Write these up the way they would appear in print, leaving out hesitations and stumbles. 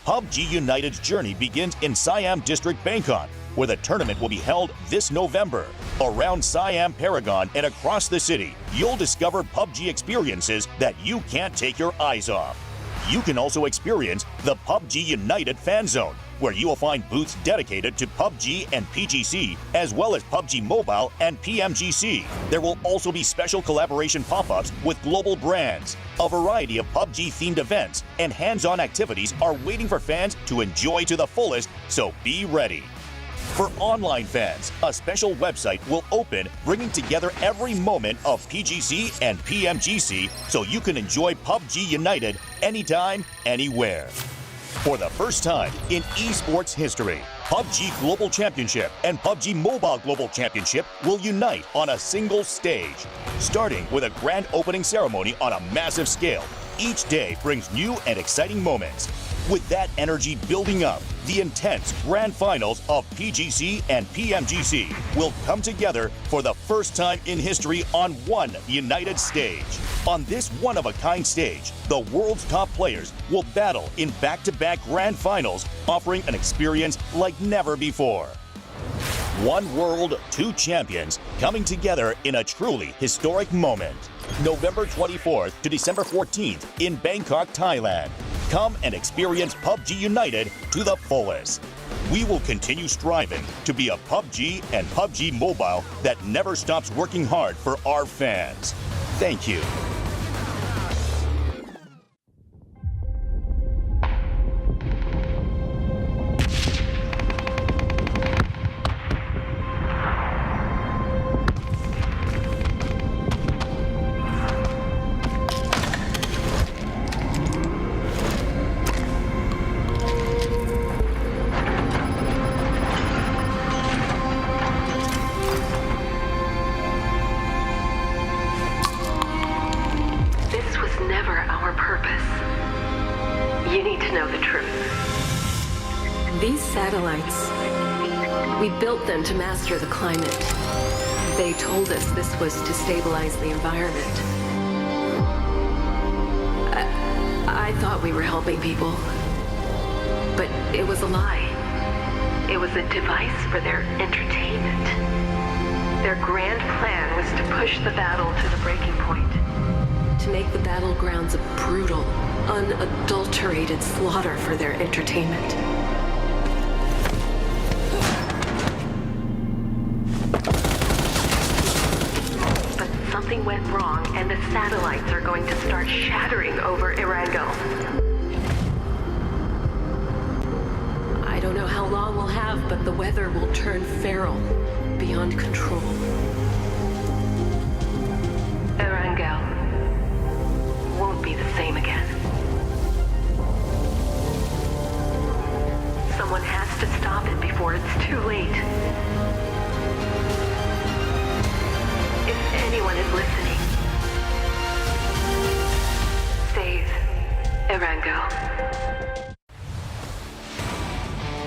PUBG United's journey begins in Siam District, Bangkok, where the tournament will be held this November. Around Siam Paragon and across the city, you'll discover PUBG experiences that you can't take your eyes off. You can also experience the PUBG United Fan Zone, where you will find booths dedicated to PUBG and PGC, as well as PUBG Mobile and PMGC. There will also be special collaboration pop-ups with global brands. A variety of PUBG-themed events and hands-on activities are waiting for fans to enjoy to the fullest, so be ready. For online fans, a special website will open, bringing together every moment of PGC and PMGC so you can enjoy PUBG United anytime, anywhere. For the first time in esports history, PUBG Global Championship and PUBG Mobile Global Championship will unite on a single stage. Starting with a grand opening ceremony on a massive scale, each day brings new and exciting moments. With that energy building up, the intense grand finals of PGC and PMGC will come together for the first time in history on one united stage. On this one-of-a-kind stage, the world's top players will battle in back-to-back grand finals, offering an experience like never before. One world, two champions coming together in a truly historic moment. November 24th to December 14th in Bangkok, Thailand. Come and experience PUBG United to the fullest. We will continue striving to be a PUBG and PUBG Mobile that never stops working hard for our fans. Thank you. You need to know the truth. These satellites, we built them to master the climate. They told us this was to stabilize the environment. I thought we were helping people, but it was a lie. It was a device for their entertainment. Their grand plan was to push the battle to the breaking point, to make the battlegrounds a brutal, unadulterated slaughter for their entertainment. But something went wrong, and the satellites are going to start shattering over Erangel. I don't know how long we'll have, but the weather will turn feral, beyond control. Erangel won't be the same again. Someone has to stop it before it's too late. If anyone is listening, save Erangel.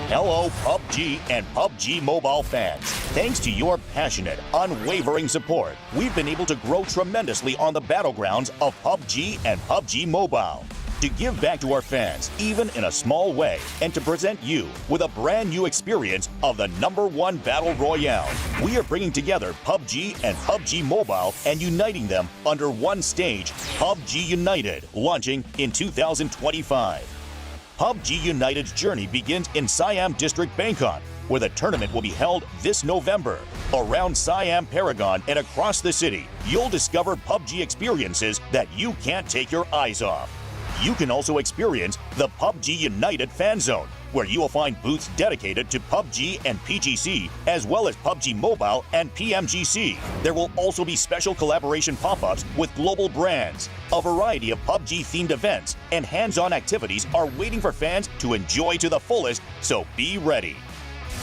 Hello, PUBG and PUBG Mobile fans. Thanks to your passionate, unwavering support, we've been able to grow tremendously on the battlegrounds of PUBG and PUBG Mobile. To give back to our fans, even in a small way, and to present you with a brand new experience of the #1 Battle Royale, we are bringing together PUBG and PUBG Mobile and uniting them under one stage, PUBG United, launching in 2025. PUBG United's journey begins in Siam District, Bangkok, where the tournament will be held this November. Around Siam Paragon and across the city, you'll discover PUBG experiences that you can't take your eyes off. You can also experience the PUBG United Fan Zone, where you will find booths dedicated to PUBG and PGC, as well as PUBG Mobile and PMGC. There will also be special collaboration pop-ups with global brands. A variety of PUBG-themed events and hands-on activities are waiting for fans to enjoy to the fullest, so be ready.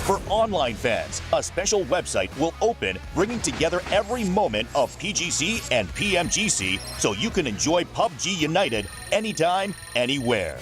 For online fans, a special website will open, bringing together every moment of PGC and PMGC so you can enjoy PUBG United anytime, anywhere.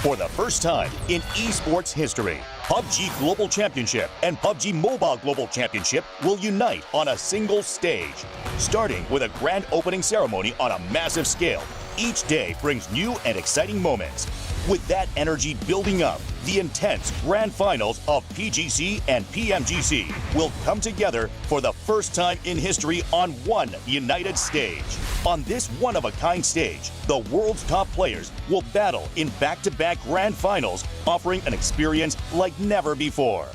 For the first time in esports history, PUBG Global Championship and PUBG Mobile Global Championship will unite on a single stage. Starting with a grand opening ceremony on a massive scale, each day brings new and exciting moments. With that energy building up, the intense grand finals of PGC and PMGC will come together for the first time in history on one united stage. On this one-of-a-kind stage, the world's top players will battle in back-to-back grand finals, offering an experience like never before.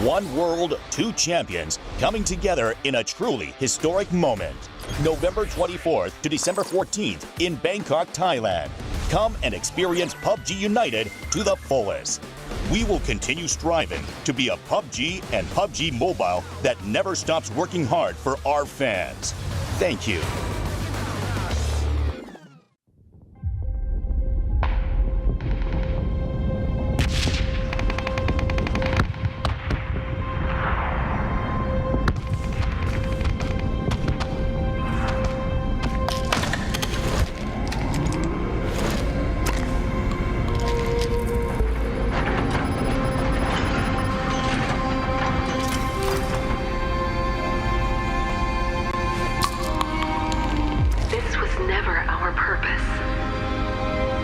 One world, two champions coming together in a truly historic moment. November 24th to December 14th in Bangkok, Thailand. Come and experience PUBG United to the fullest. We will continue striving to be a PUBG and PUBG Mobile that never stops working hard for our fans. Thank you.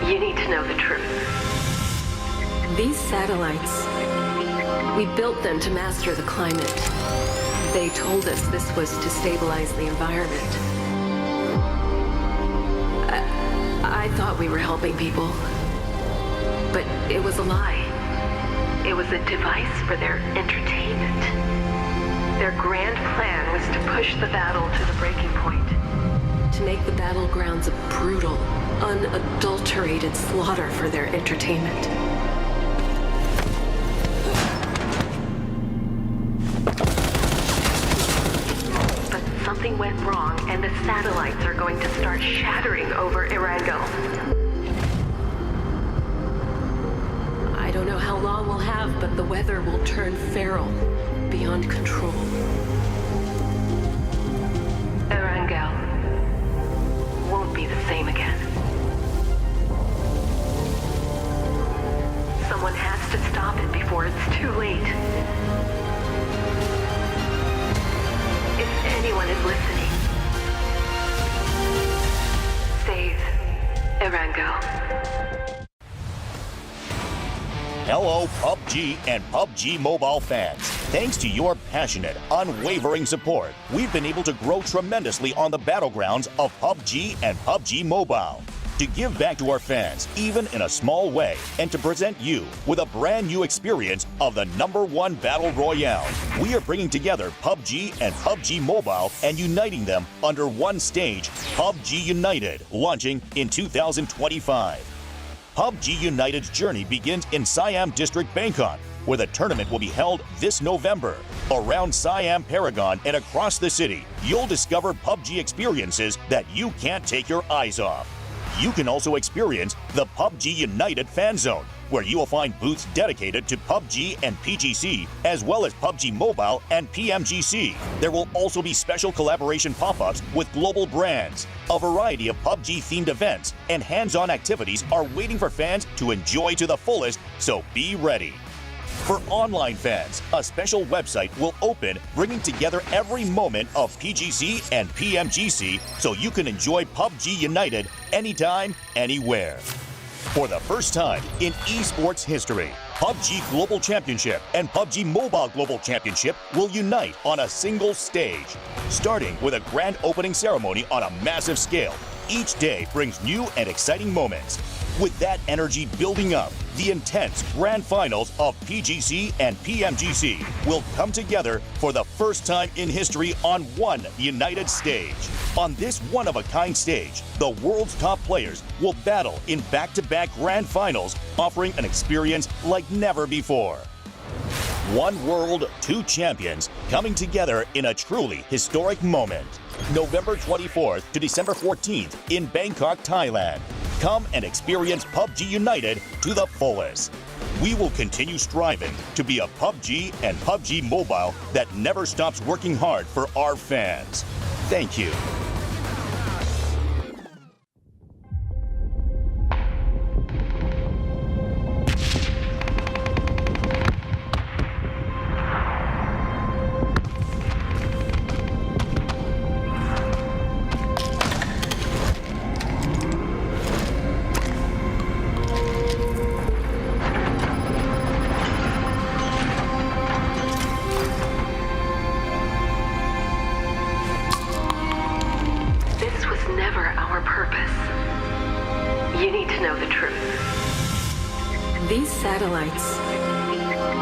You need to know the truth. These satellites, we built them to master the climate. They told us this was to stabilize the environment. I thought we were helping people, but it was a lie. It was a device for their entertainment. Their grand plan was to push the battle to the breaking point, to make the battlegrounds a brutal, unadulterated slaughter for their entertainment. But something went wrong, and the satellites are going to start shattering over Erangel. I don't know how long we'll have, but the weather will turn feral, beyond control. Erangel won't be the same again. Someone has to stop it before it's too late. If anyone is listening, save Erangel. Hello, PUBG and PUBG Mobile fans. Thanks to your passionate, unwavering support, we've been able to grow tremendously on the battlegrounds of PUBG and PUBG Mobile. To give back to our fans, even in a small way, and to present you with a brand new experience of the #1 Battle Royale, we are bringing together PUBG and PUBG Mobile and uniting them under one stage, PUBG United, launching in 2025. PUBG United's journey begins in Siam District, Bangkok, where the tournament will be held this November. Around Siam Paragon and across the city, you'll discover PUBG experiences that you can't take your eyes off. You can also experience the PUBG United Fan Zone, where you will find booths dedicated to PUBG and PGC, as well as PUBG Mobile and PMGC. There will also be special collaboration pop-ups with global brands. A variety of PUBG-themed events and hands-on activities are waiting for fans to enjoy to the fullest, so be ready. For online fans, a special website will open, bringing together every moment of PGC and PMGC so you can enjoy PUBG United anytime, anywhere. For the first time in esports history, PUBG Global Championship and PUBG Mobile Global Championship will unite on a single stage. Starting with a grand opening ceremony on a massive scale, each day brings new and exciting moments. With that energy building up, the intense grand finals of PGC and PMGC will come together for the first time in history on one united stage. On this one-of-a-kind stage, the world's top players will battle in back-to-back grand finals, offering an experience like never before. One world, two champions coming together in a truly historic moment. November 24th to December 14th in Bangkok, Thailand. Come and experience PUBG United to the fullest. We will continue striving to be a PUBG and PUBG Mobile that never stops working hard for our fans. Thank you. These satellites,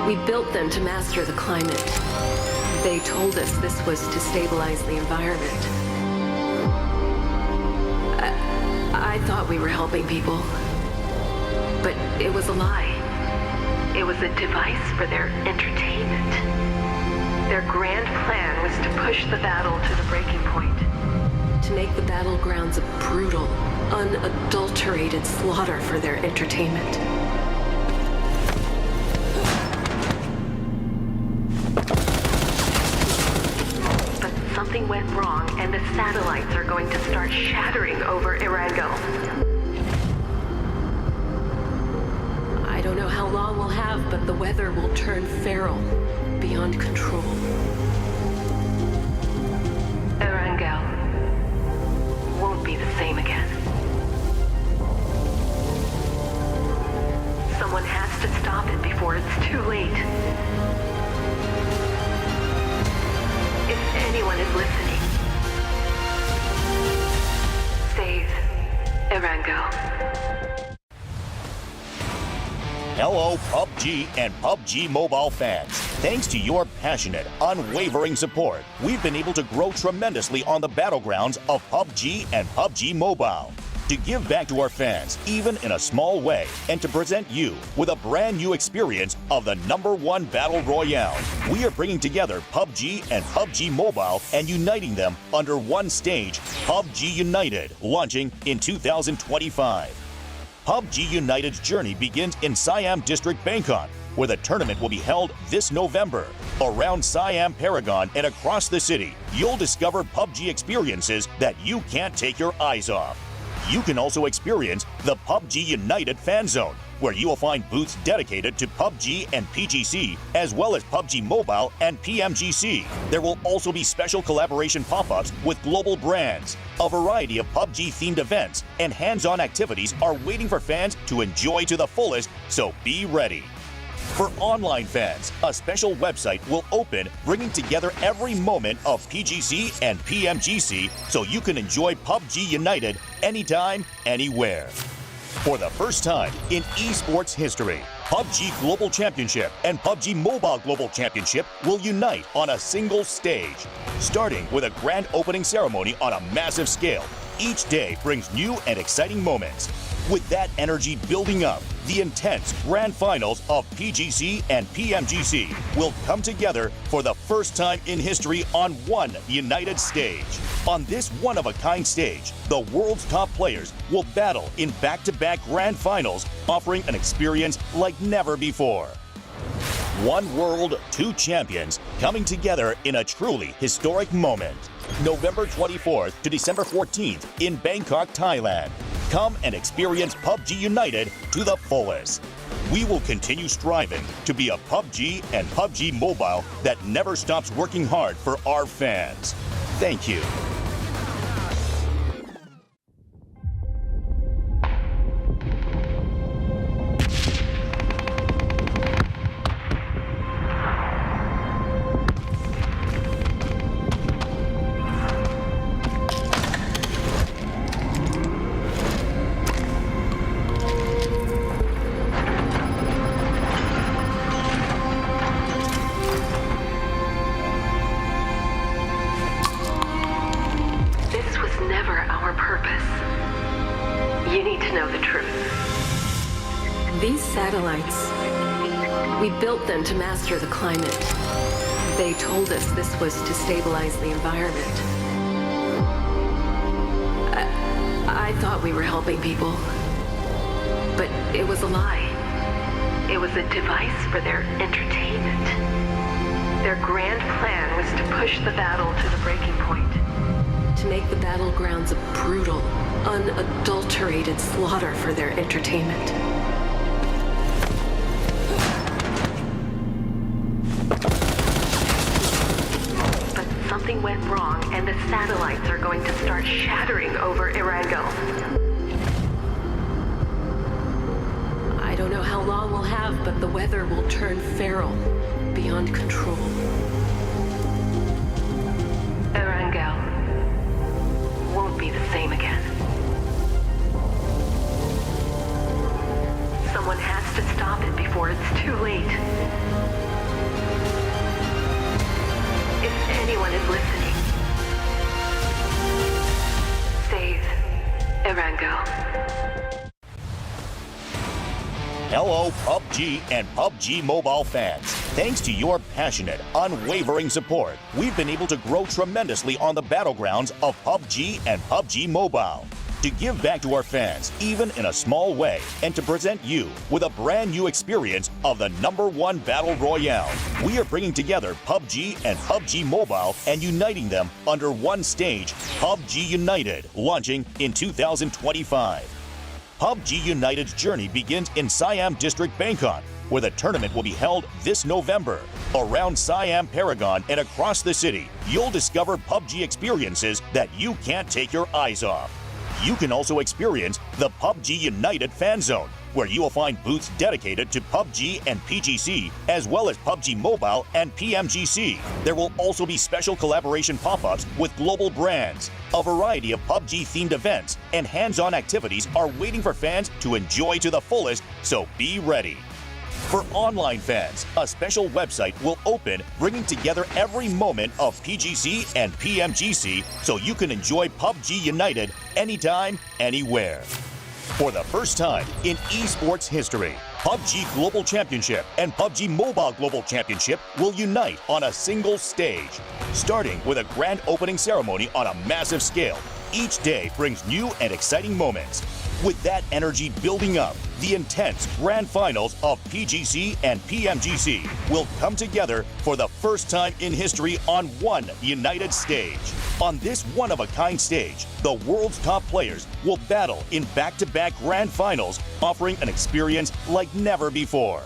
we built them to master the climate. They told us this was to stabilize the environment. I thought we were helping people, but it was a lie. It was a device for their entertainment. Their grand plan was to push the battle to the breaking point, to make the battlegrounds a brutal, unadulterated slaughter for their entertainment. But something went wrong, and the satellites are going to start shattering over Erangel. I don't know how long we'll have, but the weather will turn feral, beyond control. Erangel won't be the same again. Someone has to stop it before it's too late. If anyone is listening, save Erangel. Hello, PUBG and PUBG Mobile fans. Thanks to your passionate, unwavering support, we've been able to grow tremendously on the battlegrounds of PUBG and PUBG Mobile. To give back to our fans, even in a small way, and to present you with a brand new experience of the #1 Battle Royale, we are bringing together PUBG and PUBG Mobile and uniting them under one stage, PUBG United, launching in 2025. PUBG United's journey begins in Siam District, Bangkok, where the tournament will be held this November. Around Siam Paragon and across the city, you'll discover PUBG experiences that you can't take your eyes off. You can also experience the PUBG United Fan Zone, where you will find booths dedicated to PUBG and PGC, as well as PUBG Mobile and PMGC. There will also be special collaboration pop-ups with global brands. A variety of PUBG-themed events and hands-on activities are waiting for fans to enjoy to the fullest, so be ready. For online fans, a special website will open, bringing together every moment of PGC and PMGC so you can enjoy PUBG United anytime, anywhere. For the first time in esports history, PUBG Global Championship and PUBG Mobile Global Championship will unite on a single stage. Starting with a grand opening ceremony on a massive scale, each day brings new and exciting moments. With that energy building up, the intense grand finals of PGC and PMGC will come together for the first time in history on one united stage. On this one-of-a-kind stage, the world's top players will battle in back-to-back grand finals, offering an experience like never before. One world, two champions, coming together in a truly historic moment. November 24th to December 14th in Bangkok, Thailand. Come and experience PUBG United to the fullest. We will continue striving to be a PUBG and PUBG Mobile that never stops working hard for our fans. Thank you. You need to know the truth. These satellites, we built them to master the climate. They told us this was to stabilize the environment. I thought we were helping people, but it was a lie. It was a device for their entertainment. Their grand plan was to push the battle to the breaking point, to make the battlegrounds a brutal, unadulterated slaughter for their entertainment. But something went wrong, and the satellites are going to start shattering over Erangel. I don't know how long we'll have, but the weather will turn feral, beyond control. Erangel won't be the same again. Someone has to stop it before it's too late. If anyone is listening, save Erango. Hello, PUBG and PUBG Mobile fans. Thanks to your passionate, unwavering support, we've been able to grow tremendously on the battlegrounds of PUBG and PUBG Mobile. To give back to our fans, even in a small way, and to present you with a brand new experience of the #1 Battle Royale, we are bringing together PUBG and PUBG Mobile and uniting them under one stage, PUBG United, launching in 2025. PUBG United's journey begins in Siam District, Bangkok, where the tournament will be held this November. Around Siam Paragon and across the city, you'll discover PUBG experiences that you can't take your eyes off. You can also experience the PUBG United Fan Zone, where you will find booths dedicated to PUBG and PGC, as well as PUBG Mobile and PMGC. There will also be special collaboration pop-ups with global brands. A variety of PUBG-themed events and hands-on activities are waiting for fans to enjoy to the fullest, so be ready. For online fans, a special website will open, bringing together every moment of PGC and PMGC so you can enjoy PUBG United anytime, anywhere. For the first time in esports history, PUBG Global Championship and PUBG Mobile Global Championship will unite on a single stage. Starting with a grand opening ceremony on a massive scale, each day brings new and exciting moments. With that energy building up, the intense grand finals of PGC and PMGC will come together for the first time in history on one united stage. On this one-of-a-kind stage, the world's top players will battle in back-to-back grand finals, offering an experience like never before.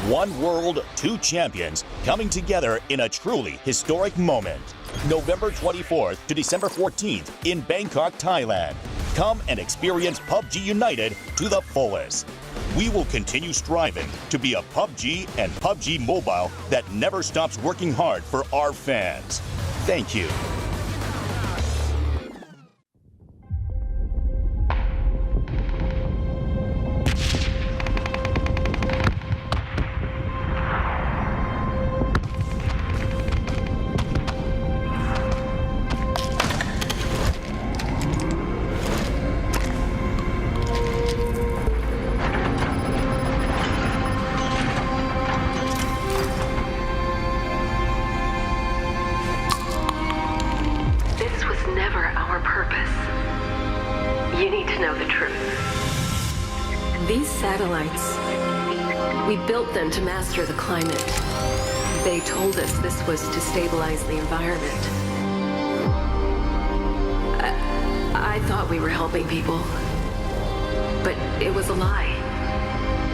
One world, two champions, coming together in a truly historic moment. November 24th to December 14th in Bangkok, Thailand. Come and experience PUBG United to the fullest. We will continue striving to be a PUBG and PUBG Mobile that never stops working hard for our fans. Thank you. You need to know the truth. These satellites, we built them to master the climate. They told us this was to stabilize the environment. I thought we were helping people, but it was a lie.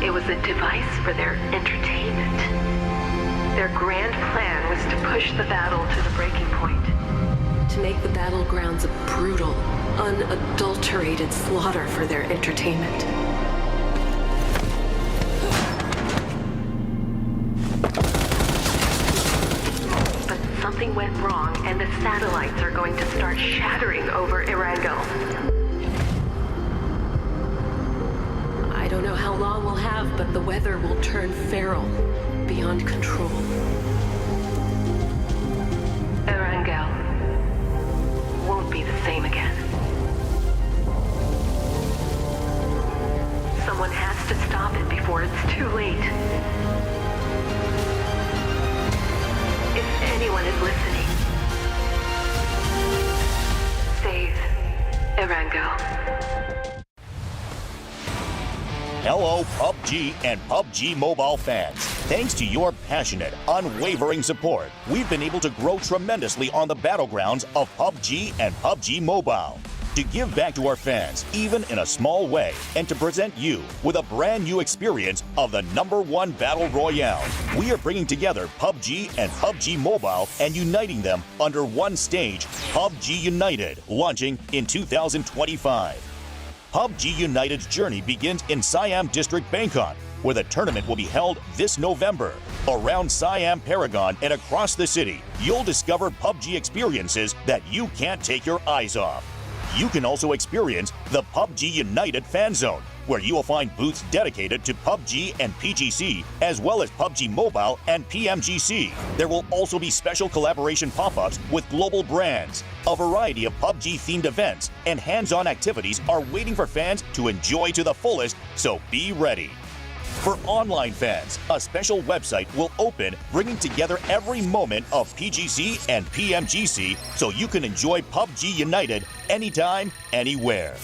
It was a device for their entertainment. Their grand plan was to push the battle to the breaking point, to make the battlegrounds a brutal, unadulterated slaughter for their entertainment. But something went wrong, and the satellites are going to start shattering over Erango. I don't know how long we'll have, but the weather will turn feral, beyond control. Erango won't be the same again. Someone has to stop it before it's too late. If anyone is listening, save Erango. Hello, PUBG and PUBG Mobile fans. Thanks to your passionate, unwavering support, we've been able to grow tremendously on the battlegrounds of PUBG and PUBG Mobile. To give back to our fans, even in a small way, and to present you with a brand new experience of the #1 Battle Royale, we are bringing together PUBG and PUBG Mobile and uniting them under one stage, PUBG United, launching in 2025. PUBG United's journey begins in Siam District, Bangkok, where the tournament will be held this November. Around Siam Paragon and across the city, you'll discover PUBG experiences that you can't take your eyes off. You can also experience the PUBG United Fan Zone, where you will find booths dedicated to PUBG and PGC, as well as PUBG Mobile and PMGC. There will also be special collaboration pop-ups with global brands. A variety of PUBG-themed events and hands-on activities are waiting for fans to enjoy to the fullest, so be ready. For online fans, a special website will open, bringing together every moment of PGC and PMGC so you can enjoy PUBG United anytime, anywhere.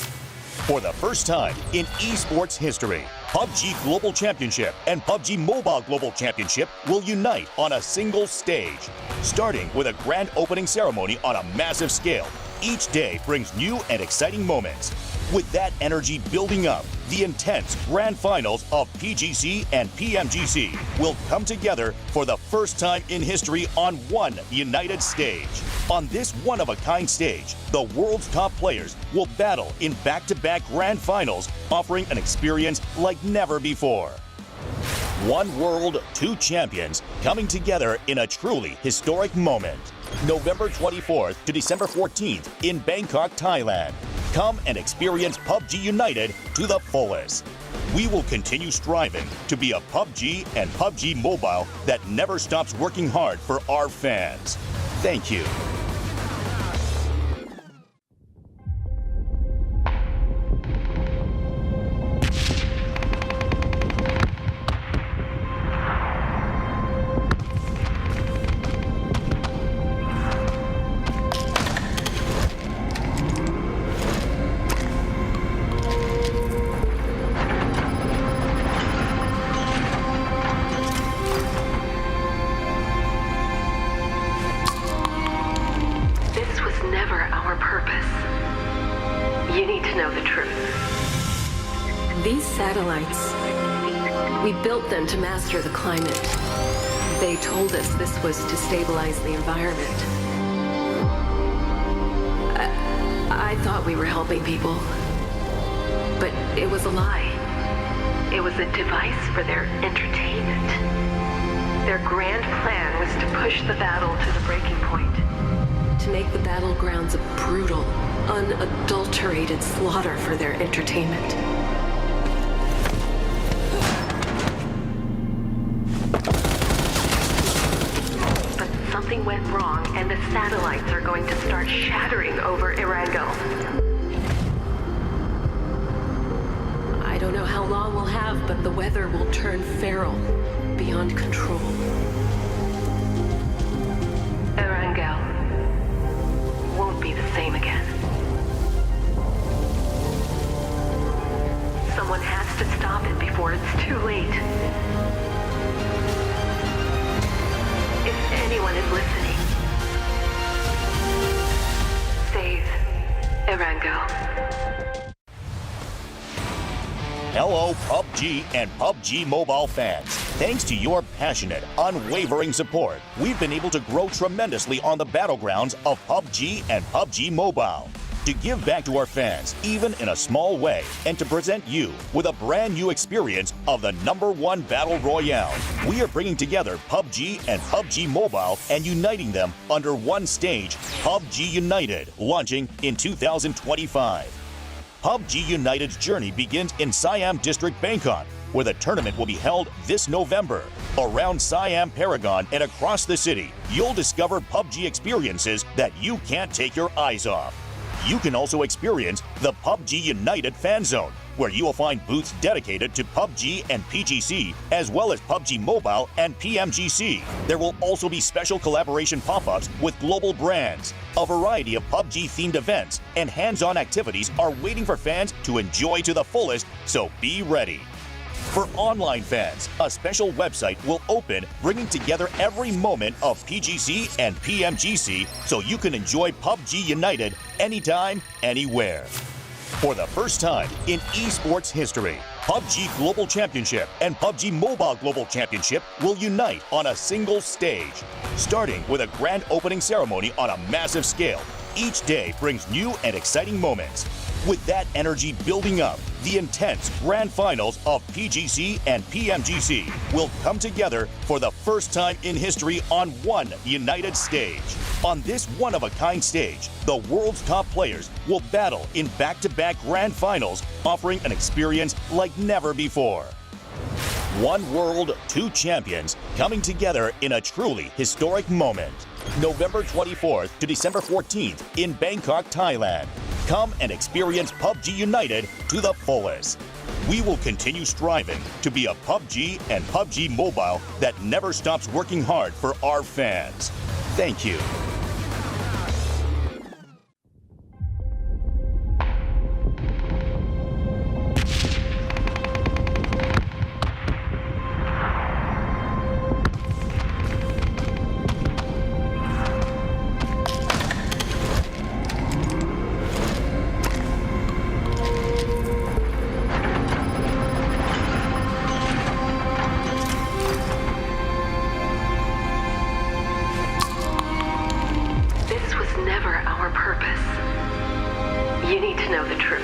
For the first time in esports history, PUBG Global Championship and PUBG Mobile Global Championship will unite on a single stage. Starting with a grand opening ceremony on a massive scale, each day brings new and exciting moments. With that energy building up, the intense grand finals of PGC and PMGC will come together for the first time in history on one united stage. On this one-of-a-kind stage, the world's top players will battle in back-to-back grand finals, offering an experience like never before. One world, two champions coming together in a truly historic moment. November 24th to December 14th in Bangkok, Thailand. Come and experience PUBG United to the fullest. We will continue striving to be a PUBG and PUBG Mobile that never stops working hard for our fans. Thank you. You need to know the truth. These satellites, we built them to master the climate. They told us this was to stabilize the environment. I thought we were helping people, but it was a lie. It was a device for their entertainment. Their grand plan was to push the battle to the breaking point, to make the battlegrounds a brutal, unadulterated slaughter for their entertainment. But something went wrong, and the satellites are going to start shattering over Erangel. I don't know how long we'll have, but the weather will turn feral, beyond control. Erangel won't be the same again. Someone has to stop it before it's too late. If anyone is listening, save Erangel. Hello, PUBG and PUBG Mobile fans. Thanks to your passionate, unwavering support, we've been able to grow tremendously on the battlegrounds of PUBG and PUBG Mobile. To give back to our fans, even in a small way, and to present you with a brand new experience of the #1 Battle Royale, we are bringing together PUBG and PUBG Mobile and uniting them under one stage, PUBG United, launching in 2025. PUBG United's journey begins in Siam District, Bangkok, where the tournament will be held this November. Around Siam Paragon and across the city, you'll discover PUBG experiences that you can't take your eyes off. You can also experience the PUBG United Fan Zone, where you will find booths dedicated to PUBG and PGC, as well as PUBG Mobile and PMGC. There will also be special collaboration pop-ups with global brands. A variety of PUBG-themed events and hands-on activities are waiting for fans to enjoy to the fullest, so be ready. For online fans, a special website will open, bringing together every moment of PGC and PMGC so you can enjoy PUBG United anytime, anywhere. For the first time in esports history, PUBG Global Championship and PUBG Mobile Global Championship will unite on a single stage. Starting with a grand opening ceremony on a massive scale, each day brings new and exciting moments. With that energy building up, the intense grand finals of PGC and PMGC will come together for the first time in history on one united stage. On this one-of-a-kind stage, the world's top players will battle in back-to-back grand finals, offering an experience like never before. One world, two champions coming together in a truly historic moment. November 24th to December 14th in Bangkok, Thailand. Come and experience PUBG United to the fullest. We will continue striving to be a PUBG and PUBG Mobile that never stops working hard for our fans. Thank you. You need to know the truth.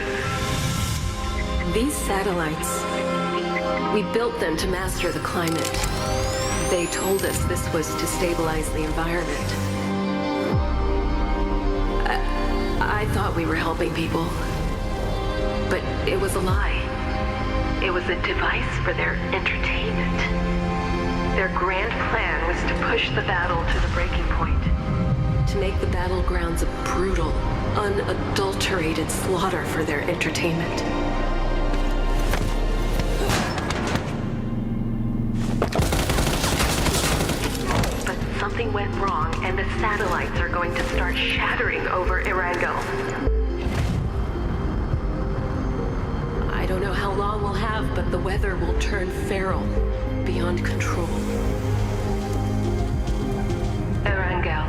These satellites, we built them to master the climate. They told us this was to stabilize the environment. I thought we were helping people, but it was a lie. It was a device for their entertainment. Their grand plan was to push the battle to the breaking point, to make the battlegrounds a brutal, unadulterated slaughter for their entertainment. But something went wrong, and the satellites are going to start shattering over Erangel. I don't know how long we'll have, but the weather will turn feral, beyond control. Erangel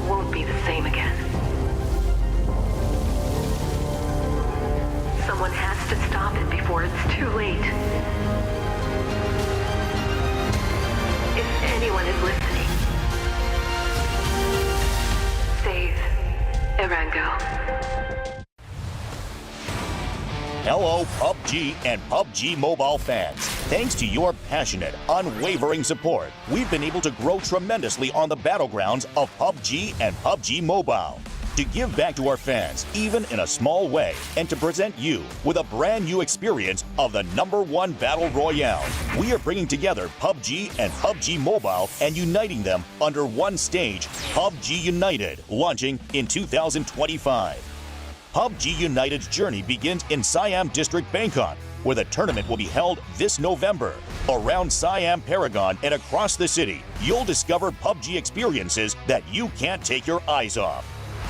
won't be the same again. Someone has to stop it before it's too late. If anyone is listening, save Erangel. Hello, PUBG and PUBG Mobile fans. Thanks to your passionate, unwavering support, we've been able to grow tremendously on the battlegrounds of PUBG and PUBG Mobile. To give back to our fans, even in a small way, and to present you with a brand new experience of the #1 Battle Royale, we are bringing together PUBG and PUBG Mobile and uniting them under one stage, PUBG United, launching in 2025. PUBG United's journey begins in Siam District, Bangkok, where the tournament will be held this November. Around Siam Paragon and across the city, you'll discover PUBG experiences that you can't take your eyes off.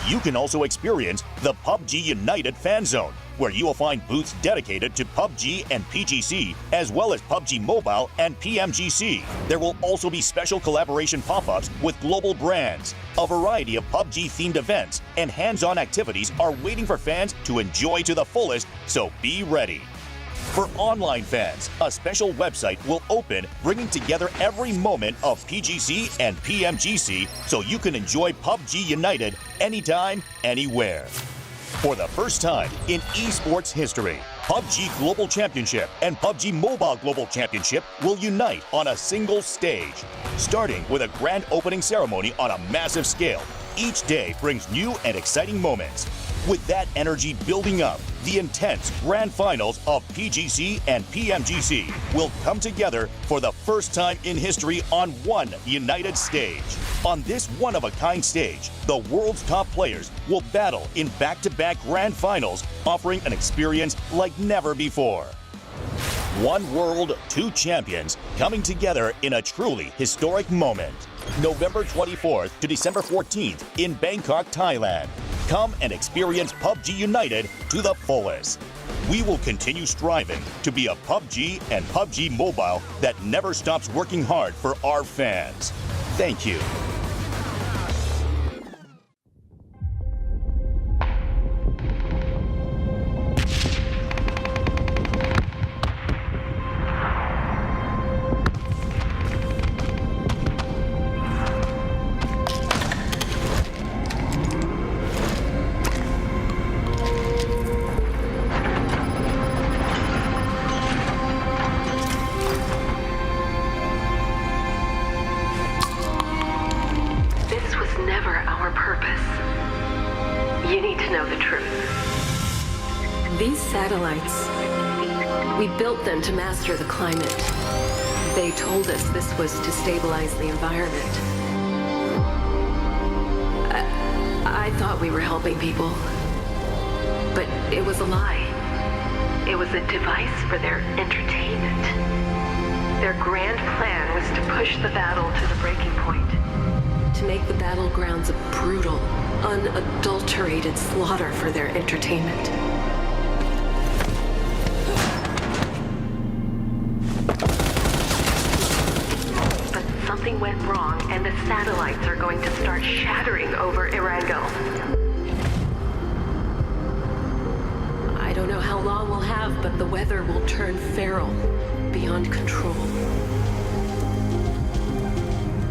You can also experience the PUBG United Fan Zone, where you will find booths dedicated to PUBG and PGC, as well as PUBG Mobile and PMGC. There will also be special collaboration pop-ups with global brands. A variety of PUBG-themed events and hands-on activities are waiting for fans to enjoy to the fullest, so be ready. For online fans, a special website will open, bringing together every moment of PGC and PMGC so you can enjoy PUBG United anytime, anywhere. For the first time in esports history, PUBG Global Championship and PUBG Mobile Global Championship will unite on a single stage. Starting with a grand opening ceremony on a massive scale, each day brings new and exciting moments. With that energy building up, the intense grand finals of PGC and PMGC will come together for the first time in history on one united stage. On this one-of-a-kind stage, the world's top players will battle in back-to-back grand finals, offering an experience like never before. One world, two champions coming together in a truly historic moment. November 24th to December 14th in Bangkok, Thailand. Come and experience PUBG United to the fullest. We will continue striving to be a PUBG and PUBG Mobile that never stops working hard for our fans. Thank you. satellites, we built them to master the climate. They told us this was to stabilize the environment. I thought we were helping people, but it was a lie. It was a device for their entertainment. Their grand plan was to push the battle to the breaking point, to make the battlegrounds a brutal, unadulterated slaughter for their entertainment. But something went wrong, and the satellites are going to start shattering over Erangel. I don't know how long we'll have, but the weather will turn feral, beyond control.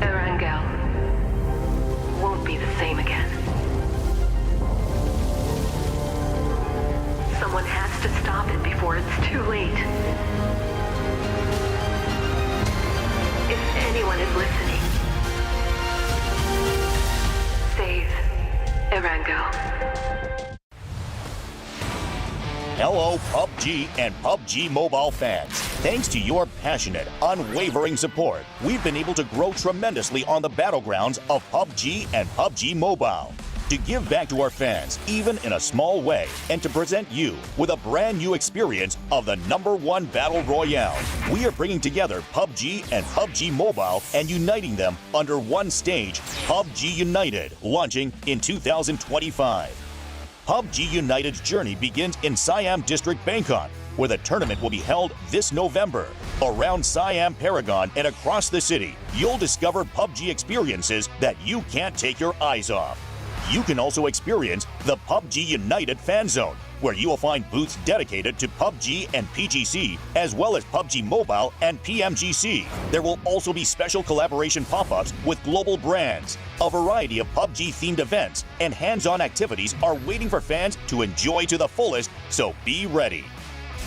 Erangel won't be the same again. Someone has to stop it before it's too late. If anyone is listening, save Erangel. Hello, PUBG and PUBG Mobile fans. Thanks to your passionate, unwavering support, we've been able to grow tremendously on the battlegrounds of PUBG and PUBG Mobile. To give back to our fans, even in a small way, and to present you with a brand new experience of the #1 Battle Royale, we are bringing together PUBG and PUBG Mobile and uniting them under one stage, PUBG United, launching in 2025. PUBG United's journey begins in Siam District, Bangkok, where the tournament will be held this November. Around Siam Paragon and across the city, you'll discover PUBG experiences that you can't take your eyes off. You can also experience the PUBG United Fan Zone, where you will find booths dedicated to PUBG and PGC, as well as PUBG Mobile and PMGC. There will also be special collaboration pop-ups with global brands. A variety of PUBG-themed events and hands-on activities are waiting for fans to enjoy to the fullest, so be ready.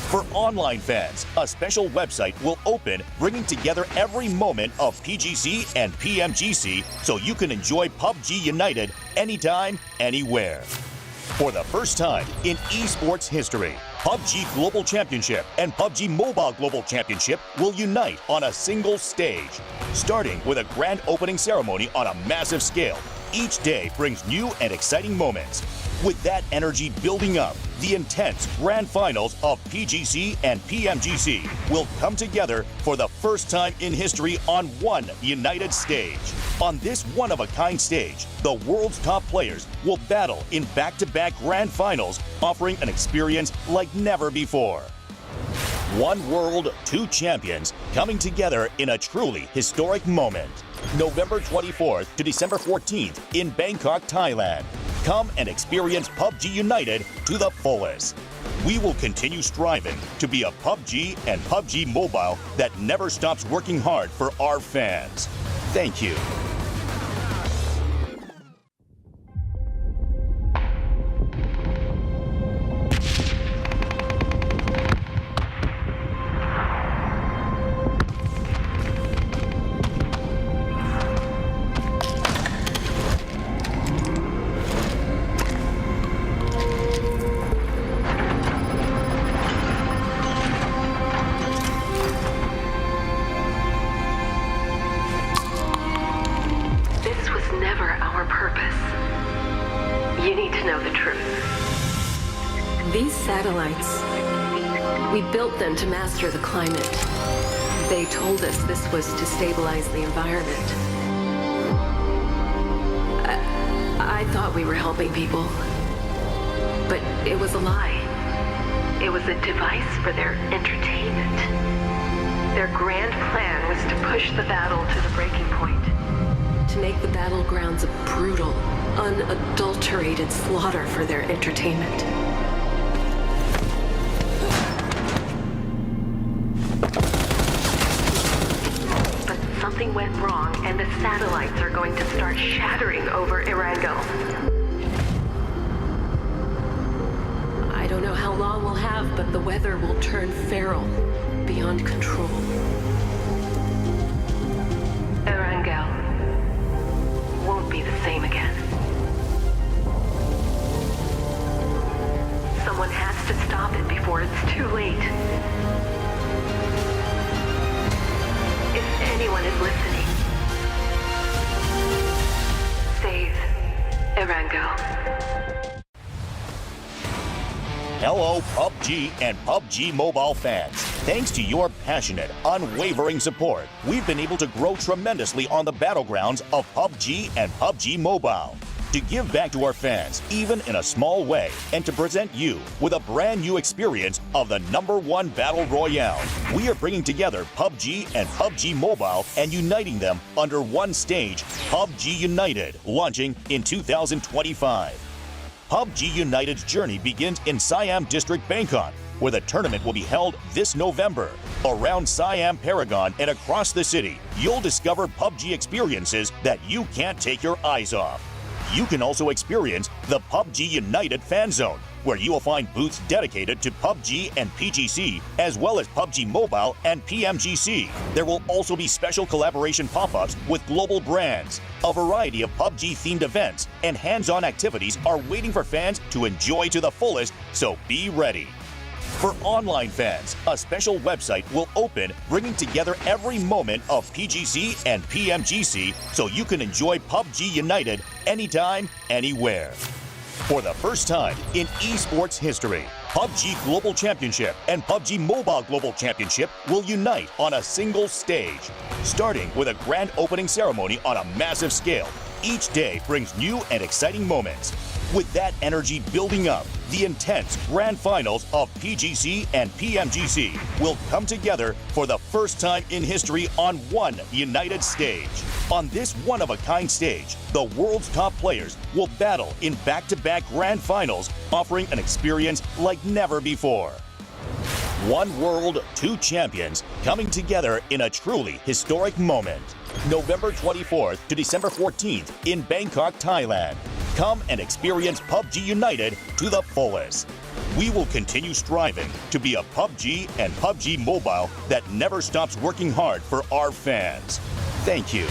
For online fans, a special website will open, bringing together every moment of PGC and PMGC so you can enjoy PUBG United anytime, anywhere. For the first time in esports history, PUBG Global Championship and PUBG Mobile Global Championship will unite on a single stage. Starting with a grand opening ceremony on a massive scale, each day brings new and exciting moments. With that energy building up, the intense grand finals of PGC and PMGC will come together for the first time in history on one united stage. On this one-of-a-kind stage, the world's top players will battle in back-to-back grand finals, offering an experience like never before. One world, two champions coming together in a truly historic moment. November 24th to December 14th in Bangkok, Thailand. Come and experience PUBG United to the fullest. We will continue striving to be a PUBG and PUBG Mobile that never stops working hard for our fans. Thank you. These satellites, we built them to master the climate. They told us this was to stabilize the environment. I thought we were helping people, but it was a lie. It was a device for their entertainment. Their grand plan was to push the battle to the breaking point, to make the battlegrounds a brutal, unadulterated slaughter for their entertainment. But something went wrong, and the satellites are going to start shattering over Erangel. I don't know how long we'll have, but the weather will turn feral, beyond control. Erangel won't be the same again. Someone has to stop it before anyone is listening, save Erango. Hello, PUBG and PUBG Mobile fans. Thanks to your passionate, unwavering support, we've been able to grow tremendously on the battlegrounds of PUBG and PUBG Mobile. To give back to our fans, even in a small way, and to present you with a brand new experience of the #1 Battle Royale, we are bringing together PUBG and PUBG Mobile and uniting them under one stage, PUBG United, launching in 2025. PUBG United's journey begins in Siam District, Bangkok, where the tournament will be held this November. Around Siam Paragon and across the city, you'll discover PUBG experiences that you can't take your eyes off. You can also experience the PUBG United Fan Zone, where you will find booths dedicated to PUBG and PGC, as well as PUBG Mobile and PMGC. There will also be special collaboration pop-ups with global brands. A variety of PUBG-themed events and hands-on activities are waiting for fans to enjoy to the fullest, so be ready. For online fans, a special website will open, bringing together every moment of PGC and PMGC so you can enjoy PUBG United anytime, anywhere. For the first time in esports history, PUBG Global Championship and PUBG Mobile Global Championship will unite on a single stage. Starting with a grand opening ceremony on a massive scale, each day brings new and exciting moments. With that energy building up, the intense grand finals of PGC and PMGC will come together for the first time in history on one united stage. On this one-of-a-kind stage, the world's top players will battle in back-to-back grand finals, offering an experience like never before. One world, two champions coming together in a truly historic moment. November 24th to December 14th in Bangkok, Thailand. Come and experience PUBG United to the fullest. We will continue striving to be a PUBG and PUBG Mobile that never stops working hard for our fans. Thank you.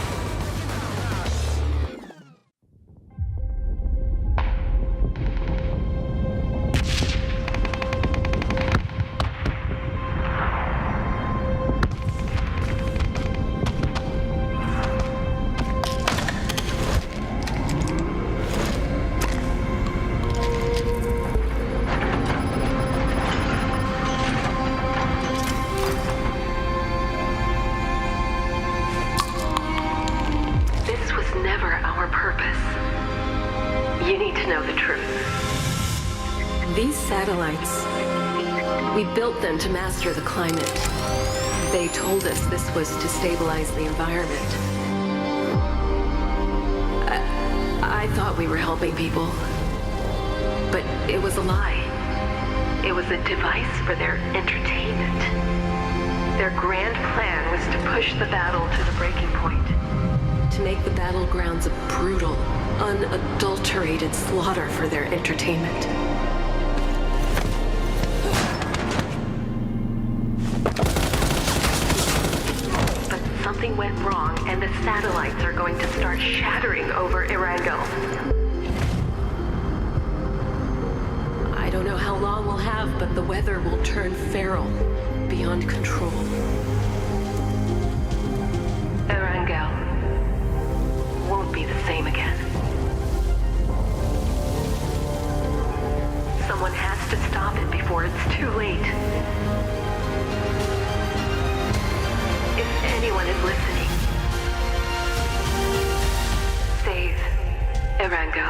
You need to know the truth. These satellites, we built them to master the climate. They told us this was to stabilize the environment. I thought we were helping people, but it was a lie. It was a device for their entertainment. Their grand plan was to push the battle to the breaking point, to make the battlegrounds a brutal, unadulterated slaughter for their entertainment. But something went wrong, and the satellites are going to start shattering over Erango. I don't know how long we'll have, but the weather will turn feral, beyond control. Erango won't be the same again. Someone has to stop it before it's too late. If anyone is listening, save Erango.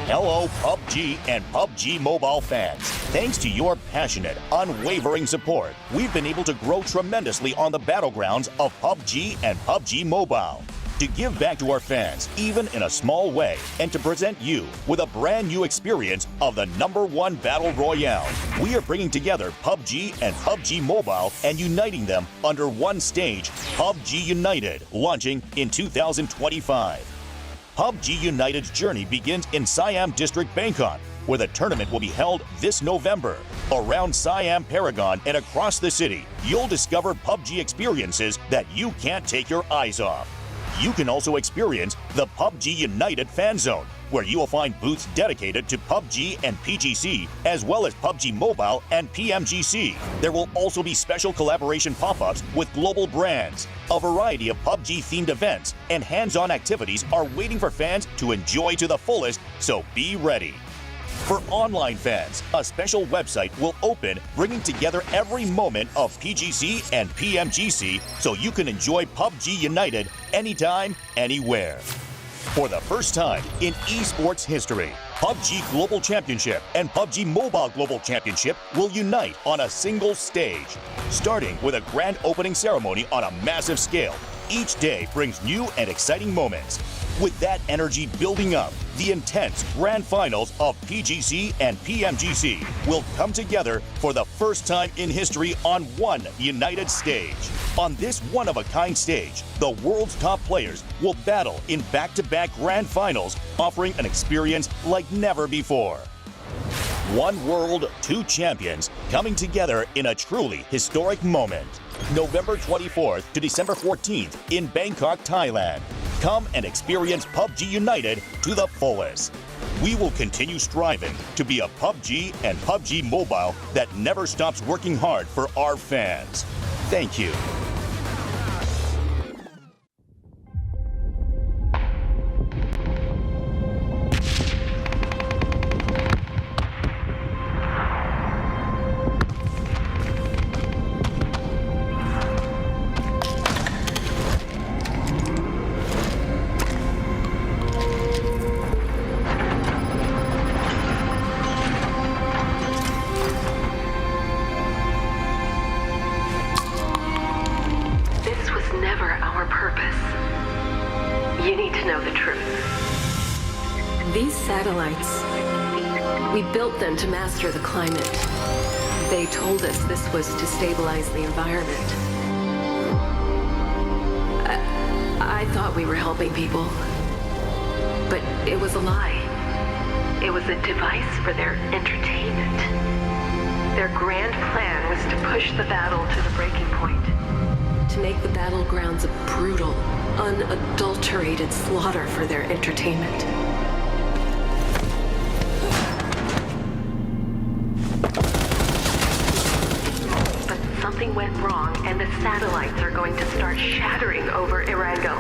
Hello, PUBG and PUBG Mobile fans. Thanks to your passionate, unwavering support, we've been able to grow tremendously on the battlegrounds of PUBG and PUBG Mobile. To give back to our fans, even in a small way, and to present you with a brand new experience of the #1 Battle Royale, we are bringing together PUBG and PUBG Mobile and uniting them under one stage, PUBG United, launching in 2025. PUBG United's journey begins in Siam District, Bangkok, where the tournament will be held this November. Around Siam Paragon and across the city, you'll discover PUBG experiences that you can't take your eyes off. You can also experience the PUBG United Fan Zone, where you will find booths dedicated to PUBG and PGC, as well as PUBG Mobile and PMGC. There will also be special collaboration pop-ups with global brands. A variety of PUBG-themed events and hands-on activities are waiting for fans to enjoy to the fullest, so be ready. For online fans, a special website will open, bringing together every moment of PGC and PMGC so you can enjoy PUBG United anytime, anywhere. For the first time in esports history, PUBG Global Championship and PUBG Mobile Global Championship will unite on a single stage. Starting with a grand opening ceremony on a massive scale, each day brings new and exciting moments. With that energy building up, the intense grand finals of PGC and PMGC will come together for the first time in history on one united stage. On this one-of-a-kind stage, the world's top players will battle in back-to-back grand finals, offering an experience like never before. One world, two champions coming together in a truly historic moment. November 24th to December 14th in Bangkok, Thailand. Come and experience PUBG United to the fullest. We will continue striving to be a PUBG and PUBG Mobile that never stops working hard for our fans. Thank you. You need to know the truth. These satellites, we built them to master the climate. They told us this was to stabilize the environment. I thought we were helping people, but it was a lie. It was a device for their entertainment. Their grand plan was to push the battle to the breaking point, to make the battlegrounds a brutal, unadulterated slaughter for their entertainment. But something went wrong, and the satellites are going to start shattering over Erangel.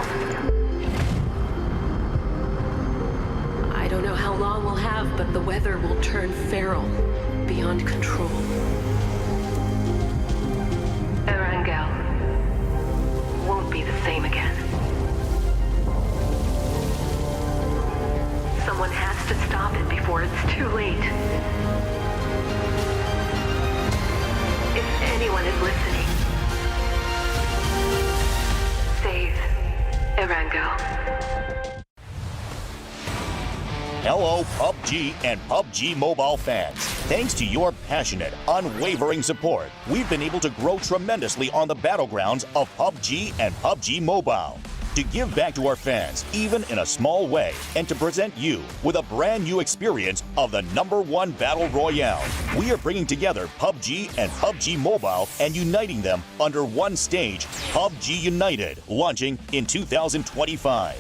I don't know how long we'll have, but the weather will turn feral, beyond control. Erangel won't be the same again. Someone has to stop it before it's too late. If anyone is listening, save Erangel. Hello, PUBG and PUBG Mobile fans. Thanks to your passionate, unwavering support, we've been able to grow tremendously on the battlegrounds of PUBG and PUBG Mobile. To give back to our fans, even in a small way, and to present you with a brand new experience of the #1 Battle Royale, we are bringing together PUBG and PUBG Mobile and uniting them under one stage, PUBG United, launching in 2025.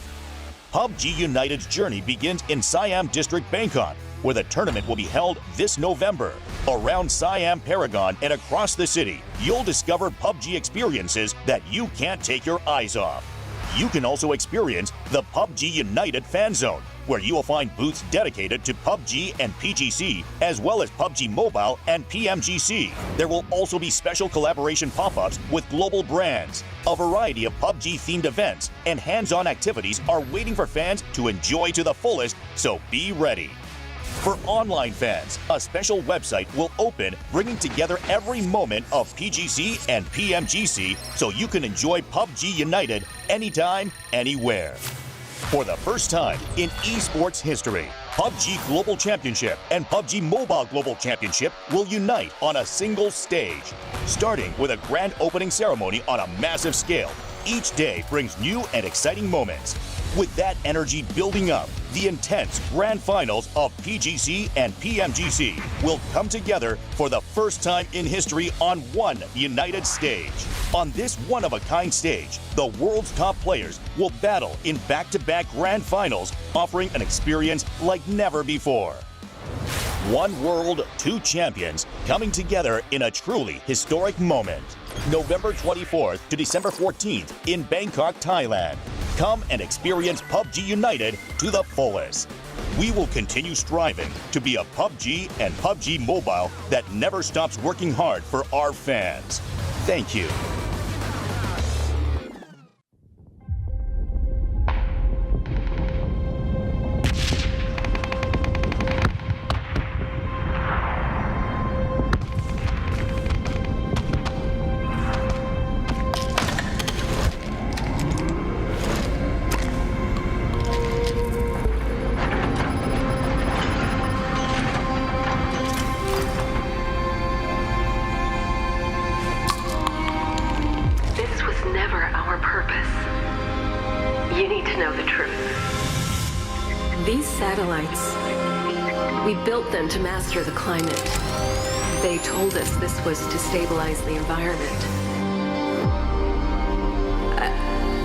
PUBG United's journey begins in Siam District, Bangkok, where the tournament will be held this November. Around Siam Paragon and across the city, you'll discover PUBG experiences that you can't take your eyes off. You can also experience the PUBG United Fan Zone, where you will find booths dedicated to PUBG and PGC, as well as PUBG Mobile and PMGC. There will also be special collaboration pop-ups with global brands. A variety of PUBG-themed events and hands-on activities are waiting for fans to enjoy to the fullest, so be ready. For online fans, a special website will open, bringing together every moment of PGC and PMGC so you can enjoy PUBG United anytime, anywhere. For the first time in esports history, PUBG Global Championship and PUBG Mobile Global Championship will unite on a single stage. Starting with a grand opening ceremony on a massive scale, each day brings new and exciting moments. With that energy building up, the intense grand finals of PGC and PMGC will come together for the first time in history on one united stage. On this one-of-a-kind stage, the world's top players will battle in back-to-back grand finals, offering an experience like never before. One world, two champions coming together in a truly historic moment. November 24th to December 14th in Bangkok, Thailand. Come and experience PUBG United to the fullest. We will continue striving to be a PUBG and PUBG Mobile that never stops working hard for our fans. Thank you. Never our purpose. You need to know the truth. These satellites, we built them to master the climate. They told us this was to stabilize the environment.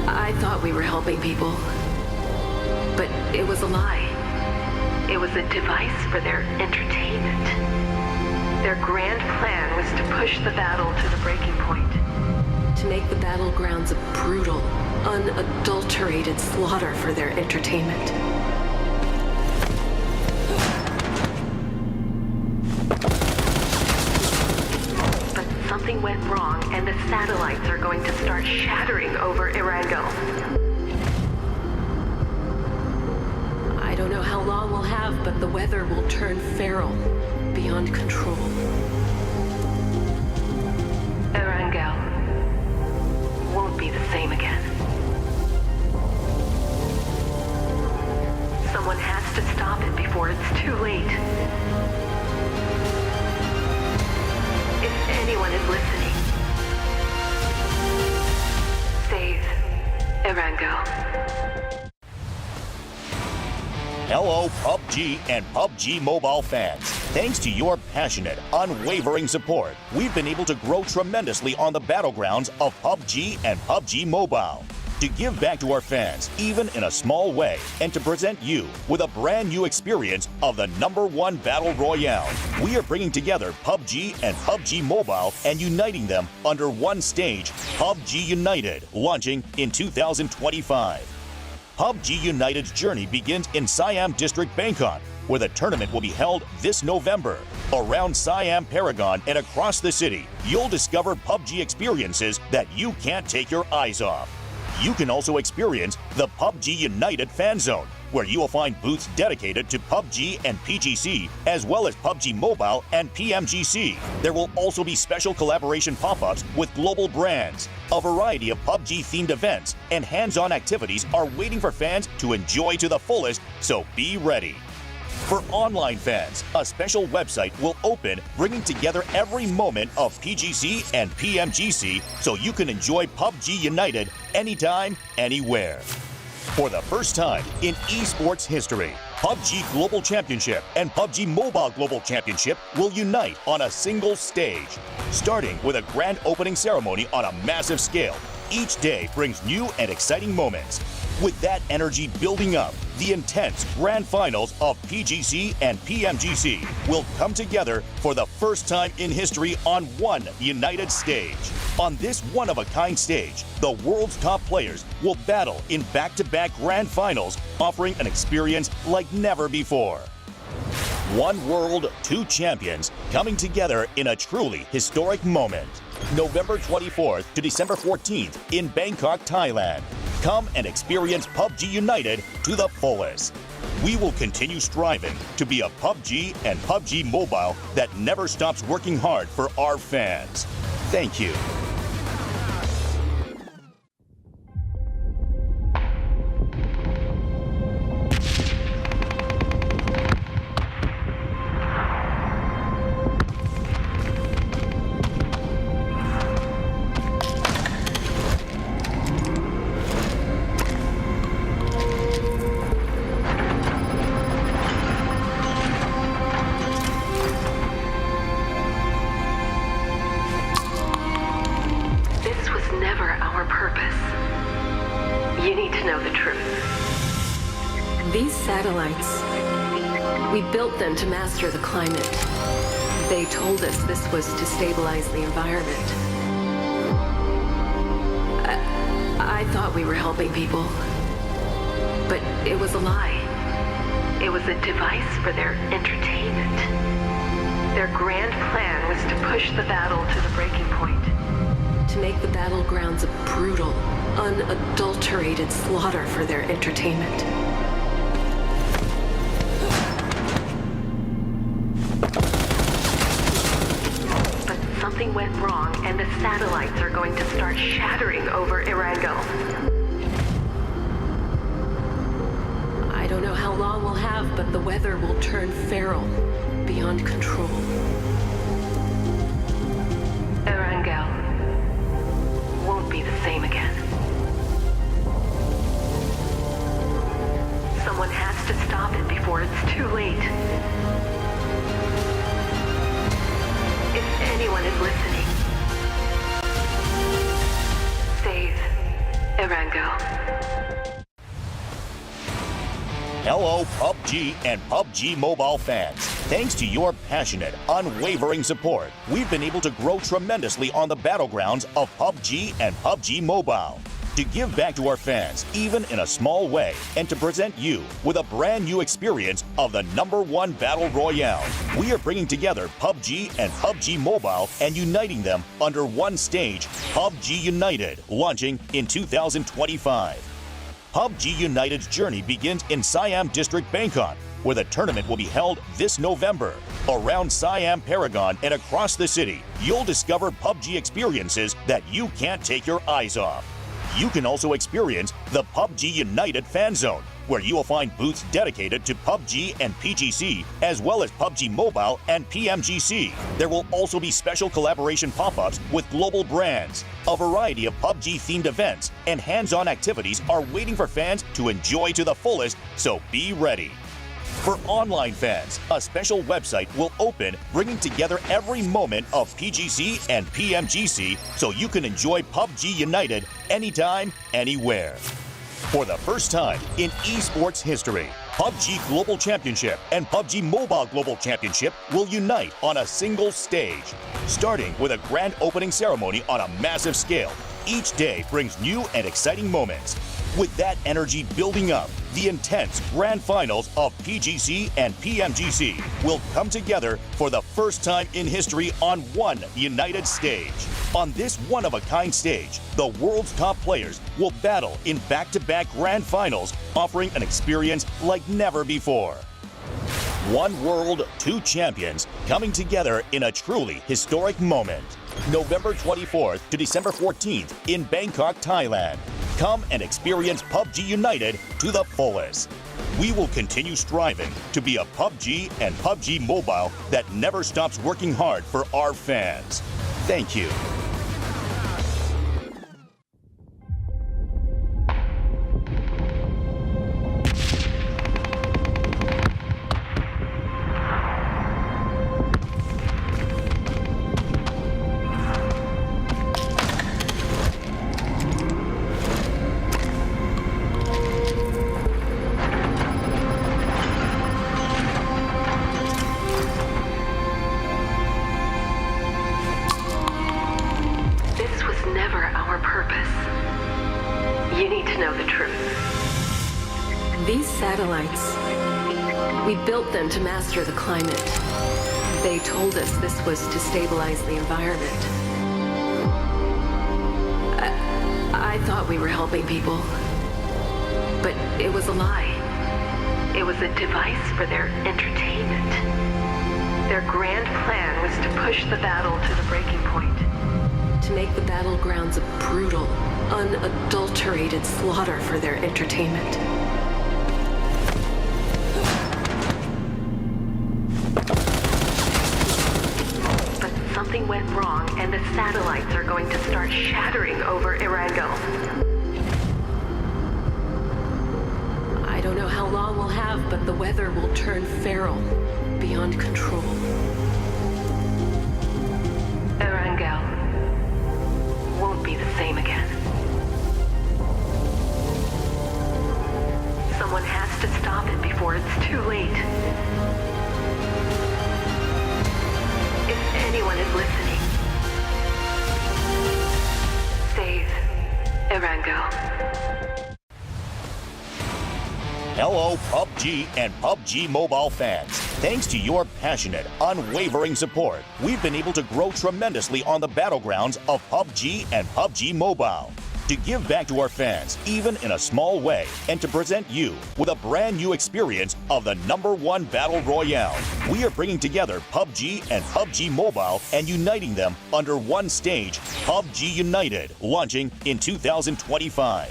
I thought we were helping people, but it was a lie. It was a device for their entertainment. Their grand plan was to push the battle to the breaking point. To make the battlegrounds a brutal, unadulterated slaughter for their entertainment. But something went wrong, and the satellites are going to start shattering over Erangel. I don't know how long we'll have, but the weather will turn feral, beyond control. Erangel won't be the same again. Someone has to stop it before it's too late. If anyone is listening, save Erangel. Hello, PUBG and PUBG Mobile fans. Thanks to your passionate, unwavering support, we've been able to grow tremendously on the battlegrounds of PUBG and PUBG Mobile. To give back to our fans, even in a small way, and to present you with a brand new experience of the #1 Battle Royale, we are bringing together PUBG and PUBG Mobile and uniting them under one stage, PUBG United, launching in 2025. PUBG United's journey begins in Siam District, Bangkok, where the tournament will be held this November. Around Siam Paragon and across the city, you'll discover PUBG experiences that you can't take your eyes off. You can also experience the PUBG United Fan Zone, where you will find booths dedicated to PUBG and PGC, as well as PUBG Mobile and PMGC. There will also be special collaboration pop-ups with global brands. A variety of PUBG-themed events and hands-on activities are waiting for fans to enjoy to the fullest, so be ready. For online fans, a special website will open, bringing together every moment of PGC and PMGC so you can enjoy PUBG United anytime, anywhere. For the first time in esports history, PUBG Global Championship and PUBG Mobile Global Championship will unite on a single stage. Starting with a grand opening ceremony on a massive scale, each day brings new and exciting moments. With that energy building up, the intense grand finals of PGC and PMGC will come together for the first time in history on one united stage. On this one-of-a-kind stage, the world's top players will battle in back-to-back grand finals, offering an experience like never before. One world, two champions coming together in a truly historic moment. November 24th to December 14th in Bangkok, Thailand. Come and experience PUBG United to the fullest. We will continue striving to be a PUBG and PUBG Mobile that never stops working hard for our fans. Thank you. never our purpose. You need to know the truth. These satellites, we built them to master the climate. They told us this was to stabilize the environment. I thought we were helping people, but it was a lie. It was a device for their entertainment. Their grand plan was to push the battle to the breaking point, to make the battlegrounds a brutal, unadulterated slaughter for their entertainment. But something went wrong, and the satellites are going to start shattering over Erangel. I don't know how long we'll have, but the weather will turn feral, beyond control. Erangel won't be the same again. Someone has to stop it before it's too late. If anyone is listening, save Erangel. Hello, PUBG and PUBG Mobile fans. Thanks to your passionate, unwavering support, we've been able to grow tremendously on the battlegrounds of PUBG and PUBG Mobile. To give back to our fans, even in a small way, and to present you with a brand new experience of the #1 Battle Royale, we are bringing together PUBG and PUBG Mobile and uniting them under one stage, PUBG United, launching in 2025. PUBG United's journey begins in Siam District, Bangkok, where the tournament will be held this November. Around Siam Paragon and across the city, you'll discover PUBG experiences that you can't take your eyes off. You can also experience the PUBG United Fan Zone, where you will find booths dedicated to PUBG and PGC, as well as PUBG Mobile and PMGC. There will also be special collaboration pop-ups with global brands. A variety of PUBG-themed events and hands-on activities are waiting for fans to enjoy to the fullest, so be ready. For online fans, a special website will open, bringing together every moment of PGC and PMGC so you can enjoy PUBG United anytime, anywhere. For the first time in esports history, PUBG Global Championship and PUBG Mobile Global Championship will unite on a single stage. Starting with a grand opening ceremony on a massive scale, each day brings new and exciting moments. With that energy building up, the intense grand finals of PGC and PMGC will come together for the first time in history on one united stage. On this one-of-a-kind stage, the world's top players will battle in back-to-back grand finals, offering an experience like never before. One world, two champions coming together in a truly historic moment. November 24th to December 14th in Bangkok, Thailand. Come and experience PUBG United to the fullest. We will continue striving to be a PUBG and PUBG Mobile that never stops working hard for our fans. Thank you. You need to know the truth. These satellites, we built them to master the climate. They told us this was to stabilize the environment. I thought we were helping people, but it was a lie. It was a device for their entertainment. Their grand plan was to push the battle to the breaking point, to make the battlegrounds a brutal, unadulterated slaughter for their entertainment. But something went wrong, and the satellites are going to start shattering over Erangel. I don't know how long we'll have, but the weather will turn feral, beyond control. Erangel won't be the same again. too late. If anyone is listening, save Erango. Hello, PUBG and PUBG Mobile fans. Thanks to your passionate, unwavering support, we've been able to grow tremendously on the battlegrounds of PUBG and PUBG Mobile. To give back to our fans, even in a small way, and to present you with a brand new experience of the #1 Battle Royale, we are bringing together PUBG and PUBG Mobile and uniting them under one stage, PUBG United, launching in 2025.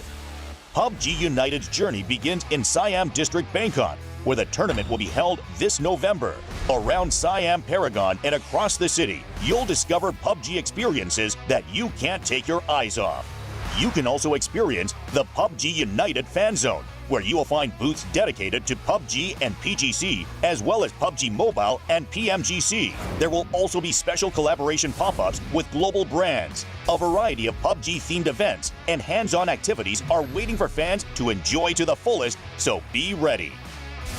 PUBG United's journey begins in Siam District, Bangkok, where the tournament will be held this November. Around Siam Paragon and across the city, you'll discover PUBG experiences that you can't take your eyes off. You can also experience the PUBG United Fan Zone, where you will find booths dedicated to PUBG and PGC, as well as PUBG Mobile and PMGC. There will also be special collaboration pop-ups with global brands. A variety of PUBG-themed events and hands-on activities are waiting for fans to enjoy to the fullest, so be ready.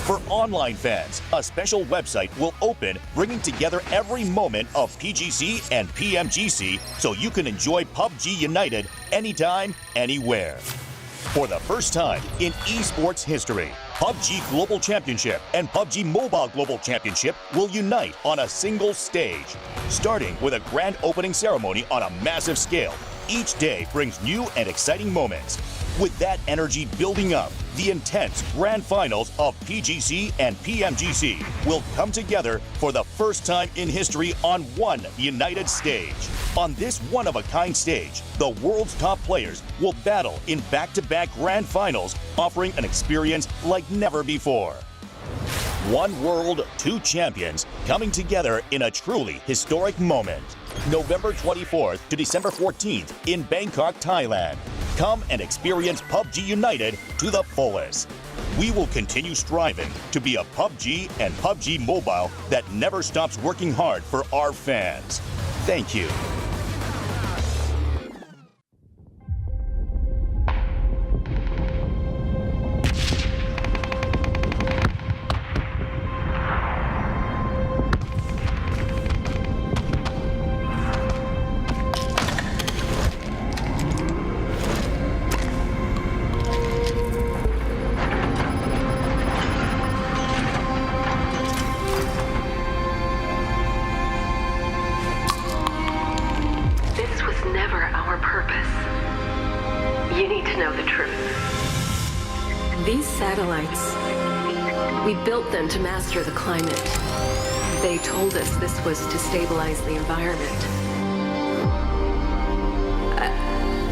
For online fans, a special website will open, bringing together every moment of PGC and PMGC so you can enjoy PUBG United anytime, anywhere. For the first time in esports history, PUBG Global Championship and PUBG Mobile Global Championship will unite on a single stage. Starting with a grand opening ceremony on a massive scale, each day brings new and exciting moments. With that energy building up, the intense grand finals of PGC and PMGC will come together for the first time in history on one united stage. On this one-of-a-kind stage, the world's top players will battle in back-to-back grand finals, offering an experience like never before. One world, two champions, coming together in a truly historic moment. November 24th to December 14th in Bangkok, Thailand. Come and experience PUBG United to the fullest. We will continue striving to be a PUBG and PUBG Mobile that never stops working hard for our fans. Thank you. You need to know the truth. These satellites, we built them to master the climate. They told us this was to stabilize the environment.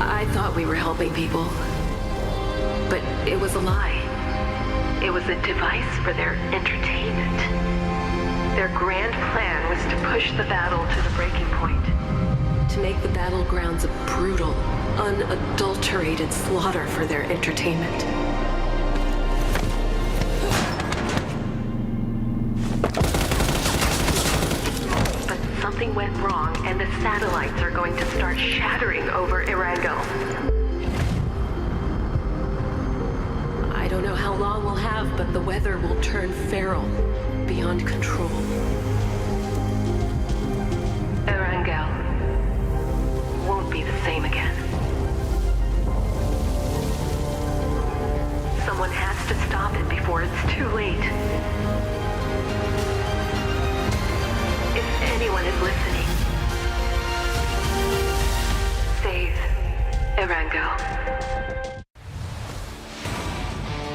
I thought we were helping people, but it was a lie. It was a device for their entertainment. Their grand plan was to push the battle to the breaking point, to make the battlegrounds a brutal, unadulterated slaughter for their entertainment. But something went wrong, and the satellites are going to start shattering over Erango. I don't know how long we'll have, but the weather will turn feral, beyond control. Erango won't be the same again. Someone has to stop it before it's too late. If anyone is listening, save Erango.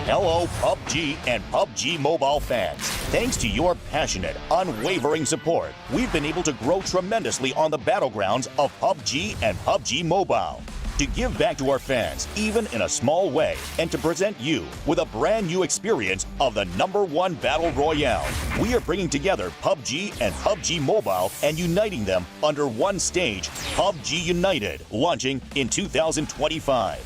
Hello, PUBG and PUBG Mobile fans. Thanks to your passionate, unwavering support, we've been able to grow tremendously on the battlegrounds of PUBG and PUBG Mobile. To give back to our fans, even in a small way, and to present you with a brand new experience of the #1 Battle Royale, we are bringing together PUBG and PUBG Mobile and uniting them under one stage, PUBG United, launching in 2025.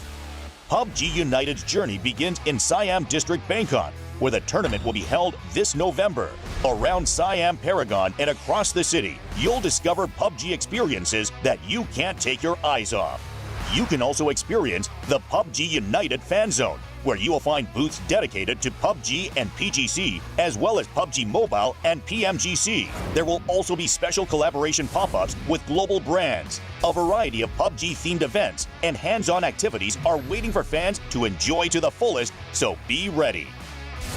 PUBG United's journey begins in Siam District, Bangkok, where the tournament will be held this November. Around Siam Paragon and across the city, you'll discover PUBG experiences that you can't take your eyes off. You can also experience the PUBG United Fan Zone, where you will find booths dedicated to PUBG and PGC, as well as PUBG Mobile and PMGC. There will also be special collaboration pop-ups with global brands. A variety of PUBG-themed events and hands-on activities are waiting for fans to enjoy to the fullest, so be ready.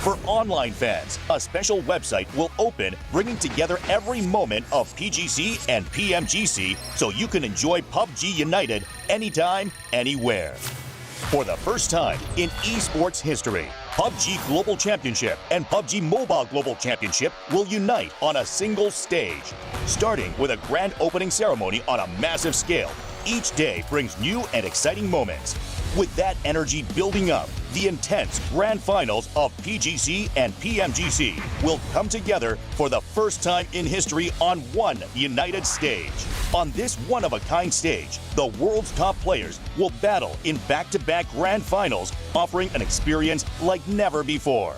For online fans, a special website will open, bringing together every moment of PGC and PMGC so you can enjoy PUBG United anytime, anywhere. For the first time in esports history, PUBG Global Championship and PUBG Mobile Global Championship will unite on a single stage. Starting with a grand opening ceremony on a massive scale, each day brings new and exciting moments. With that energy building up, the intense grand finals of PGC and PMGC will come together for the first time in history on one united stage. On this one-of-a-kind stage, the world's top players will battle in back-to-back grand finals, offering an experience like never before.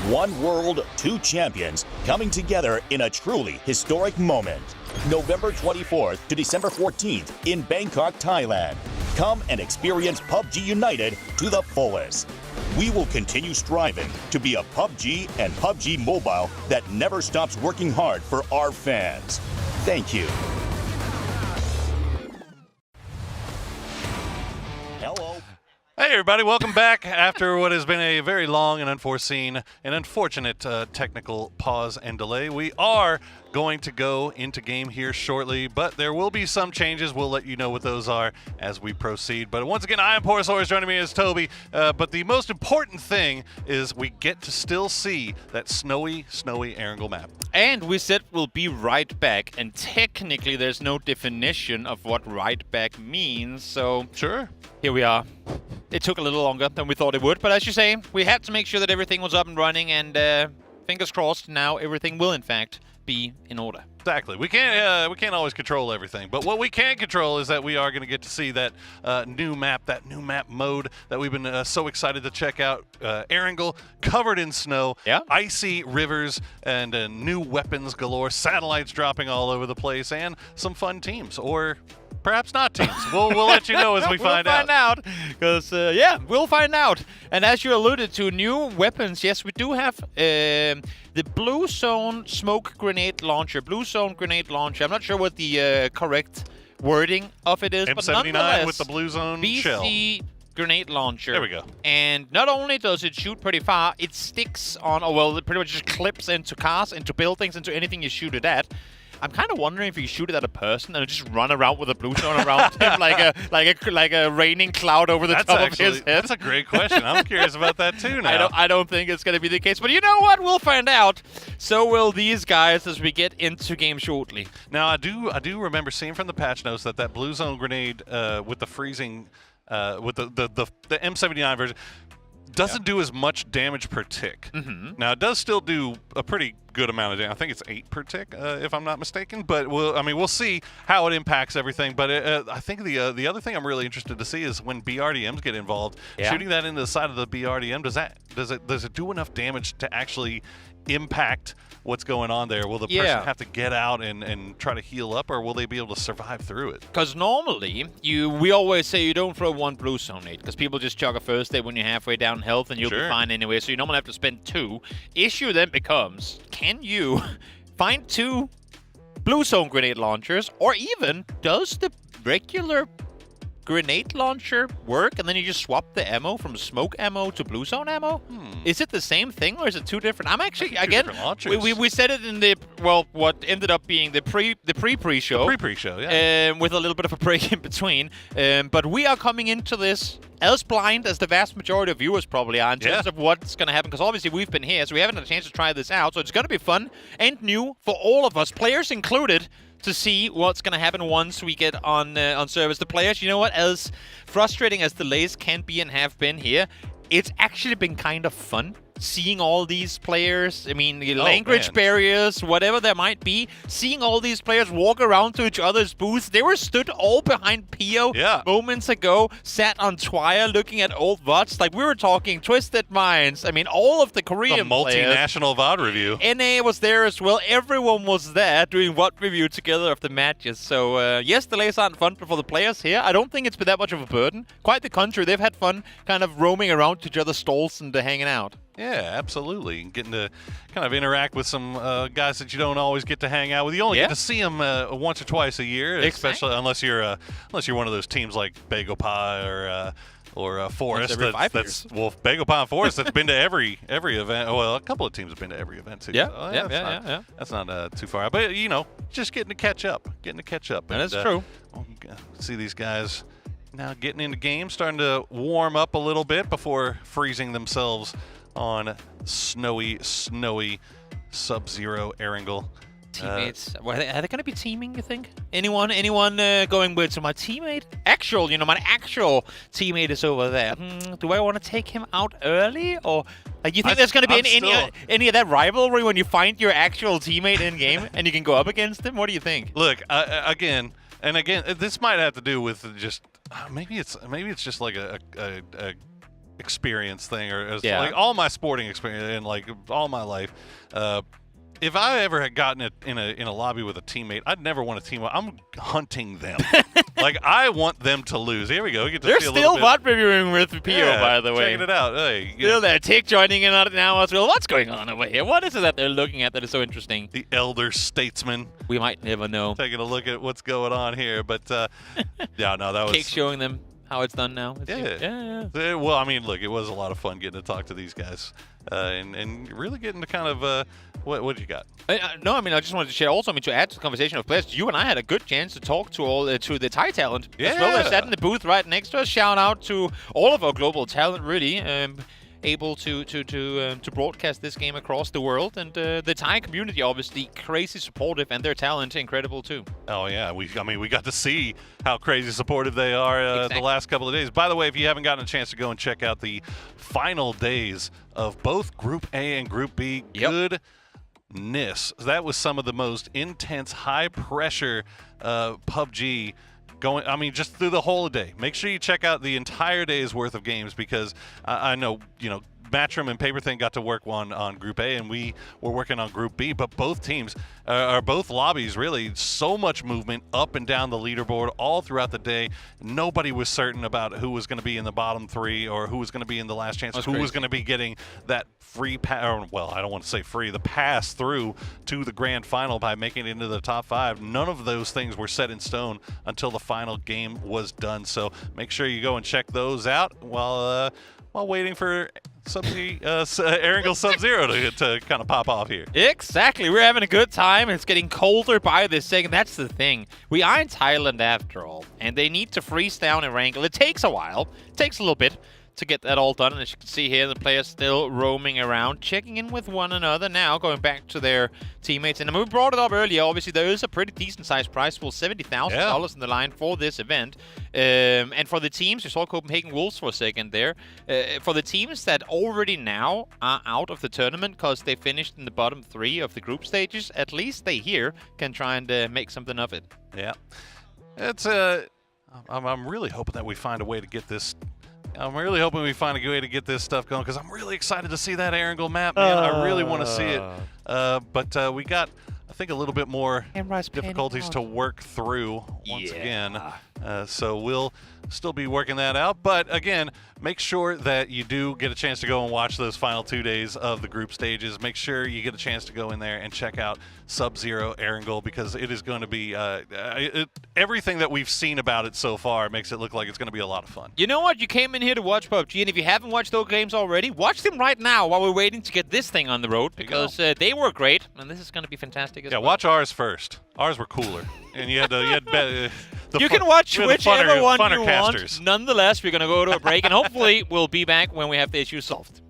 One world, two champions, coming together in a truly historic moment. November 24th to December 14th in Bangkok, Thailand. Come and experience PUBG United to the fullest. We will continue striving to be a PUBG and PUBG Mobile that never stops working hard for our fans. Thank you. Hello. Hey everybody, welcome back after what has been a very long and unforeseen and unfortunate technical pause and delay. We are going to go into game here shortly, but there will be some changes. We'll let you know what those are as we proceed. But once again, I am Porsaurus, joining me is Toby. But the most important thing is we get to still see that snowy Erangel map. And we said we'll be right back, and technically there's no definition of what right back means, so Sure. Here we are. It took a little longer than we thought it would, but as you say, we had to make sure that everything was up and running, and fingers crossed, now everything will in fact be in order. Exactly. We can't always control everything, but what we can control is that we are going to get to see that new map mode that we've been so excited to check out. Erangel, covered in snow, icy rivers, and new weapons galore, satellites dropping all over the place, and some fun teams, or perhaps not teams. We'll let you know as we find out. We'll find out, because, we'll find out. And as you alluded to, new weapons, yes, we do have the Blue Zone Smoke Grenade Launcher. Blue Zone Grenade Launcher. I'm not sure what the correct wording of it is, but M79 with the Blue Zone BC shell. Grenade Launcher. There we go. And not only does it shoot pretty far, it sticks on, it pretty much just clips into cars, into buildings, into anything you shoot it at. I'm kind of wondering if you shoot it at a person and just run around with a blue zone around him like a raining cloud over the top of his head. That's a great question. I'm curious about that too now. I don't think it's going to be the case, but you know what? We'll find out. So will these guys as we get into game shortly. Now I do remember seeing from the patch notes that blue zone grenade with the freezing with the M79 version doesn't do as much damage per tick. Now it does still do a pretty good amount of damage. I think it's 8 per tick, if I'm not mistaken. But we'll see how it impacts everything. But I think the other thing I'm really interested to see is when BRDMs get involved. Shooting that into the side of the BRDM, does it do enough damage to actually impact what's going on there? Will the person have to get out and try to heal up, or will they be able to survive through it? Because normally, we always say you don't throw one blue zone nade, because people just chug a first aid when you're halfway down health, and you'll be fine anyway, so you normally have to spend 2. Issue then becomes, can you find 2 blue zone grenade launchers, or even, does the regular grenade launcher work, and then you just swap the ammo from smoke ammo to blue zone ammo? Is it the same thing, or is it 2 different? I'm actually, again, we said it in the, what ended up being the pre-show. Pre-show, yeah. With a little bit of a break in between. But we are coming into this as blind as the vast majority of viewers probably are in terms of what's going to happen, because obviously we've been here, so we haven't had a chance to try this out, so it's going to be fun and new for all of us, players included, to see what's going to happen once we get on service. The players, you know what, as frustrating as delays can be and have been here, it's actually been kind of fun seeing all these players, I mean, the language barriers, whatever there might be, seeing all these players walk around to each other's booths. They were stood all behind Pio moments ago, sat on Twire looking at old VODs. Like, we were talking Twisted Minds. I mean, all of the Korean multinational VOD review. NA was there as well. Everyone was there doing VOD review together of the matches. So, yes, delays aren't fun for the players here. I don't think it's been that much of a burden. Quite the contrary. They've had fun kind of roaming around to each other's stalls and hanging out. Yeah, absolutely. Getting to kind of interact with some guys that you don't always get to hang out with. You only get to see them once or twice a year, especially unless you're one of those teams like Bagopie or Forest. Bagopie and Forest that's been to every event. Well, a couple of teams have been to every event too. Yeah. That's not too far out. But just getting to catch up. That is true. See these guys now getting into games, starting to warm up a little bit before freezing themselves on snowy Sub-Zero Erangel. Teammates, are they going to be teaming, you think? Anyone going with, so my teammate? My actual teammate is over there. Do I want to take him out early? Or you think there's going to be any of that rivalry when you find your actual teammate in game and you can go up against him? What do you think? Look, again, this might have to do with just maybe it's just like a experience thing, or like all my sporting experience and like all my life. If I ever had gotten it in a lobby with a teammate, I'd never want to team up. I'm hunting them. Like, I want them to lose. Here we go. We get to They're see a still little VOD reviewing with Pio, by the way. Checking it out. Hey, still there. Tick joining in on it now as well. What's going on over here? What is it that they're looking at that is so interesting? The elder statesman. We might never know. Taking a look at what's going on here, but that was Cake showing them how it's done now. Yeah. Well, I mean, look, it was a lot of fun getting to talk to these guys and really getting to kind of what you got? No, I mean, I just wanted to share also, to add to the conversation of players, you and I had a good chance to talk to to the Thai talent as well. They sat in the booth right next to us. Shout out to all of our global talent, really. Able to broadcast this game across the world, and the Thai community obviously crazy supportive, and their talent incredible too. Oh yeah, we got to see how crazy supportive they are the last couple of days. By the way, if you haven't gotten a chance to go and check out the final days of both Group A and Group B, goodness, that was some of the most intense, high pressure PUBG. Going, just through the whole day. Make sure you check out the entire day's worth of games, because I know, Matchroom and Paperthing got to work on Group A, and we were working on Group B, but both teams, both lobbies, really, so much movement up and down the leaderboard all throughout the day. Nobody was certain about who was going to be in the bottom three or who was going to be in the last chance, who was going to be getting that free pass, well, I don't want to say free, the pass through to the grand final by making it into the top 5. None of those things were set in stone until the final game was done, so make sure you go and check those out while waiting for Erangel Sub-Zero to kind of pop off here. Exactly. We're having a good time. It's getting colder by the second. That's the thing. We are in Thailand after all, and they need to freeze down Erangel. It takes a while. It takes a little bit to get that all done. And as you can see here, the players still roaming around, checking in with one another now, going back to their teammates. And we brought it up earlier. Obviously, there is a pretty decent-sized prize pool, $70,000 in the line for this event. And for the teams, you saw Copenhagen Wolves for a second there. For the teams that already now are out of the tournament because they finished in the bottom 3 of the group stages, at least they here can try and make something of it. Yeah. It's I'm really hoping that we find a way to get this. I'm really hoping we find a way to get this stuff going, because I'm really excited to see that Erangel map, man. I really want to see it. But we got, I think, a little bit more difficulties to work through once again. So we'll still be working that out. But again, make sure that you do get a chance to go and watch those final 2 days of the group stages. Make sure you get a chance to go in there and check out Sub-Zero Erangel, because it is going to be everything that we've seen about it so far makes it look like it's going to be a lot of fun. You know what? You came in here to watch PUBG, and if you haven't watched those games already, watch them right now while we're waiting to get this thing on the road, because they were great, and this is going to be fantastic as well. Yeah, watch ours first. Ours were cooler, and you can watch whichever one you want. Nonetheless, we're going to go to a break, and hopefully we'll be back when we have the issue solved.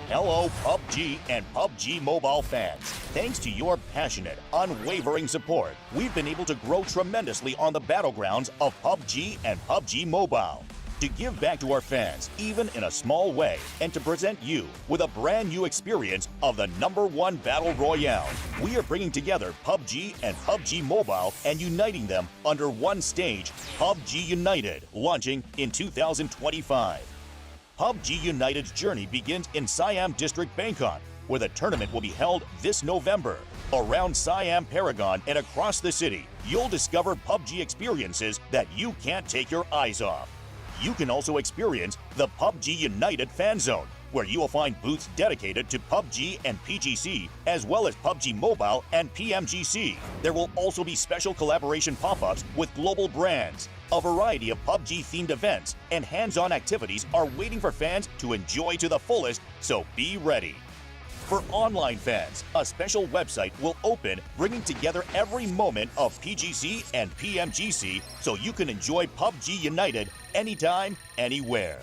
Hello, PUBG and PUBG Mobile fans. Thanks to your passionate, unwavering support, we've been able to grow tremendously on the battlegrounds of PUBG and PUBG Mobile. to give back to our fans, even in a small way, and to present you with a brand new experience of the #1 Battle Royale. We are bringing together PUBG and PUBG Mobile and uniting them under one stage, PUBG United, launching in 2025. PUBG United's journey begins in Siam District, Bangkok, where the tournament will be held this November. Around Siam Paragon and across the city, you'll discover PUBG experiences that you can't take your eyes off. You can also experience the PUBG United Fan Zone, where you will find booths dedicated to PUBG and PGC, as well as PUBG Mobile and PMGC. There will also be special collaboration pop-ups with global brands. A variety of PUBG-themed events and hands-on activities are waiting for fans to enjoy to the fullest, so be ready. For online fans, a special website will open, bringing together every moment of PGC and PMGC so you can enjoy PUBG United anytime, anywhere.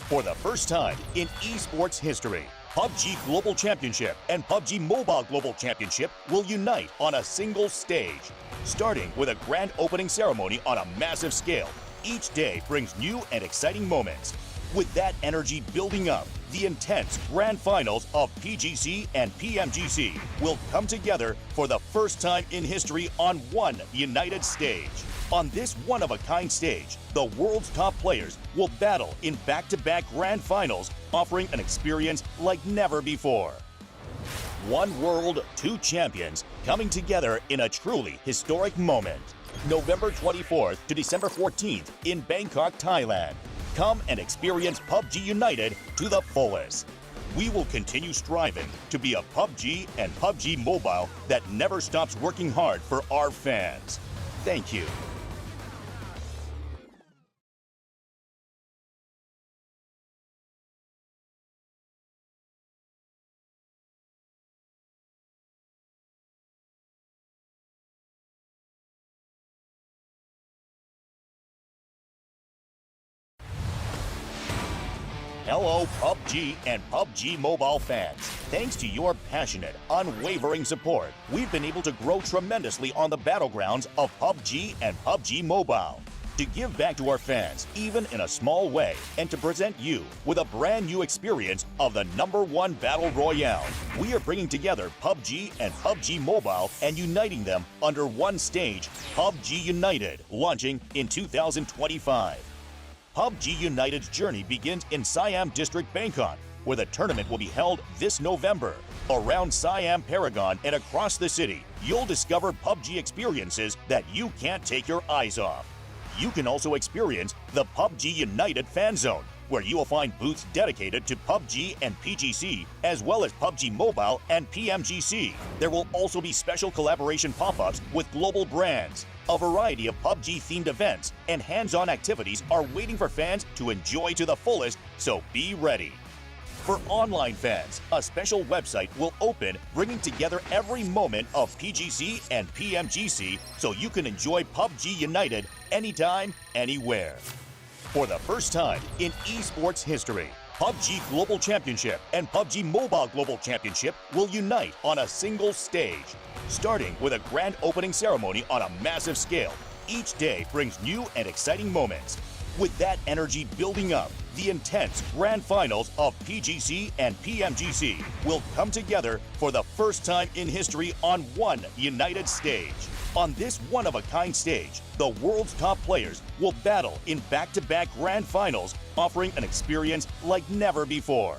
For the first time in esports history, PUBG Global Championship and PUBG Mobile Global Championship will unite on a single stage. Starting with a grand opening ceremony on a massive scale, each day brings new and exciting moments. With that energy building up, the intense grand finals of PGC and PMGC will come together for the first time in history on one united stage. On this one-of-a-kind stage, the world's top players will battle in back-to-back grand finals, offering an experience like never before. One world, two champions, coming together in a truly historic moment. November 24th to December 14th in Bangkok, Thailand. Come and experience PUBG United to the fullest. We will continue striving to be a PUBG and PUBG Mobile that never stops working hard for our fans. Thank you. Hello, PUBG and PUBG Mobile fans. Thanks to your passionate, unwavering support, we've been able to grow tremendously on the battlegrounds of PUBG and PUBG Mobile. To give back to our fans, even in a small way, and to present you with a brand new experience of the #1 Battle Royale, we are bringing together PUBG and PUBG Mobile and uniting them under one stage, PUBG United, launching in 2025. PUBG United's journey begins in Siam District, Bangkok, where the tournament will be held this November. Around Siam Paragon and across the city, you'll discover PUBG experiences that you can't take your eyes off. You can also experience the PUBG United Fan Zone, where you will find booths dedicated to PUBG and PGC, as well as PUBG Mobile and PMGC. There will also be special collaboration pop-ups with global brands. A variety of PUBG-themed events and hands-on activities are waiting for fans to enjoy to the fullest, so be ready. For online fans, a special website will open, bringing together every moment of PGC and PMGC so you can enjoy PUBG United anytime, anywhere. For the first time in esports history, PUBG Global Championship and PUBG Mobile Global Championship will unite on a single stage. Starting with a grand opening ceremony on a massive scale, each day brings new and exciting moments. With that energy building up, the intense grand finals of PGC and PMGC will come together for the first time in history on one united stage. On this one-of-a-kind stage, the world's top players will battle in back-to-back grand finals, offering an experience like never before.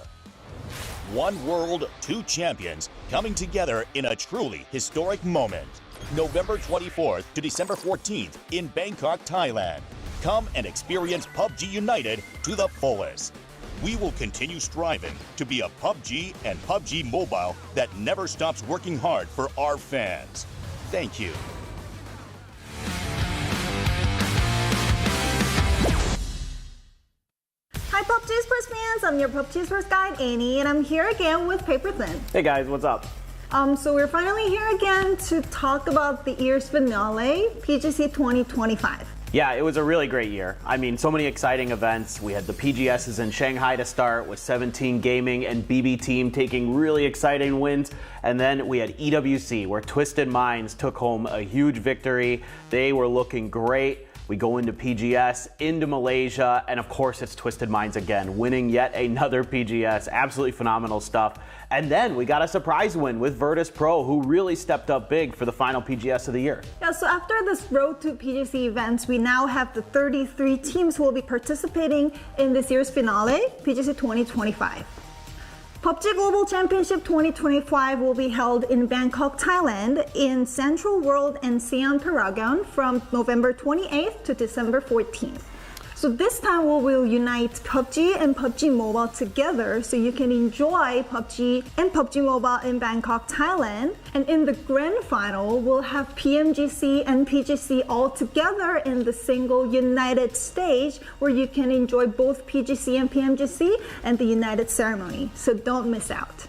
One world, two champions, coming together in a truly historic moment. November 24th to December 14th in Bangkok, Thailand. Come and experience PUBG United to the fullest. We will continue striving to be a PUBG and PUBG Mobile that never stops working hard for our fans. Thank you. Hi PUBG Sports fans, I'm your PUBG Sports guide Annie, and I'm here again with Paper Thin. Hey guys, what's up? So we're finally here again to talk about the year's finale, PGC 2025. Yeah, it was a really great year. I mean, so many exciting events. We had the PGSs in Shanghai to start with 17 Gaming and BB Team taking really exciting wins. And then we had EWC where Twisted Minds took home a huge victory. They were looking great. We go into PGS, into Malaysia, and of course it's Twisted Minds again, winning yet another PGS. Absolutely phenomenal stuff. And then we got a surprise win with Virtus Pro, who really stepped up big for the final PGS of the year. Yeah, so after this Road to PGC events, we now have the 33 teams who will be participating in this year's finale, PGC 2025. PUBG Global Championship 2025 will be held in Bangkok, Thailand, in Central World and Siam Paragon from November 28th to December 14th. So this time we will unite PUBG and PUBG Mobile together so you can enjoy PUBG and PUBG Mobile in Bangkok, Thailand. And in the grand final, we'll have PMGC and PGC all together in the single united stage where you can enjoy both PGC and PMGC and the united ceremony. So don't miss out.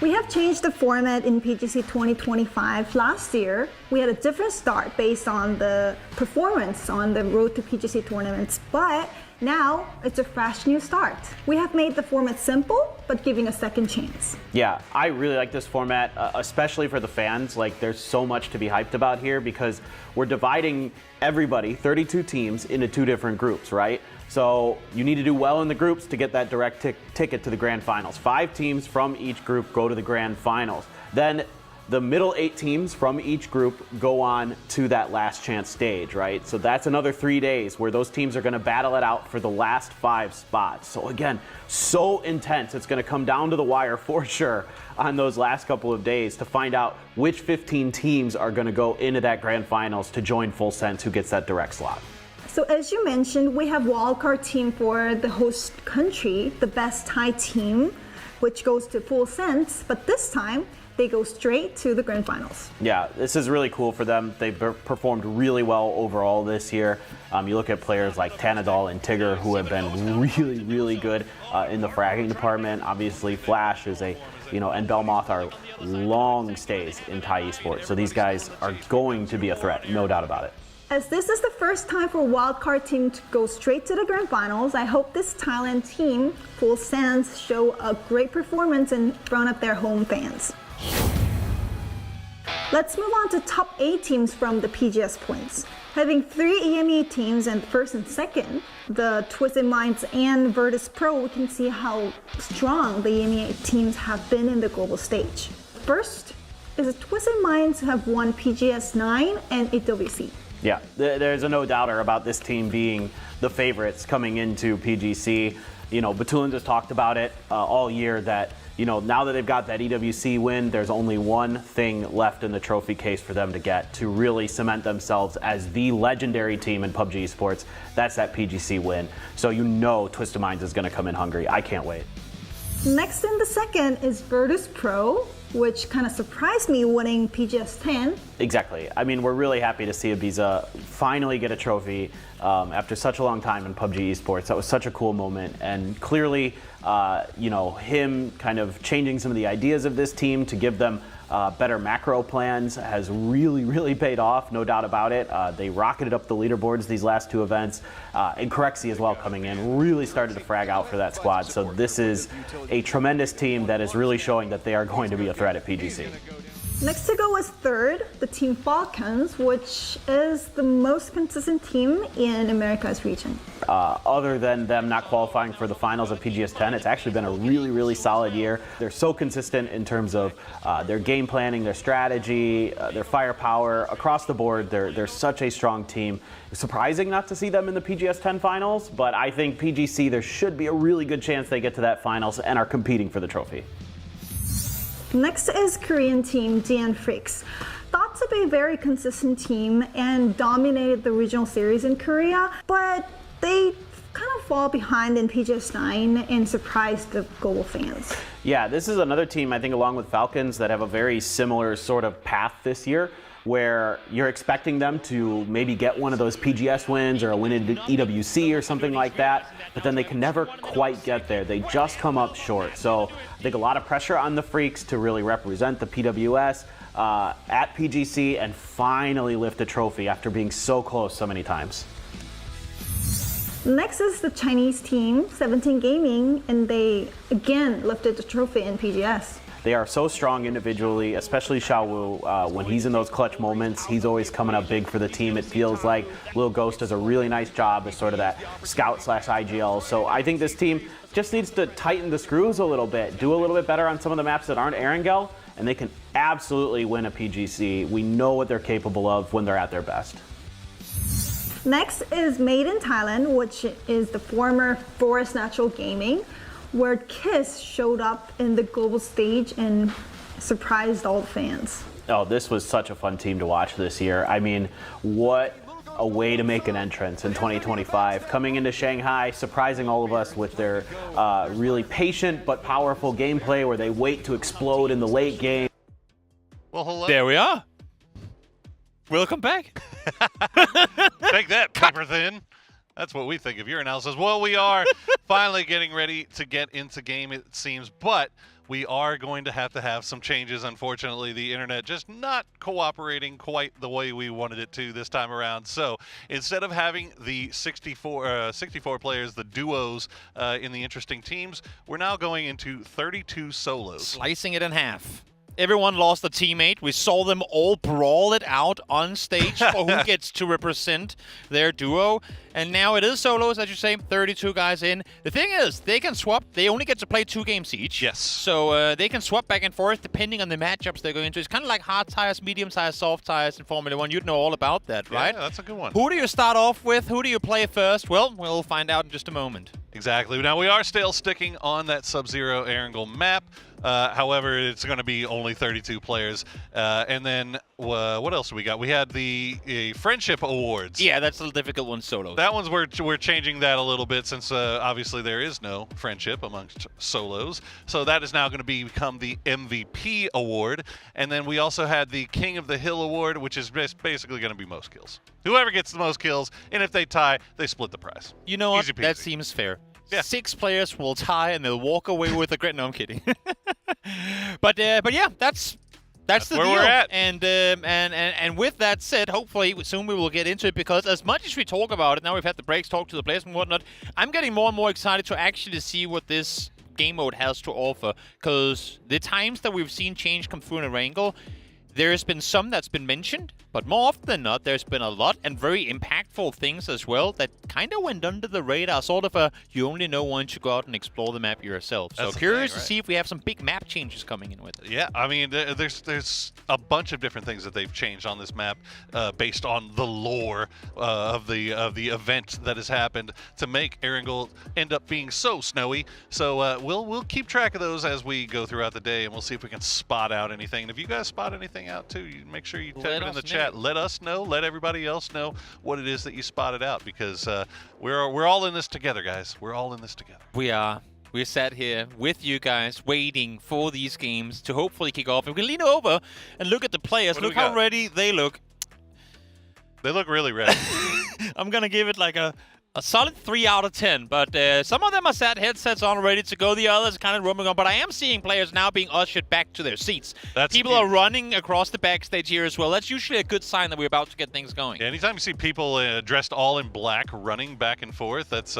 We have changed the format in PGC 2025. Last year, we had a different start based on the performance on the Road to PGC tournaments, but now it's a fresh new start. We have made the format simple, but giving a second chance. Yeah, I really like this format, especially for the fans. Like, there's so much to be hyped about here because we're dividing everybody, 32 teams, into 2 different groups, right? So you need to do well in the groups to get that direct ticket to the grand finals. 5 teams from each group go to the grand finals. Then the middle 8 teams from each group go on to that last chance stage, right? So that's another 3 days where those teams are going to battle it out for the last 5 spots. So again, so intense. It's going to come down to the wire for sure on those last couple of days to find out which 15 teams are going to go into that grand finals to join Full Sense, who gets that direct slot. So as you mentioned, we have wildcard team for the host country, the best Thai team, which goes to Full Sense, but this time they go straight to the grand finals. Yeah, this is really cool for them. They've performed really well overall this year. You look at players like Tanadol and Tigger, who have been really, really good in the fragging department. Obviously, Flash is and Belmoth are long stays in Thai esports. So these guys are going to be a threat, no doubt about it. As this is the first time for wildcard team to go straight to the grand finals, I hope this Thailand team, Full Sense, show a great performance in front of their home fans. Let's move on to top 8 teams from the PGS points. Having 3 EMEA teams in first and second, the Twisted Minds and Virtus Pro, we can see how strong the EMEA teams have been in the global stage. First is the Twisted Minds have won PGS 9 and AWC. Yeah, there's a no doubter about this team being the favorites coming into PGC. Batulin just talked about it all year that, now that they've got that EWC win, there's only one thing left in the trophy case for them to get to really cement themselves as the legendary team in PUBG Esports. That's that PGC win. So Twisted Minds is going to come in hungry. I can't wait. Next in the second is Virtus Pro, which kind of surprised me winning PGS 10. Exactly. I mean, we're really happy to see Ibiza finally get a trophy after such a long time in PUBG Esports. That was such a cool moment. And clearly, him kind of changing some of the ideas of this team to give them better macro plans has really, really paid off, no doubt about it. They rocketed up the leaderboards these last 2 events. And Corexi as well coming in, really started to frag out for that squad. So this is a tremendous team that is really showing that they are going to be a threat at PGC. Next to go is third, the Team Falcons, which is the most consistent team in America's region. Other than them not qualifying for the finals of PGS 10, it's actually been a really, really solid year. They're so consistent in terms of their game planning, their strategy, their firepower. Across the board, they're such a strong team. It's surprising not to see them in the PGS 10 finals, but I think PGC, there should be a really good chance they get to that finals and are competing for the trophy. Next is Korean team DN Freaks. Thought to be a very consistent team and dominated the regional series in Korea, but they kind of fall behind in PGS 9 and surprised the global fans. Yeah, this is another team, I think, along with Falcons, that have a very similar sort of path this year, where you're expecting them to maybe get one of those PGS wins or a win in EWC or something like that, but then they can never quite get there. They just come up short. So I think a lot of pressure on the Freaks to really represent the PWS at PGC and finally lift a trophy after being so close so many times. Next is the Chinese team, 17 Gaming, and they again lifted the trophy in PGS. They are so strong individually, especially Xiao Wu. When he's in those clutch moments, he's always coming up big for the team. It feels like Lil Ghost does a really nice job as sort of that scout/IGL. So I think this team just needs to tighten the screws a little bit, do a little bit better on some of the maps that aren't Erangel, and they can absolutely win a PGC. We know what they're capable of when they're at their best. Next is Made in Thailand, which is the former Forest Natural Gaming, where Kiss showed up in the global stage and surprised all the fans. Oh, this was such a fun team to watch this year. I mean, what a way to make an entrance in 2025. Coming into Shanghai, surprising all of us with their really patient but powerful gameplay where they wait to explode in the late game. Well, hello. There we are. Welcome back. Take that, paper thin. That's what we think of your analysis. Well, we are finally getting ready to get into game, it seems, but we are going to have some changes. Unfortunately, the internet just not cooperating quite the way we wanted it to this time around. So instead of having the 64 players, the duos in the interesting teams, we're now going into 32 solos. Slicing it in half. Everyone lost a teammate. We saw them all brawl it out on stage for who gets to represent their duo. And now it is solos, as you say, 32 guys in. The thing is, they can swap. They only get to play 2 games each. Yes. So they can swap back and forth depending on the matchups they're going into. It's kind of like hard tires, medium tires, soft tires in Formula 1. You'd know all about that, right? Yeah, that's a good one. Who do you start off with? Who do you play first? Well, we'll find out in just a moment. Exactly. Now, we are still sticking on that Sub-Zero Erangel map. However, it's going to be only 32 players. And then what else do we got? We had the Friendship Awards. Yeah, that's a difficult one solo. That one's we're changing that a little bit since obviously there is no friendship amongst solos. So that is now going to become the MVP award. And then we also had the King of the Hill award, which is basically going to be most kills. Whoever gets the most kills, and if they tie, they split the prize. You know what? Easy peasy. That seems fair. Yeah. 6 players will tie and they'll walk away with a great. No, I'm kidding. but yeah, that's the where deal. we're at. And with that said, hopefully soon we will get into it, because as much as we talk about it, now we've had the breaks, talk to the players and whatnot, I'm getting more and more excited to actually see what this game mode has to offer. Because the times that we've seen change come through in Erangel, there's been some that's been mentioned, but more often than not, there's been a lot and very impactful things as well that kind of went under the radar. Sort of you only know once you go out and explore the map yourself. So curious to see if we have some big map changes coming in with it. Yeah, I mean, there's a bunch of different things that they've changed on this map based on the lore of the event that has happened to make Erangel end up being so snowy. So we'll keep track of those as we go throughout the day, and we'll see if we can spot out anything. And if you guys spot anything out too, you make sure you type it in the chat. Let us know. Let everybody else know what it is that you spotted out, because we're all in this together, guys. We're all in this together. We are. We're sat here with you guys, waiting for these games to hopefully kick off. And we can lean over and look at the players. Look how ready they look. They look really ready. I'm gonna give it like a solid 3 out of 10, but some of them are sat headsets on ready to go. The others kind of roaming on, but I am seeing players now being ushered back to their seats. People are running across the backstage here as well. That's usually a good sign that we're about to get things going. Yeah, anytime you see people dressed all in black running back and forth, that's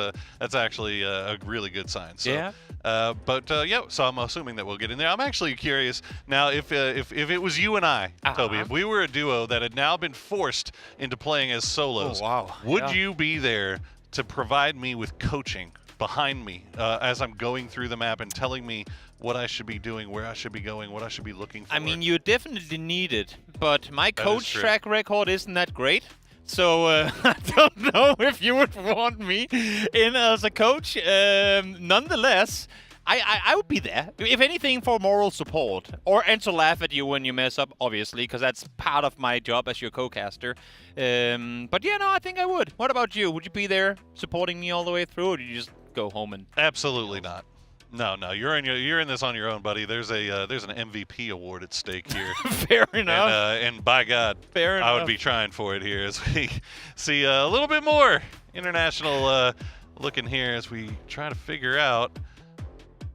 actually a really good sign. So, yeah. Yeah, so I'm assuming that we'll get in there. I'm actually curious now if it was you and I, Toby, if we were a duo that had now been forced into playing as solos, would you be there to provide me with coaching behind me as I'm going through the map and telling me what I should be doing, where I should be going, what I should be looking for? I mean, you definitely need it, but my coach track record isn't that great. So I don't know if you would want me in as a coach. Nonetheless, I would be there, if anything, for moral support and to laugh at you when you mess up, obviously, because that's part of my job as your co-caster. But yeah, no, I think I would. What about you? Would you be there supporting me all the way through, or do you just go home and? Absolutely not. No, you're in this on your own, buddy. There's an MVP award at stake here. Fair enough. And by God, fair enough. I would be trying for it here as we see a little bit more international looking here as we try to figure out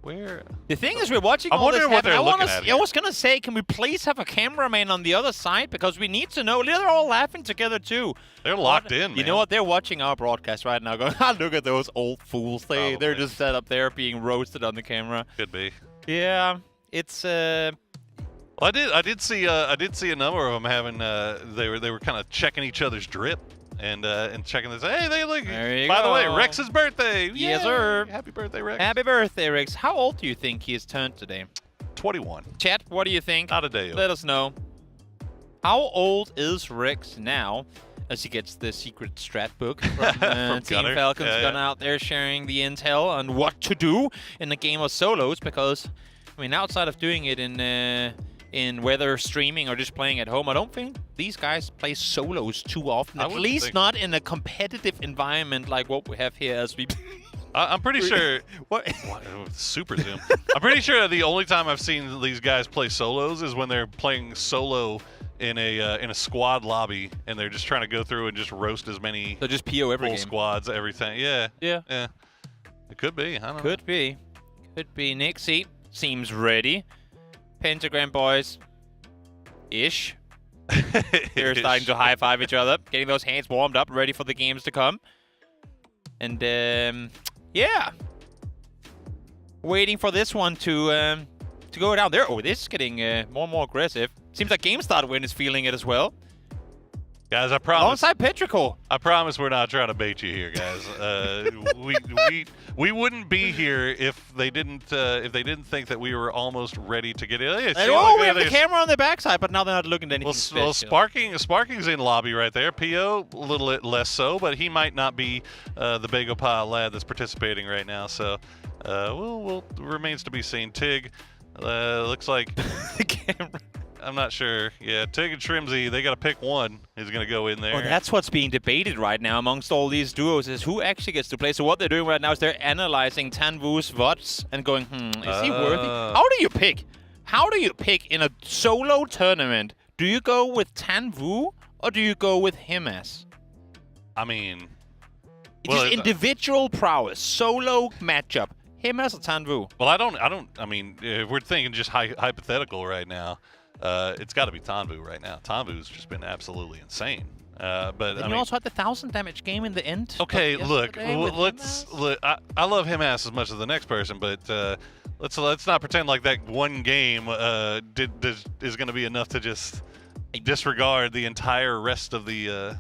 where. The thing is, we're watching all this happen. I was going to say, can we please have a cameraman on the other side? Because we need to know. They're all laughing together, too. They're locked in, man. You know what? They're watching our broadcast right now going, look at those old fools. They're just set up there being roasted on the camera. Could be. Yeah. It's Well, I did see a number of them having they were kind of checking each other's drip and checking this. Hey, they look. By the way, Rex's birthday. Yes, sir. Happy birthday, Rex. Happy birthday, Rex. How old do you think he has turned today? 21. Chat, what do you think? Not a day old. Let us know. How old is Rex now? As he gets the secret strat book from Team Gunner. Falcons, Yeah, Gunner out there sharing the intel on what to do in the game of solos. Because, I mean, outside of doing it in whether streaming or just playing at home, I don't think these guys play solos too often. At least not in a competitive environment like what we have here as we. I'm pretty sure. What? Super zoom. I'm pretty sure the only time I've seen these guys play solos is when they're playing solo in a squad lobby, and they're just trying to go through and just roast as many. So just PO every full game. squads, everything. Yeah. Yeah. It could be. I don't know. Could be. Nixie seems ready. Pentagram boys. Ish. They're starting to high five each other, getting those hands warmed up, ready for the games to come. And yeah, waiting for this one to go down there. Oh, this is getting more and more aggressive. Seems like GameStar Win is feeling it as well. Guys, I promise. Alongside Petrichor. I promise we're not trying to bait you here, guys. We wouldn't be here if they didn't think that we were almost ready to get in. Hey, We have the camera on the backside, but now they're not looking at anything special. Sparking's in lobby right there. PO a little bit less so, but he might not be the Bagel Pile lad that's participating right now. So, we'll remains to be seen. Tig, looks like The camera. I'm not sure. Yeah, Tig and Shrimsy, they got to pick one. Who's going to go in there? Well, that's what's being debated right now amongst all these duos, is who actually gets to play. So what they're doing right now is they're analyzing Tanvu's VODs and going, is he worthy? How do you pick? How do you pick in a solo tournament? Do you go with Tanvu or do you go with Himas? I mean... Just individual prowess, solo matchup. Himas or Tanvu? Well, I mean, if we're thinking just hypothetical right now, it's got to be Tanvu right now. Tanvu's just been absolutely insane. But I mean, also had the 1,000 damage game in the end. Okay, look, I love Himas as much as the next person, but let's not pretend like that one game is going to be enough to just disregard the entire rest of the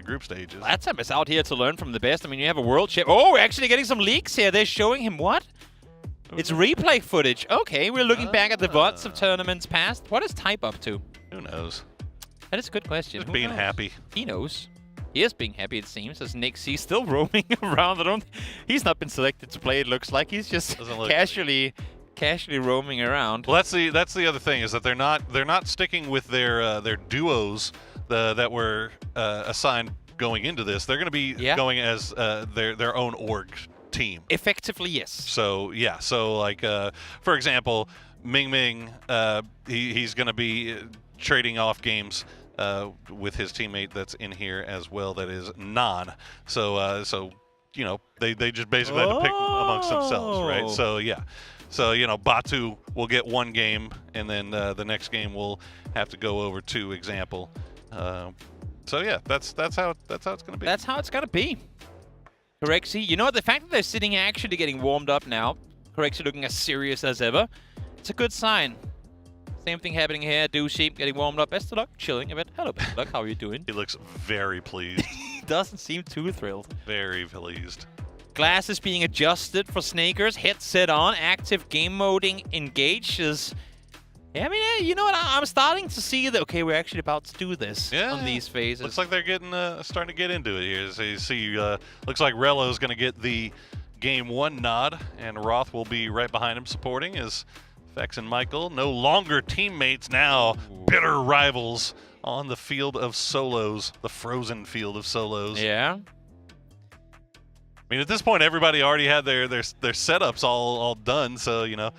group stages. Latsam is out here to learn from the best. I mean, you have a world champ. Oh, we're actually getting some leaks here. They're showing him what? It's replay footage. Okay, we're looking back at the VODs of tournaments past. What is Type up to? Who knows? That is a good question. Just being happy. He knows. He is being happy, it seems, as Nick C still roaming around. He's not been selected to play, it looks like. He's just casually roaming around. Well, that's the other thing, is that they're not sticking with their duos that were assigned going into this. They're going to be going as their own org team. Effectively, yes. So yeah, so like for example, Ming, he's going to be trading off games with his teammate that's in here as well. That is Non. So you know, they just basically had to pick amongst themselves, right? So yeah. So, you know, Batu will get one game, and then the next game will have to go over to Example. So yeah, that's how it's going to be. That's how it's got to be. Correxy, you know what? The fact that they're sitting actually getting warmed up now, Correxy looking as serious as ever, it's a good sign. Same thing happening here. Douchey getting warmed up. Best of luck, chilling a bit. Hello, best of luck. How are you doing? He looks very pleased. He doesn't seem too thrilled. Very pleased. Glasses being adjusted for Snakers. Headset on. Active game moding engages. Yeah, I mean, you know what? I'm starting to see that, okay, we're actually about to do this on these phases. Looks like they're getting starting to get into it here. So you see, looks like Rello's going to get the Game 1 nod, and Roth will be right behind him supporting as Fex and Michael, no longer teammates now, bitter rivals on the field of solos, the frozen field of solos. Yeah. I mean, at this point, everybody already had their setups all done, so, you know,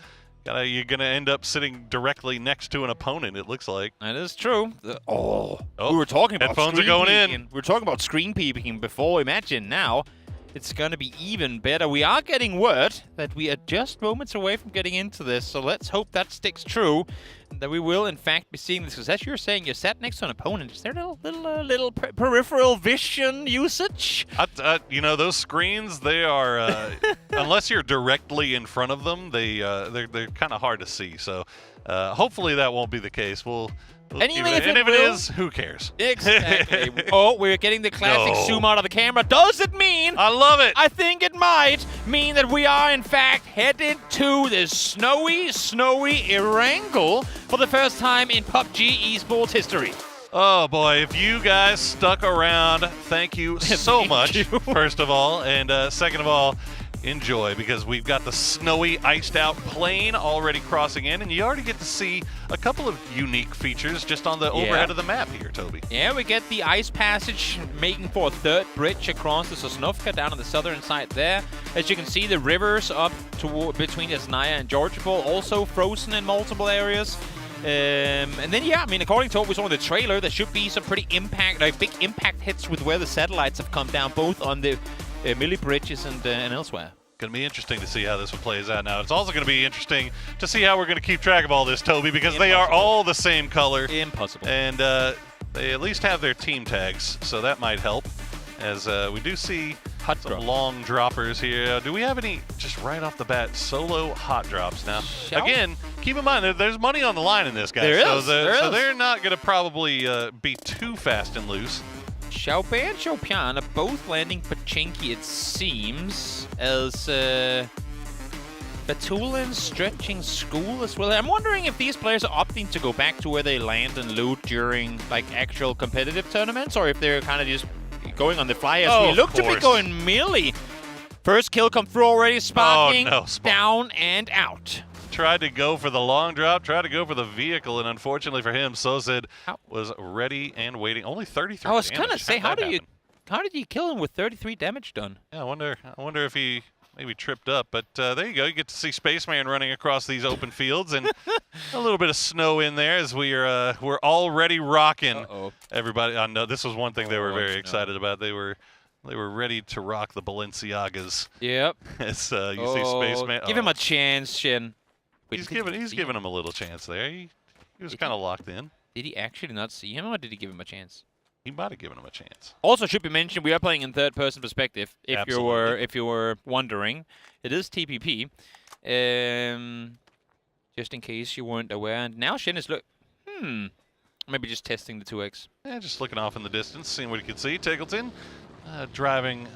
you're going to end up sitting directly next to an opponent, it looks like. That is true. We were talking about headphones are going in. We were talking about screen peeking before. Imagine now it's going to be even better. We are getting word that we are just moments away from getting into this, so let's hope that sticks true. that we will, in fact, be seeing this. Because as you're saying, you sat next to an opponent. Is there a little peripheral vision usage? You know, those screens, they are, unless you're directly in front of them, they're kind of hard to see. So hopefully that won't be the case. And even if it is, who cares? Exactly. Oh, we're getting the classic zoom out of the camera. Does it mean? I love it. I think it might mean that we are, in fact, headed to the snowy Erangel for the first time in PUBG esports history. Oh, boy. If you guys stuck around, thank you so much, first of all. And second of all, enjoy, because we've got the snowy, iced-out plane already crossing in, and you already get to see a couple of unique features just on the overhead of the map here, Toby. Yeah, we get the ice passage making for a third bridge across the Sosnovka down on the southern side there. As you can see, the rivers up between Yasnaya and Georgipol also frozen in multiple areas. And then, yeah, I mean, according to what we saw in the trailer, there should be some pretty big impact hits with where the satellites have come down, both on the melee bridges and elsewhere. Going to be interesting to see how this one plays out now. It's also going to be interesting to see how we're going to keep track of all this, Toby, because they are all the same color. Impossible. And they at least have their team tags, so that might help. As we do see some long droppers here. Do we have any, just right off the bat, solo hot drops now? Again, keep in mind, there's money on the line in this, guys. So they're not going to probably be too fast and loose. Xiaobai and Xiaopian are both landing Pachinki, it seems, as Batulin stretching school as well. I'm wondering if these players are opting to go back to where they land and loot during like actual competitive tournaments, or if they're kind of just going on the fly as we look to be going melee. First kill come through already, Sparking down and out. Tried to go for the long drop, tried to go for the vehicle, and unfortunately for him, Sozid was ready and waiting. Only 33 I was damage. gonna say, how did you kill him with 33 damage done? Yeah, I wonder if he maybe tripped up. But there you go. You get to see Spaceman running across these open fields, and a little bit of snow in there as we're already rocking. Everybody, I know this was one thing they were very excited about. They were ready to rock the Balenciagas. Yep. As you see Spaceman. Give him a chance, Shin. He's giving him a little chance there. He was kind of locked in. Did he actually not see him, or did he give him a chance? He might have given him a chance. Also, should be mentioned, we are playing in third-person perspective. If you were wondering, it is TPP. Just in case you weren't aware. And now Shin is maybe just testing the 2x. Yeah, just looking off in the distance, seeing what he can see. Tackleton driving.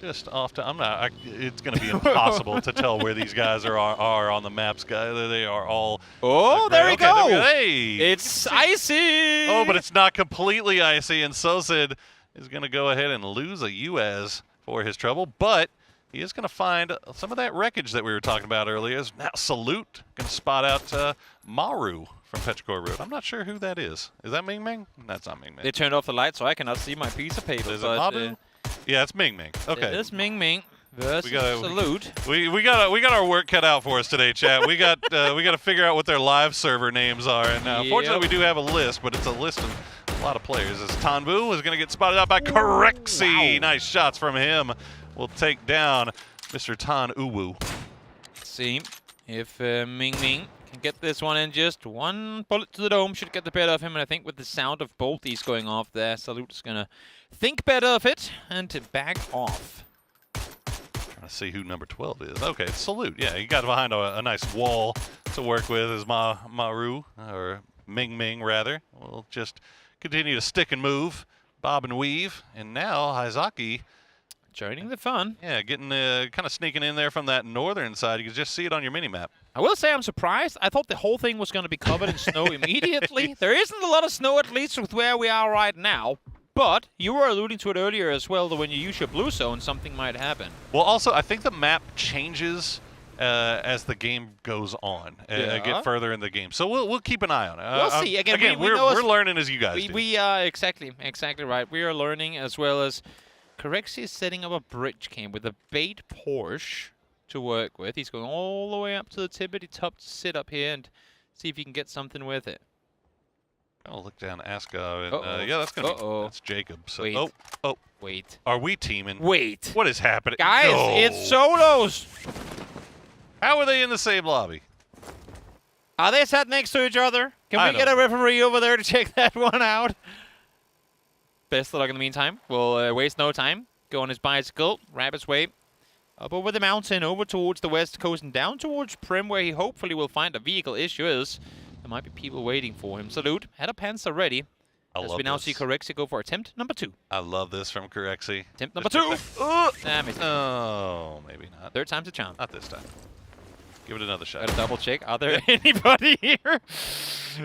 Just off to, it's going to be impossible to tell where these guys are on the maps, guys. They are all. Oh, there we go. Hey, it's icy. Oh, but it's not completely icy, and Sozid is going to go ahead and lose a UAS for his trouble, but he is going to find some of that wreckage that we were talking about earlier. Now, Salute going to spot out Maru from Petrichor Road. I'm not sure who that is. Is that Ming Ming? That's not Ming Ming. They turned off the light, so I cannot see my piece of paper. Is it Maru? Yeah, it's Ming Ming. Okay. It is Ming Ming versus Salute. We got our work cut out for us today, chat. We got to figure out what their live server names are, and fortunately we do have a list, but it's a list of a lot of players. As Tanbu is going to get spotted out by Corexi. Wow. Nice shots from him. We'll take down Mr. Tan Uwu. See if Ming Ming can get this one in. Just one bullet to the dome should get the better of him, and I think with the sound of both these going off there, Salute is going to think better of it and to back off. Trying to see who number 12 is. Okay, it's Salute. Yeah, he got behind a nice wall to work with as Maru, or Ming Ming rather. We'll just continue to stick and move, bob and weave, and now Haizaki joining the fun. Yeah, getting kind of sneaking in there from that northern side. You can just see it on your mini-map. I will say I'm surprised. I thought the whole thing was going to be covered in snow immediately. There isn't a lot of snow, at least with where we are right now. But you were alluding to it earlier as well, that when you use your blue zone, something might happen. Well, also, I think the map changes as the game goes on, get further in the game. So we'll keep an eye on it. We'll see. Again, we're learning as you guys do. We are exactly right. We are learning, as well as Corexi is setting up a bridge camp with a bait Porsche to work with. He's going all the way up to the tippity top to sit up here and see if he can get something with it. I'll look down Aska, and yeah, that's gonna be that's Jacob. So wait. Wait. Are we teaming? Wait. What is happening? Guys, no. it's solos. How are they in the same lobby? Are they sat next to each other? Can we get a referee over there to check that one out? Best of luck in the meantime. We'll waste no time. Go on his bicycle, wrap his way up over the mountain, over towards the west coast, and down towards Prim, where he hopefully will find a vehicle. Issue is, there might be people waiting for him. Salute. Had a Panzer ready. As we now see Corexi go for attempt number 2. I love this from Corexi. Attempt number 2. Oh, maybe not. Third time's a charm. Not this time. Give it another shot. Gotta double check. Are there anybody here?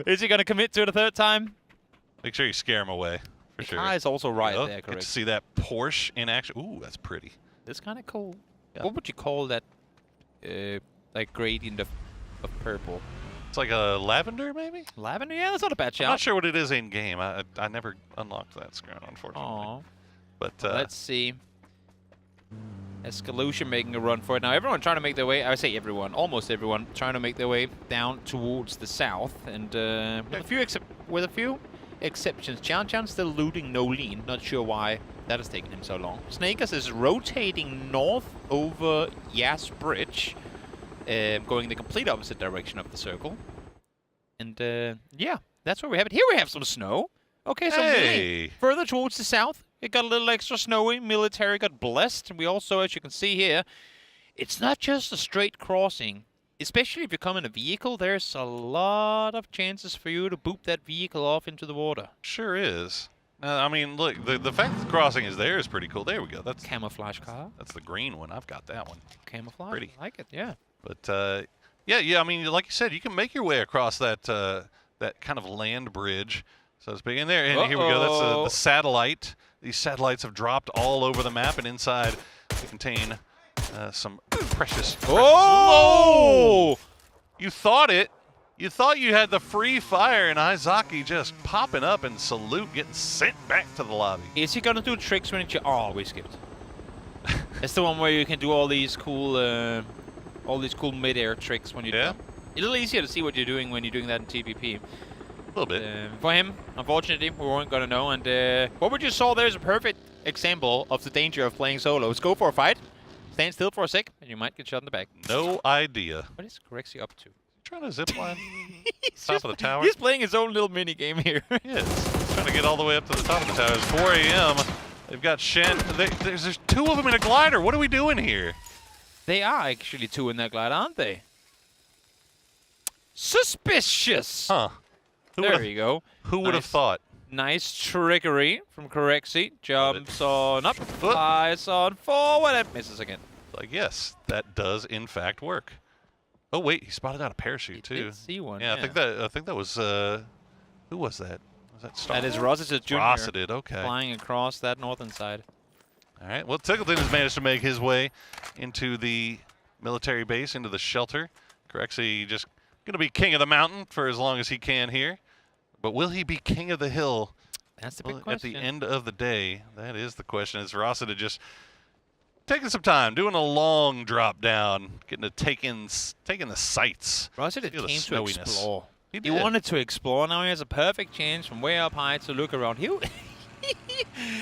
Is he gonna commit to it a third time? Make sure you scare him away. For sure. Car is also right there, Get correct. to see that Porsche in action. Ooh, that's pretty. That's kind of cool. Yeah. What would you call that, like gradient of purple? It's like a lavender, maybe? Lavender? Yeah, that's not a bad shout. I'm not sure what it is in game. I never unlocked that screen, unfortunately. Aww. But let's see. Escalation making a run for it. Now everyone trying to make their way, I would say everyone, almost everyone, trying to make their way down towards the south. And with a few exceptions, Chan still looting no lean. Not sure why that has taken him so long. Snakers is rotating north over Yas Bridge, going the complete opposite direction of the circle. And yeah, that's where we have it. Here we have some snow. Okay, so hey. Further towards the south, it got a little extra snowy. Military got blessed. And we also, as you can see here, it's not just a straight crossing. Especially if you come in a vehicle, there's a lot of chances for you to boop that vehicle off into the water. Sure is. I mean, look, the fact that the crossing is there is pretty cool. There we go. That's camouflage car. That's the green one. I've got that one. Camouflage. Pretty. I like it. Yeah. But yeah. I mean, like you said, you can make your way across that that kind of land bridge, so to speak. And there, and here we go. That's the satellite. These satellites have dropped all over the map, and inside they contain some precious. Oh! You thought it. You thought you had the free fire, and Izaki just popping up and Salute getting sent back to the lobby. Is he gonna do tricks when it? Oh, we skipped. It's the one where you can do all these cool mid-air tricks when you. Yeah. It's a little easier to see what you're doing when you're doing that in TPP. A little bit. For him, unfortunately, we weren't gonna know. And what we just saw there is a perfect example of the danger of playing solos. Go for a fight, stand still for a sec, and you might get shot in the back. No idea. What is Corexi up to? Trying to zip line top of the tower. He's playing his own little mini game here. Yes, trying to get all the way up to the top of the tower. It's 4 a.m. They've got Shen. There's 2 of them in a glider. What are we doing here? They are actually 2 in that glider, aren't they? Suspicious. Huh. There you go. Who would have thought? Nice trickery from Corexi. Jumps on up, flies on forward, and misses again. Like, yes, that does in fact work. Oh wait, he spotted out a parachute too. Did see one. Yeah, I think that was who was that? Was that Star? That is Rossiter Jr. Rossiter, okay. Flying across that northern side. All right. Well, Tickleton has managed to make his way into the military base, into the shelter. Corexi just going to be king of the mountain for as long as he can here. But will he be king of the hill? That's the big question. At the end of the day, that is the question. Is Rossiter just taking some time, doing a long drop down, getting to take in the sights. Rossiter came to explore. He wanted to explore. Now he has a perfect chance from way up high to look around.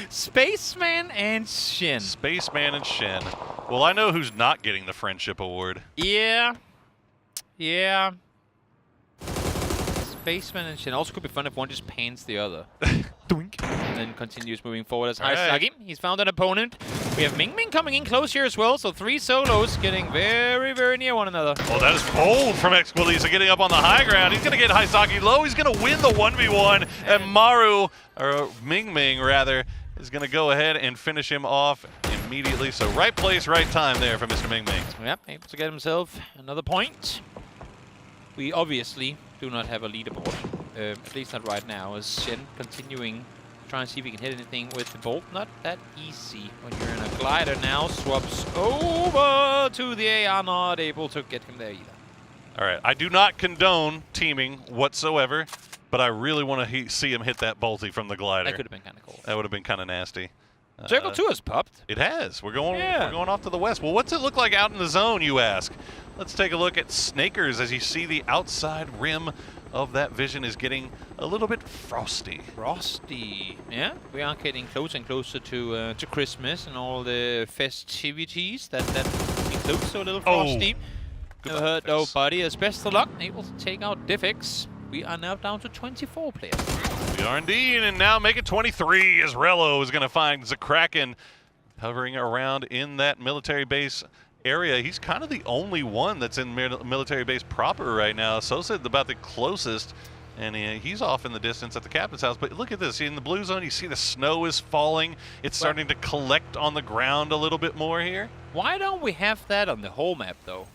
Spaceman and Shen. Spaceman and Shen. Well, I know who's not getting the Friendship Award. Yeah. Yeah. Spaceman and Shen. Also could be fun if one just pans the other. Doink. And then continues moving forward as Haisagi. He's found an opponent. We have Ming Ming coming in close here as well, so 3 solos getting very, very near one another. Oh, that is bold from Exquilisa getting up on the high ground. He's going to get Haisagi low. He's going to win the 1v1. And Maru, or Ming Ming rather, is going to go ahead and finish him off immediately. So right place, right time there for Mr. Ming Ming. Yep, able to get himself another point. We obviously do not have a leaderboard, at least not right now, as Shen continuing try and see if we can hit anything with the bolt. Not that easy when you're in a glider now. Swaps over to the AR, not able to get him there either. All right, I do not condone teaming whatsoever, but I really want to see him hit that bolty from the glider. That could have been kind of cool. That would have been kind of nasty. Circle 2 has popped. It has. We're going off to the west. Well, what's it look like out in the zone, you ask? Let's take a look at Snakers as you see the outside rim of that vision is getting a little bit frosty. Frosty. Yeah, we are getting closer and closer to Christmas and all the festivities that includes, so a little frosty. Never hurt nobody. As best of luck, able to take out Diffix. We are now down to 24 players. We are indeed, and now make it 23 as Rello is going to find Zakraken hovering around in that military base area. He's kind of the only one that's in military base proper right now. Sosa about the closest, and he's off in the distance at the captain's house. But look at this, in the blue zone, you see the snow is falling. It's starting to collect on the ground a little bit more here. Why don't we have that on the whole map, though?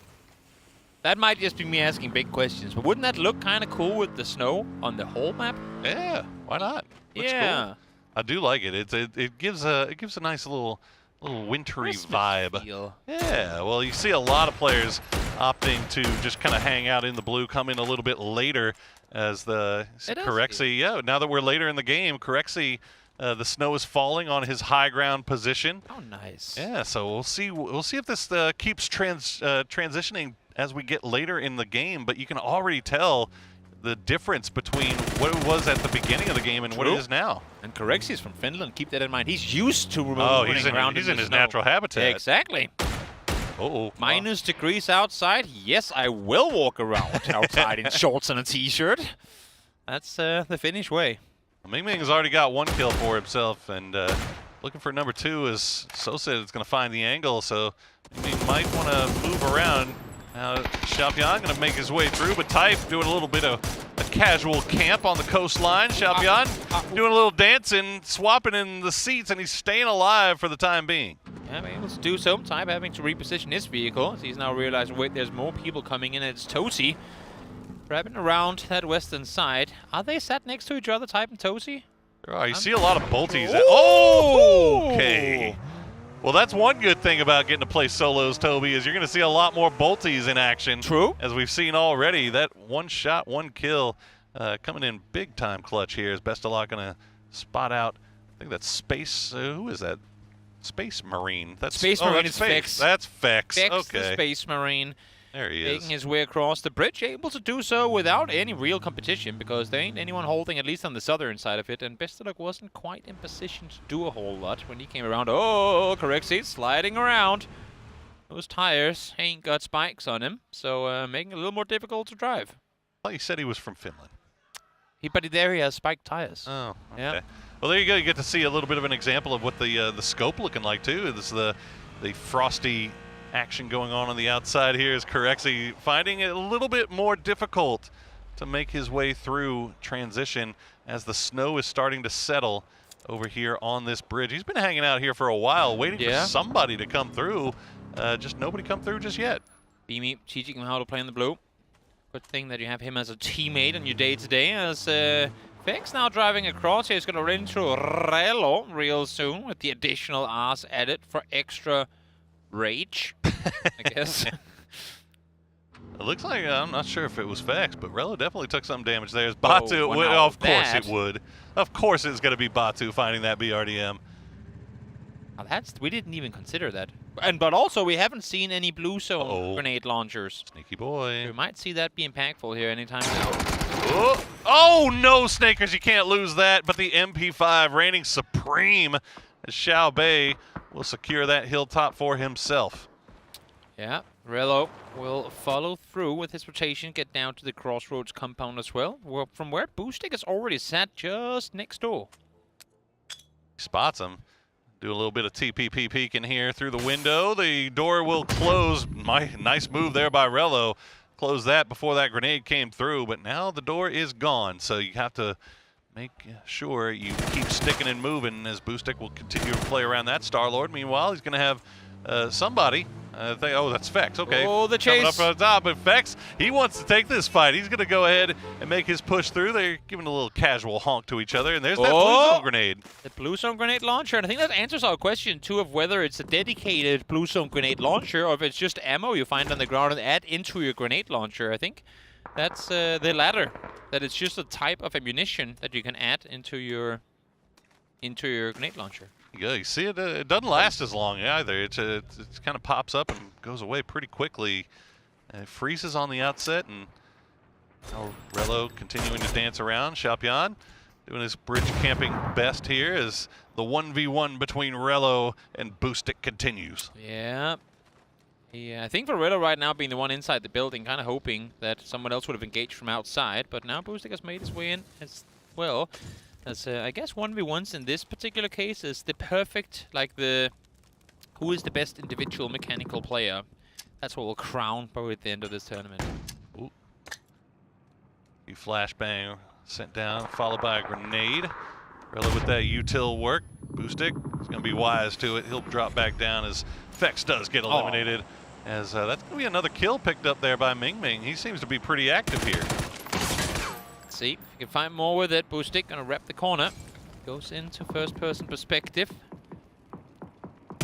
That might just be me asking big questions, but wouldn't that look kind of cool with the snow on the whole map? Yeah, why not? Looks yeah, cool. I do like it. It gives a nice little wintry vibe. Feel. Yeah, well, you see a lot of players opting to just kind of hang out in the blue, come in a little bit later as the Corexy. Yeah, now that we're later in the game, Corexy, the snow is falling on his high ground position. Oh, nice. Yeah, so we'll see. We'll see if this keeps transitioning as we get later in the game. But you can already tell the difference between what it was at the beginning of the game and what it is now. And Corexy is from Finland. Keep that in mind. He's used to he's around in his snow. natural habitat. Exactly. Uh-oh. Minus degrees outside. Yes, I will walk around outside in shorts and a t-shirt. That's the Finnish way. Ming Ming has already got one kill for himself, and looking for number 2 is Sosa is going to find the angle, so he might want to move around. Now, Xiaopian going to make his way through, but Type doing a little bit of a casual camp on the coastline. Xiaopian doing a little dancing, swapping in the seats, and he's staying alive for the time being. Yeah, I'm able to do so. Type having to reposition his vehicle. He's now realizing, wait, there's more people coming in. It's Tosi grabbing around that western side. Are they sat next to each other, Type and Tosi? Oh, you see a lot of bolties. Oh, okay. Well, that's one good thing about getting to play solos, Toby, is you're going to see a lot more bolties in action. True. As we've seen already, that one shot, one kill coming in big time clutch here. Is Best of Luck going to spot out, I think that's Space, who is that? Space Marine. That's Space Marine that's is Fex. That's Fex. Fex, Okay. the Space Marine. There he is. Making his way across the bridge, able to do so without any real competition because there ain't anyone holding, at least on the southern side of it, and Best of Luck wasn't quite in position to do a whole lot when he came around. Oh, Corexy sliding around. Those tires ain't got spikes on him, so making it a little more difficult to drive. I thought you said he was from Finland. But there he has spiked tires. Oh, okay. Yeah. Well, there you go. You get to see a little bit of an example of what the scope looking like, too. This is the frosty action going on the outside here is Corexy finding it a little bit more difficult to make his way through transition as the snow is starting to settle over here on this bridge. He's been hanging out here for a while, waiting for somebody to come through. Just nobody come through just yet. Beamy teaching him how to play in the blue. Good thing that you have him as a teammate on your day-to-day as Fex now driving across here. He's going to run into Rello real soon with the additional R's added for extra rage, I guess. It looks like, I'm not sure if it was Fex, but Rello definitely took some damage there. As Batu, of course it would. Of course it's going to be Batu finding that BRDM. Now we didn't even consider that. But also, we haven't seen any blue zone grenade launchers. Sneaky boy. We might see that be impactful here anytime now. Oh no, Snakers, you can't lose that. But the MP5 reigning supreme as Xiao Bei will secure that hilltop for himself. Yeah, Rello will follow through with his rotation, get down to the crossroads compound as well, from where Boostic is already sat just next door. He spots him. Do a little bit of TPP peeking here through the window. The door will close. Nice move there by Rello. Close that before that grenade came through, but now the door is gone, so you have to make sure you keep sticking and moving as Boostic will continue to play around that Star-Lord. Meanwhile, he's going to have somebody. That's Fex. Okay. Oh, the chase. Coming up on top, but Fex, he wants to take this fight. He's going to go ahead and make his push through. They're giving a little casual honk to each other, and there's that blue zone grenade. The blue zone grenade launcher, and I think that answers our question, too, of whether it's a dedicated blue zone grenade launcher or if it's just ammo you find on the ground and add into your grenade launcher. I think that's the latter, that it's just a type of ammunition that you can add into your grenade launcher. Yeah, you see it. It doesn't last as long either. It kind of pops up and goes away pretty quickly. It freezes on the outset, and Rello continuing to dance around. Xiaopian doing his bridge camping best here as the 1v1 between Rello and Boostic continues. Yeah. Yeah, I think Varela right now being the one inside the building, kind of hoping that someone else would have engaged from outside. But now Boostic has made his way in as well. As I guess 1v1s in this particular case is the perfect, like the who is the best individual mechanical player. That's what will crown probably at the end of this tournament. Ooh. You flashbang sent down, followed by a grenade. Really with that util work, Boostic is going to be wise to it. He'll drop back down as Fex does get eliminated. As that's going to be another kill picked up there by Ming Ming. He seems to be pretty active here. Let's see if you can find more with it. Boostic going to wrap the corner. Goes into first-person perspective.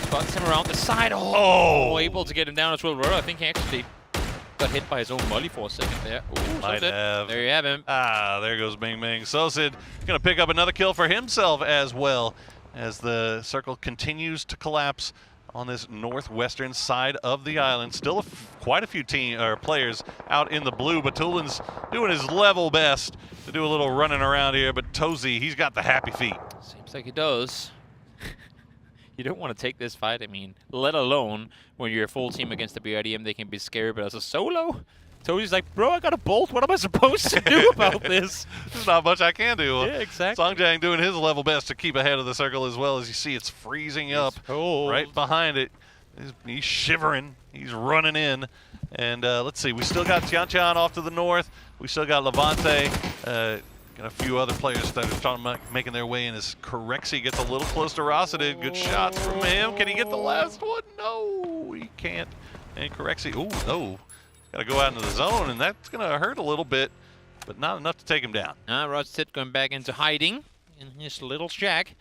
Spots him around the side. Oh! Able to get him down as well. I think he actually got hit by his own molly for a second there. Ooh, Might have. There you have him. Ah, there goes Ming Ming. Sosid going to pick up another kill for himself as well as the circle continues to collapse on this northwestern side of the island. Still quite a few players out in the blue, but Tulin's doing his level best to do a little running around here, but Tozy, he's got the happy feet. Seems like he does. You don't want to take this fight, I mean, let alone when you're a full team against the BRDM, they can be scary, but as a solo, Tozy's like, bro, I got a bolt, what am I supposed to do about this? There's not much I can do. Yeah, exactly. Songjang doing his level best to keep ahead of the circle as well. As you see, it's freezing up right behind it. He's shivering, he's running in. And let's see, we still got Tian Tian off to the north. We still got Levante. Got a few other players that are starting making their way in as Corexi gets a little close to Rossadid. Good shots from him. Can he get the last one? No, he can't. And Corexi, oh no. Got to go out into the zone, and that's going to hurt a little bit, but not enough to take him down. Rossadid going back into hiding in his little shack.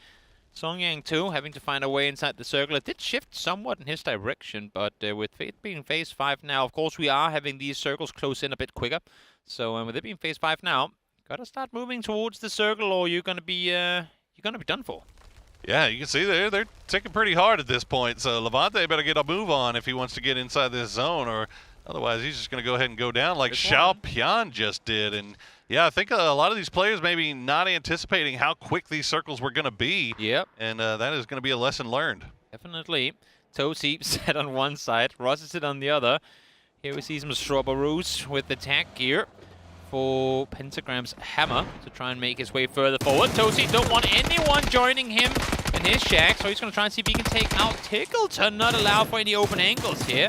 Songyang too, having to find a way inside the circle. It did shift somewhat in his direction, but with it being phase 5 now, of course we are having these circles close in a bit quicker. So with it being phase 5 now, gotta start moving towards the circle, or you're gonna be done for. Yeah, you can see they're ticking pretty hard at this point. So Levante better get a move on if he wants to get inside this zone, or otherwise he's just gonna go ahead and go down like Xiao Pian just did. And yeah, I think a lot of these players maybe not anticipating how quick these circles were gonna be. Yep. And that is gonna be a lesson learned. Definitely. Tozy set on one side, Rossadid on the other. Here we see some strawberries with the tag gear for Pentagram's hammer to try and make his way further forward. Tozy don't want anyone joining him in his shack, so he's going to try and see if he can take out Tickleton. Not allow for any open angles here.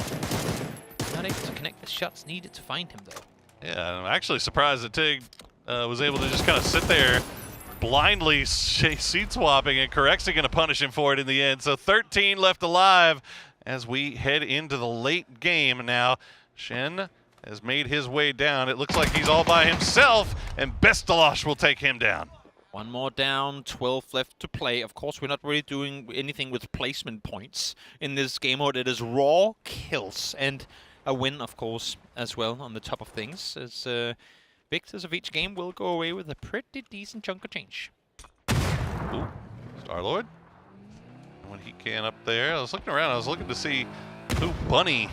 Not able to connect the shots needed to find him, though. Yeah, I'm actually surprised that Tig was able to just kind of sit there blindly seat swapping, and Corexi going to punish him for it in the end. So 13 left alive as we head into the late game now. Shen has made his way down. It looks like he's all by himself, and Bestalosh will take him down. One more down, 12 left to play. Of course, we're not really doing anything with placement points in this game mode. It is raw kills and a win, of course, as well on the top of things. As victors of each game will go away with a pretty decent chunk of change. Ooh, Star-Lord. When he can up there. I was looking around. I was looking to see who Bunny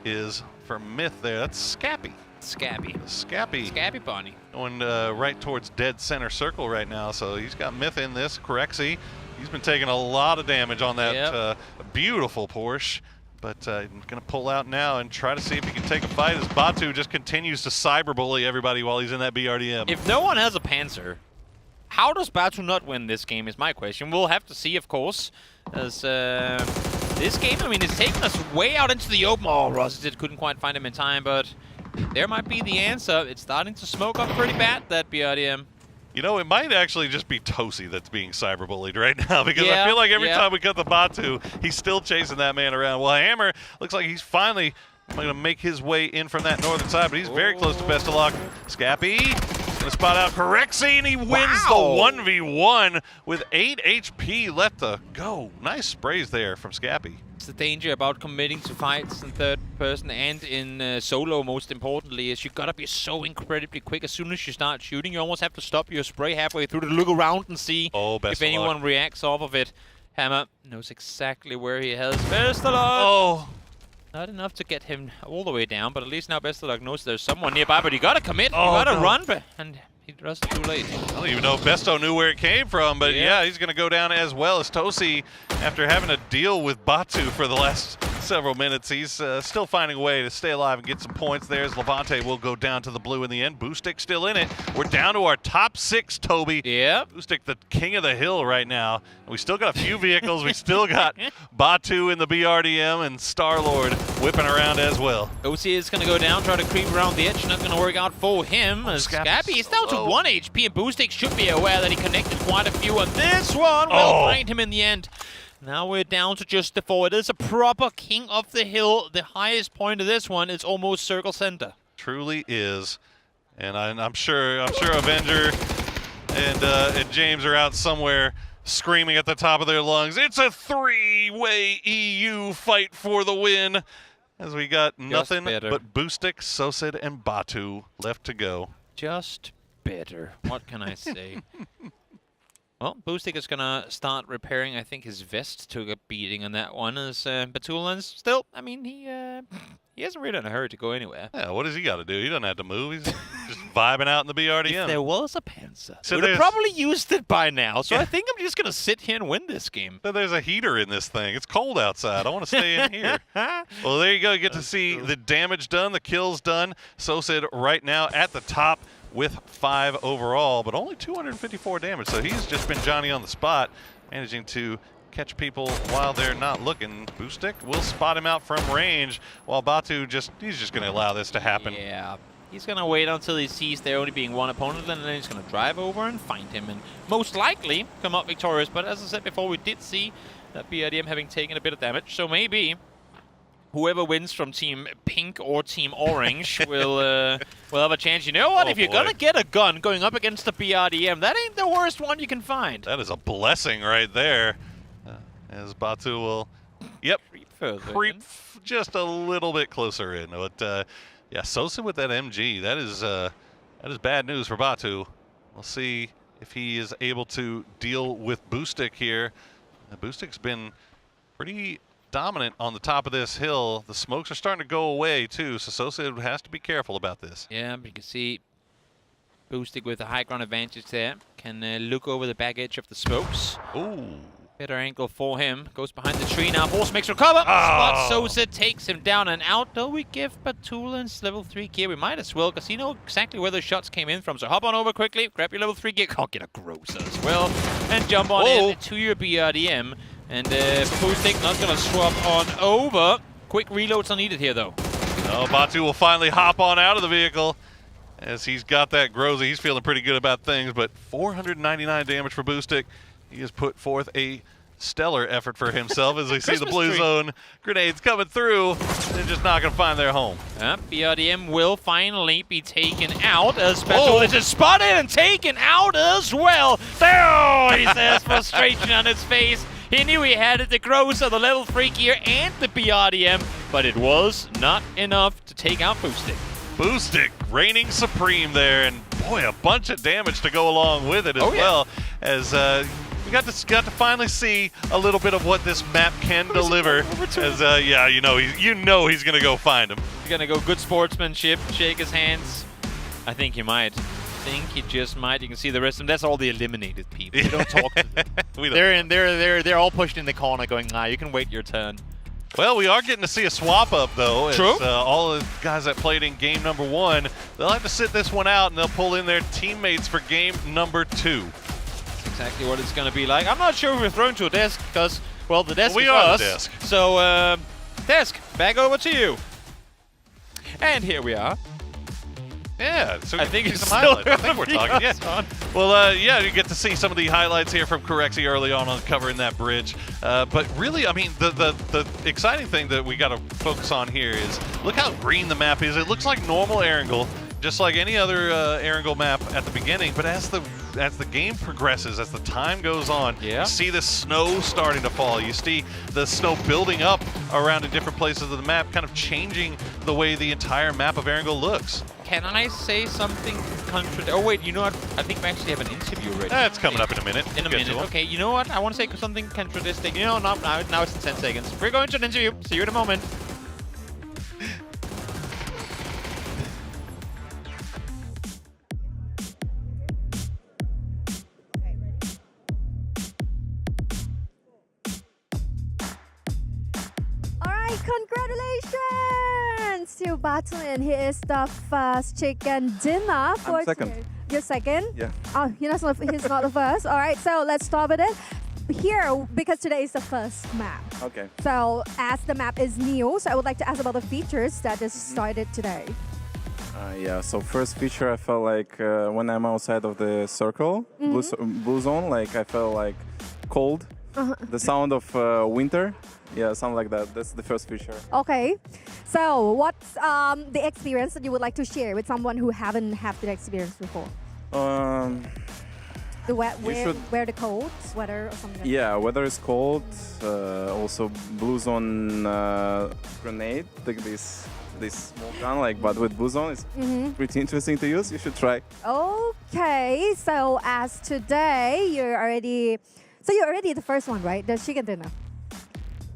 is for Myth there. That's Scappy. Scappy Bunny. Going right towards dead center circle right now. So he's got Myth in this. Corexi. He's been taking a lot of damage on that beautiful Porsche. But going to pull out now and try to see if he can take a fight as Batu just continues to cyberbully everybody while he's in that BRDM. If no one has a Panzer, how does Batu not win this game is my question. We'll have to see, of course, as this game, I mean, is taking us way out into the open. Oh, Rossadid couldn't quite find him in time, but there might be the answer. It's starting to smoke up pretty bad, that BRDM. You know, it might actually just be Tozy that's being cyberbullied right now, because I feel like every time we cut the Batu, he's still chasing that man around. Well, Hammer looks like he's finally going to make his way in from that northern side, but he's very close to Bestalock. Scappy going to spot out Corexi, and he wins the 1v1 with 8 HP left to go. Nice sprays there from Scappy. The danger about committing to fights in third person and in solo, most importantly, is you gotta be so incredibly quick. As soon as you start shooting, you almost have to stop your spray halfway through to look around and see if anyone reacts off of it. Hammer knows exactly where he has Bestalock. Not enough to get him all the way down, but at least now Bestalock knows there's someone nearby, but you gotta commit, you gotta run, and he does it too late. I don't even know if Besto knew where it came from, but yeah, he's going to go down as well as Tozy after having to deal with Batu for the last several minutes. He's still finding a way to stay alive and get some points there. As Levante will go down to the blue in the end. Boostic still in it. We're down to our top 6, Toby. Yep. Boostic, the king of the hill right now. And we still got a few vehicles. We still got Batu in the BRDM and Star-Lord whipping around as well. OC is going to go down, try to creep around the edge. Not going to work out for him. Scabby is down to 1 HP, and Boostic should be aware that he connected quite a few on this one. We'll find him in the end. Now we're down to just the 4. It is a proper king of the hill. The highest point of this one is almost circle center. Truly is. And I'm sure Avenger and James are out somewhere screaming at the top of their lungs. It's a 3-way EU fight for the win. As we got nothing but Boostic, Sosid, and Batu left to go. Just better. What can I say? Well, Boostic is going to start repairing. I think his vest took a beating on that one. As Batulin's still, I mean, he isn't really in a hurry to go anywhere. Yeah, what does he got to do? He doesn't have to move. He's just vibing out in the BRDM. If there was a Panzer, so we would have probably used it by now. So I think I'm just going to sit here and win this game. So there's a heater in this thing. It's cold outside. I want to stay in here. Well, there you go. You get to see the damage done, the kills done. Sosid right now at the top with 5 overall, but only 254 damage. So he's just been Johnny on the spot, managing to catch people while they're not looking. Boostic will spot him out from range, while Batu he's just going to allow this to happen. Yeah, he's going to wait until he sees there only being one opponent, and then he's going to drive over and find him, and most likely come out victorious. But as I said before, we did see that BRDM having taken a bit of damage, so maybe whoever wins from Team Pink or Team Orange will have a chance. You know what? If you're going to get a gun going up against the BRDM, that ain't the worst one you can find. That is a blessing right there. As Batu will, creep just a little bit closer in. But yeah, Sosa with that MG, that is bad news for Batu. We'll see if he is able to deal with Boostic here. Boostic's been pretty dominant on the top of this hill. The smokes are starting to go away too, so Sosa has to be careful about this. Yeah, but you can see Boostic with a high ground advantage there. Can look over the back edge of the smokes. Ooh. Better angle for him. Goes behind the tree now. Force makes recover. Spot Sosa takes him down and out. Though we give Batulin's level 3 gear. We might as well, because he knows exactly where the shots came in from. So hop on over quickly. Grab your level 3 gear. Oh, get a Grocer as well. And jump on in to your BRDM. And Boostic not going to swap on over. Quick reloads are needed here, though. Oh, Batu will finally hop on out of the vehicle as he's got that Groza. He's feeling pretty good about things, but 499 damage for Boostic. He has put forth a stellar effort for himself as we see the blue zone grenades coming through. They're just not going to find their home. BRDM will finally be taken out. Special is spotted and taken out as well. There, he says, frustration on his face. He knew he had it, the Groza, the level 3 gear, and the BRDM, but it was not enough to take out Boostic. Boostic reigning supreme there, and boy, a bunch of damage to go along with it as well. As we got to finally see a little bit of what this map can deliver. As yeah, you know he's gonna go find him. He's gonna go good sportsmanship, shake his hands. I think he might. I think he just might. You can see the rest of them. That's all the eliminated people. We don't talk to them. They're all pushed in the corner, going, "Nah, you can wait your turn." Well, we are getting to see a swap up though. True. As, all the guys that played in game number 1, they'll have to sit this one out, and they'll pull in their teammates for game number 2. That's exactly what it's going to be like. I'm not sure if we're thrown to a desk because, well, the desk is are us. The desk. So, desk, back over to you. And here we are. Yeah, so I think it's some highlights. I think we're talking. Yeah. Well, yeah, you get to see some of the highlights here from Corexy early on covering that bridge. But really, I mean, the exciting thing that we got to focus on here is look how green the map is. It looks like normal Erangel, just like any other Erangel map at the beginning. But as the game progresses, as the time goes on, you see the snow starting to fall. You see the snow building up around in different places of the map, kind of changing the way the entire map of Erangel looks. Can I say something Oh, wait, you know what? I think we actually have an interview ready. It's coming up in a minute. In a minute. Okay, you know what? I want to say something contradicting. You know, now it's in 10 seconds. We're going to an interview. See you in a moment. congratulations to Battlin. He is the first chicken dinner for I'm second. today. You're second? Yeah. Oh, he's not the first. All right, so let's start with it. Here, because today is the first map. Okay. So as the map is new, so I would like to ask about the features that just started today. Yeah, so first feature, I felt like when I'm outside of the circle, blue zone, like I felt like cold. The sound of winter. Yeah, something like that. That's the first feature. Okay. So what's the experience that you would like to share with someone who haven't had the experience before? Wear the coat, sweater or something like Yeah, weather is cold. Also blue zone grenade, like this small gun, like, but with blue zone, it's pretty interesting to use. You should try. Okay, so as today you're already the first one, right? The chicken dinner.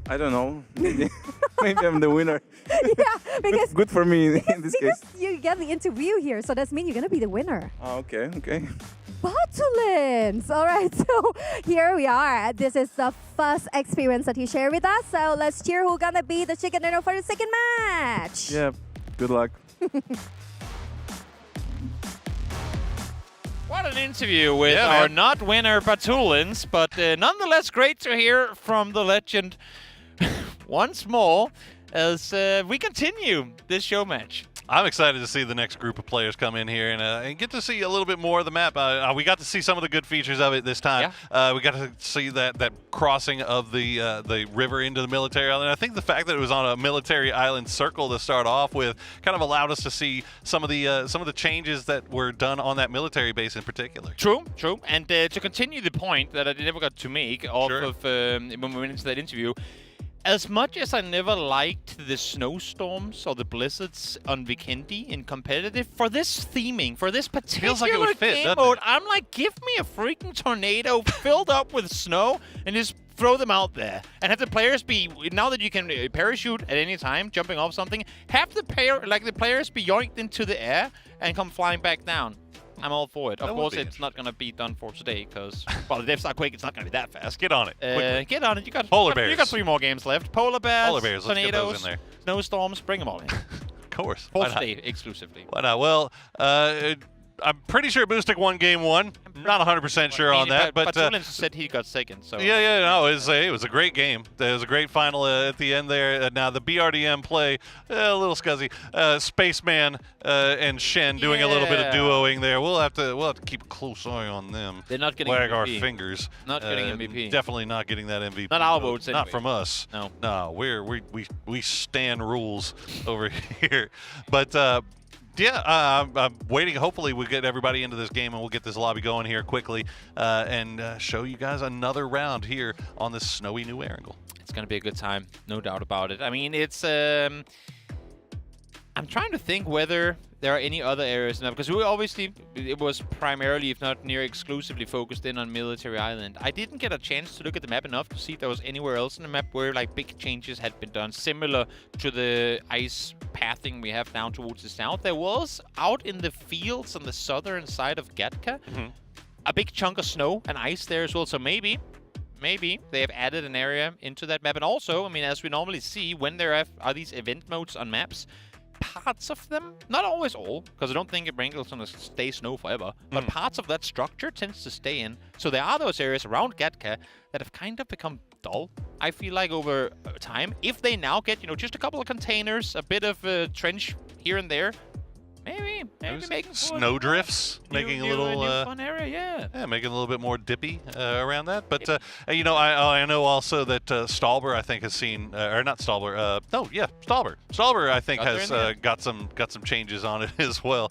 I don't know. Maybe I'm the winner. Yeah, because good for me in this case. You get the interview here, so that means you're gonna be the winner. Oh, okay. Battlelands! All right, so here we are. This is the first experience that he shared with us. So let's cheer who's gonna be the chicken dinner for the second match. Yeah, good luck. What an interview with our not winner Battlelands, but nonetheless great to hear from the legend once more as we continue this show match. I'm excited to see the next group of players come in here and get to see a little bit more of the map. We got to see some of the good features of it this time. Yeah. We got to see that crossing of the river into the military island. I think the fact that it was on a military island circle to start off with kind of allowed us to see some of the changes that were done on that military base in particular. True. And to continue the point that I never got to make off of when we went into that interview, as much as I never liked the snowstorms or the blizzards on Vikendi in competitive, for this theming, for this particular game mode, I'm like, give me a freaking tornado filled up with snow and just throw them out there. And have the players be, now that you can parachute at any time, jumping off something, have the players be yoinked into the air and come flying back down. I'm all for it. Of course, it's not going to be done for today because, well, the devs are quick. It's not going to be that fast. Get on it. Get on it. You got polar bears. You got 3 more games left. Polar bears, let's tornadoes, get those in there. snowstorms. Bring them all in. Of course. For today exclusively. Why not? Well, I'm pretty sure Boostic won game 1. Not 100% sure on that, but Battlelands said he got second. So no, it was a great game. It was a great final at the end there. Now the BRDM play a little scuzzy. Spaceman and Shen doing a little bit of duoing there. We'll have to keep a close eye on them. They're not getting wag MVP. our fingers. Not getting MVP. Definitely not getting that MVP. Not our votes. Anyway. Not from us. No. We stand rules over here, but. I'm waiting. Hopefully, we get everybody into this game and we'll get this lobby going here quickly and show you guys another round here on this snowy New Erangel. It's going to be a good time, no doubt about it. I mean, it's... I'm trying to think whether there are any other areas now, because it was primarily, if not near exclusively, focused in on Military Island. I didn't get a chance to look at the map enough to see if there was anywhere else in the map where like big changes had been done, similar to the ice pathing we have down towards the south. There was out in the fields on the southern side of Gatka a big chunk of snow and ice there as well. So maybe they have added an area into that map. And also, I mean, as we normally see when there are these event modes on maps, parts of them, not always all, because I don't think Erangel is going to stay snow forever, but parts of that structure tends to stay in. So there are those areas around Gatka that have kind of become dull, I feel like, over time. If they now get, just a couple of containers, a bit of trench here and there, maybe making snow drifts, making a little fun area, making a little bit more dippy around that. But I know also that Stalber, I think, has seen or not Stalber. Stalber. Stalber, I think, has got some changes on it as well.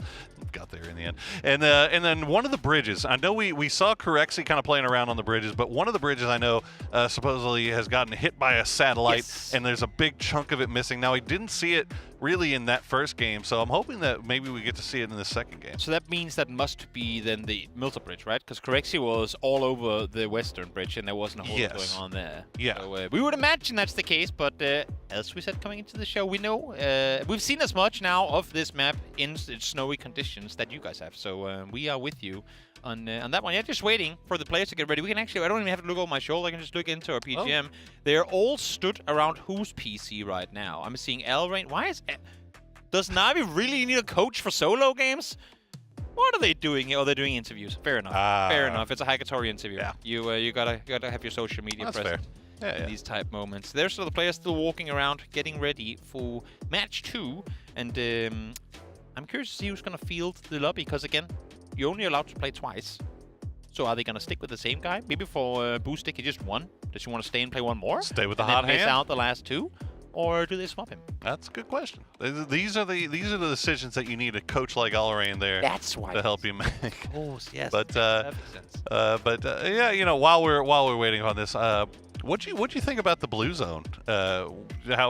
Got there in the end. And then one of the bridges, I know we saw Corexi kind of playing around on the bridges, but one of the bridges I know supposedly has gotten hit by a satellite, and there's a big chunk of it missing. Now, I didn't see it really in that first game, so I'm hoping that maybe we get to see it in the second game. So that means that must be then the Milta Bridge, right? Because Corexi was all over the Western Bridge, and there wasn't a whole lot going on there. Yeah. So we would imagine that's the case, but as we said coming into the show, we know we've seen as much now of this map in snowy conditions that you guys have. So we are with you on that one. Yeah, just waiting for the players to get ready. We can actually, I don't even have to look over my shoulder. I can just look into our PGM. Oh. They're all stood around whose PC right now? I'm seeing Elrain. Why is... Does Navi really need a coach for solo games? What are they doing here? Oh, they're doing interviews. Fair enough. Fair enough. It's a Hikatory interview. Yeah. You gotta have your social media present in these type moments. There's the players still walking around, getting ready for match 2, and I'm curious to see who's gonna field the lobby. Because again, you're only allowed to play twice. So are they gonna stick with the same guy? Maybe for Boostic, he just won. Does he want to stay and play one more? Stay with the hot hand. Miss out the last 2. Or do they swap him? That's a good question. These are the decisions that you need a coach like Alrain there. That's why to help you make. Of course, yes. But sense. yeah, while we're waiting on this, what'd you think about the blue zone? How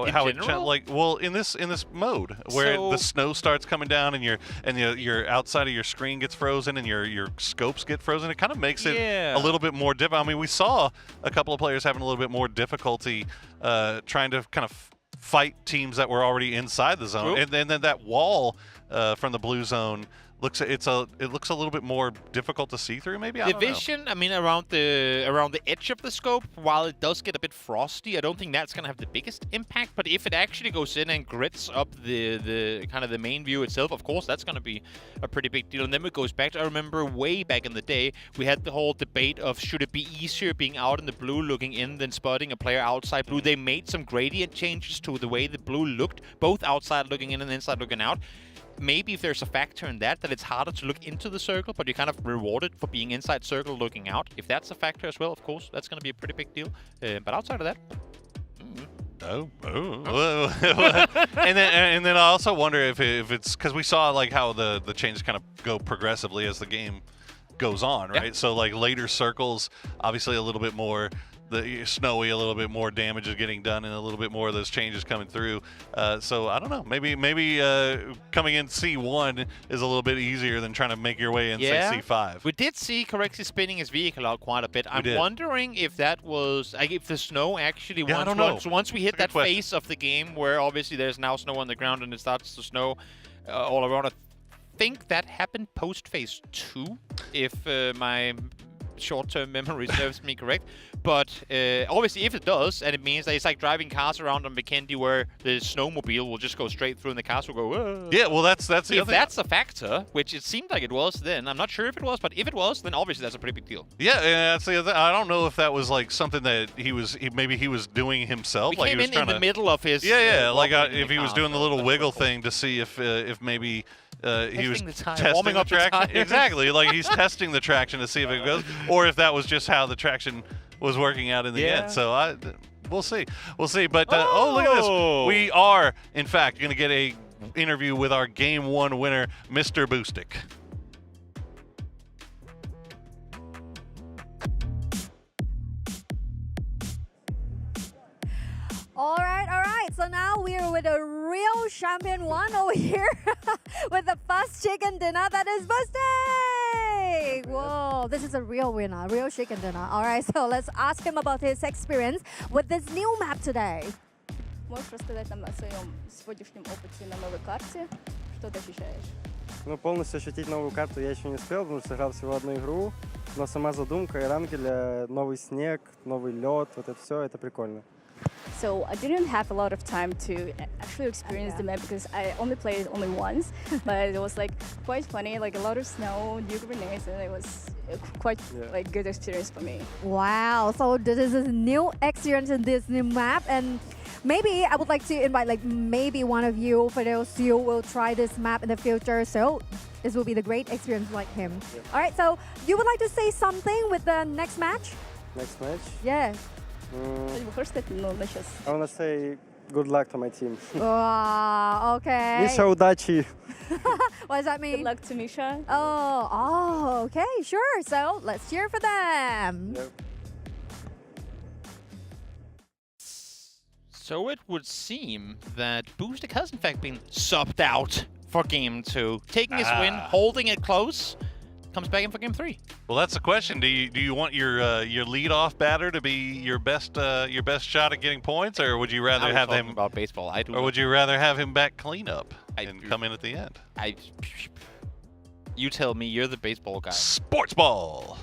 it in this mode where the snow starts coming down and your outside of your screen gets frozen and your scopes get frozen. It kind of makes it a little bit more difficult. I mean, we saw a couple of players having a little bit more difficulty trying to kind of fight teams that were already inside the zone, and then that wall from the blue zone looks a little bit more difficult to see through. Maybe the vision. I mean, around the edge of the scope, while it does get a bit frosty, I don't think that's gonna have the biggest impact. But if it actually goes in and grits up the kind of the main view itself, of course, that's gonna be a pretty big deal. And then it goes back to, I remember way back in the day, we had the whole debate of should it be easier being out in the blue looking in than spotting a player outside blue. They made some gradient changes to the way the blue looked, both outside looking in and inside looking out. Maybe if there's a factor in that it's harder to look into the circle, but you're kind of rewarded for being inside circle looking out. If that's a factor as well, of course, that's going to be a pretty big deal. But outside of that... and then I also wonder if it's because we saw like how the changes kind of go progressively as the game goes on, right? So like later circles, obviously a little bit more snowy, a little bit more damage is getting done, and a little bit more of those changes coming through. So I don't know. Maybe coming in C1 is a little bit easier than trying to make your way in say C5. We did see Corexy spinning his vehicle out quite a bit. I'm wondering if that was if the snow actually once we hit that phase of the game where obviously there's now snow on the ground and it starts to snow all around. I think that happened post phase 2, if my short-term memory serves me correct. But obviously, if it does, and it means that it's like driving cars around on Vikendi where the snowmobile will just go straight through and the cars will go, whoa. Yeah, well, that's the if that's a factor, which it seemed like it was then, I'm not sure if it was, but if it was, then obviously that's a pretty big deal. Yeah, that's the other. I don't know if that was like something that maybe he was doing himself. We came in the middle of his... like if he was doing the little wiggle thing to see if maybe... he was testing the traction. Exactly, like he's testing the traction to see if it goes, or if that was just how the traction was working out in the end. So we'll see. But look at this. We are, in fact, going to get a interview with our Game 1 winner, Mr. Boostic. All right. So now we're with a real champion one over here with the first chicken dinner that is Boostic. Whoa, this is a real winner, real chicken dinner. All right, so let's ask him about his experience with this new map today. Можешь рассказать нам о своем сегодняшнем опыте на новой карте? Что ты ощущаешь? Ну, полностью ощутить новую карту я еще не успел, потому что сыграл всего одну игру. Но сама задумка и рангеля, новый снег, новый лед, вот это все, это прикольно. So I didn't have a lot of time to actually experience the map because I only played it once, but it was like quite funny, like a lot of snow, new grenades, and it was quite like good experience for me. Wow, so this is a new experience in this new map, and maybe I would like to invite like maybe one of you, for those you will try this map in the future, so this will be the great experience like him. Yeah. All right, so you would like to say something with the next match? Next match? Yeah. I want to say good luck to my team. Okay. Misha, удачи. What does that mean? Good luck to Misha. Oh, okay, sure. So let's cheer for them. Yep. So it would seem that Boostic has in fact been subbed out for Game 2, taking his win, holding it close. Comes back in for Game 3. Well, that's the question. Do you want your lead-off batter to be your best shot at getting points, or would you rather have him about baseball? Or would you rather have him back cleanup and come in at the end? You tell me. You're the baseball guy. Sports ball.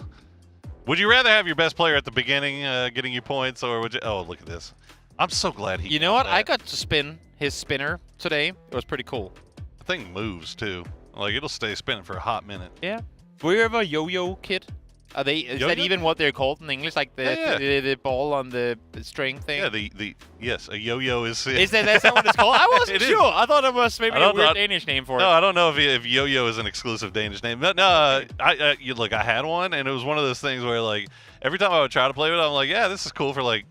Would you rather have your best player at the beginning getting you points, or would you? Oh, look at this. I'm so glad he. You know what? I got to spin his spinner today. It was pretty cool. The thing moves too. Like it'll stay spinning for a hot minute. Yeah. Were you ever a yo-yo kid? Are they? Is that even what they're called in English? Like the ball on the string thing? Yeah. Yes, a yo-yo is. Is that's not what it's called? I wasn't sure. I thought it was maybe a weird Danish name for it. No, I don't know if yo-yo is an exclusive Danish name. But no, look, I had one, and it was one of those things where like every time I would try to play with it, I'm like, yeah, this is cool for like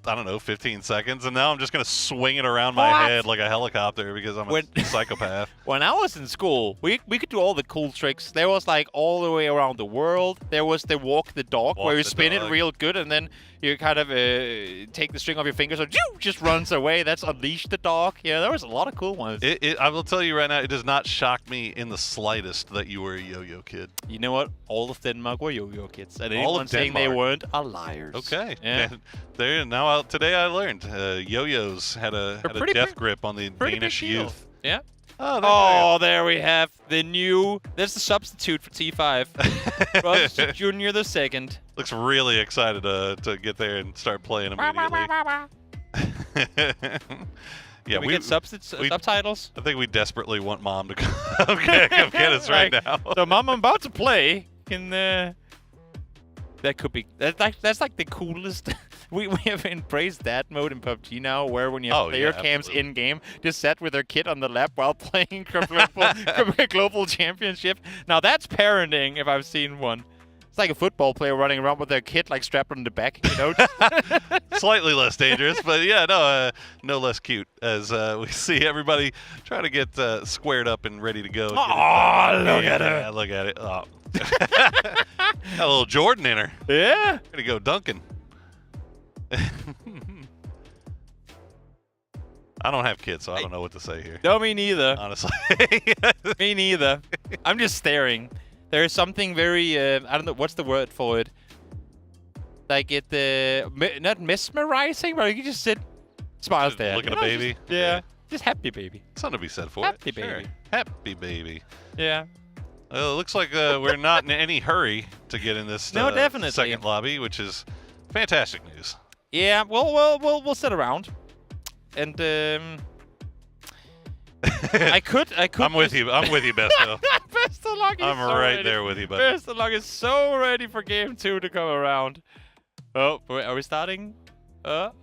I don't know, 15 seconds, and now I'm just gonna swing it around my head like a helicopter because I'm a psychopath. When I was in school, we could do all the cool tricks. There was like all the way around the world. There was the walk the dog, where you spin it real good, and then you kind of take the string off your fingers, so just runs away. That's unleash the dog. Yeah, there was a lot of cool ones. I will tell you right now, it does not shock me in the slightest that you were a yo-yo kid. You know what? All of Denmark were yo-yo kids, and anyone saying they weren't are liars. Okay. Yeah. Today I learned yo-yos had a death grip on the Danish youth. Yeah. Oh, there we have the new. There's the substitute for T5. Russ Junior the second. Looks really excited to get there and start playing immediately. Yeah, we get subtitles. I think we desperately want Mom to come get us right now. So, Mom, I'm about to play. That could be. That's like the coolest. We have embraced that mode in PUBG now, where when you have player cams in game, just sat with their kid on the lap while playing global championship. Now that's parenting if I've seen one. It's like a football player running around with their kid like strapped on the back, you know. Slightly less dangerous, but yeah, no less cute as we see everybody trying to get squared up and ready to go. Oh, look at her! Look at it. Oh. Got a little Jordan in her. Yeah. Ready to go dunking. I don't have kids, so I don't know what to say here. No, me neither. Honestly. Me neither. I'm just staring. There's something very, I don't know, what's the word for it? Like not mesmerizing, but you can just sit, smiles there. Look at a baby. Just happy baby. Something to be said for happy it. Happy baby. Sure. Happy baby. Yeah. Well, it looks like we're not in any hurry to get in this definitely. second lobby, which is fantastic news. Yeah, we'll sit around, and I could. I'm with you. I'm with you, Besto. Bestalog is right there with you, buddy. Bestalog is so ready for game 2 to come around. Oh, wait, are we starting? Is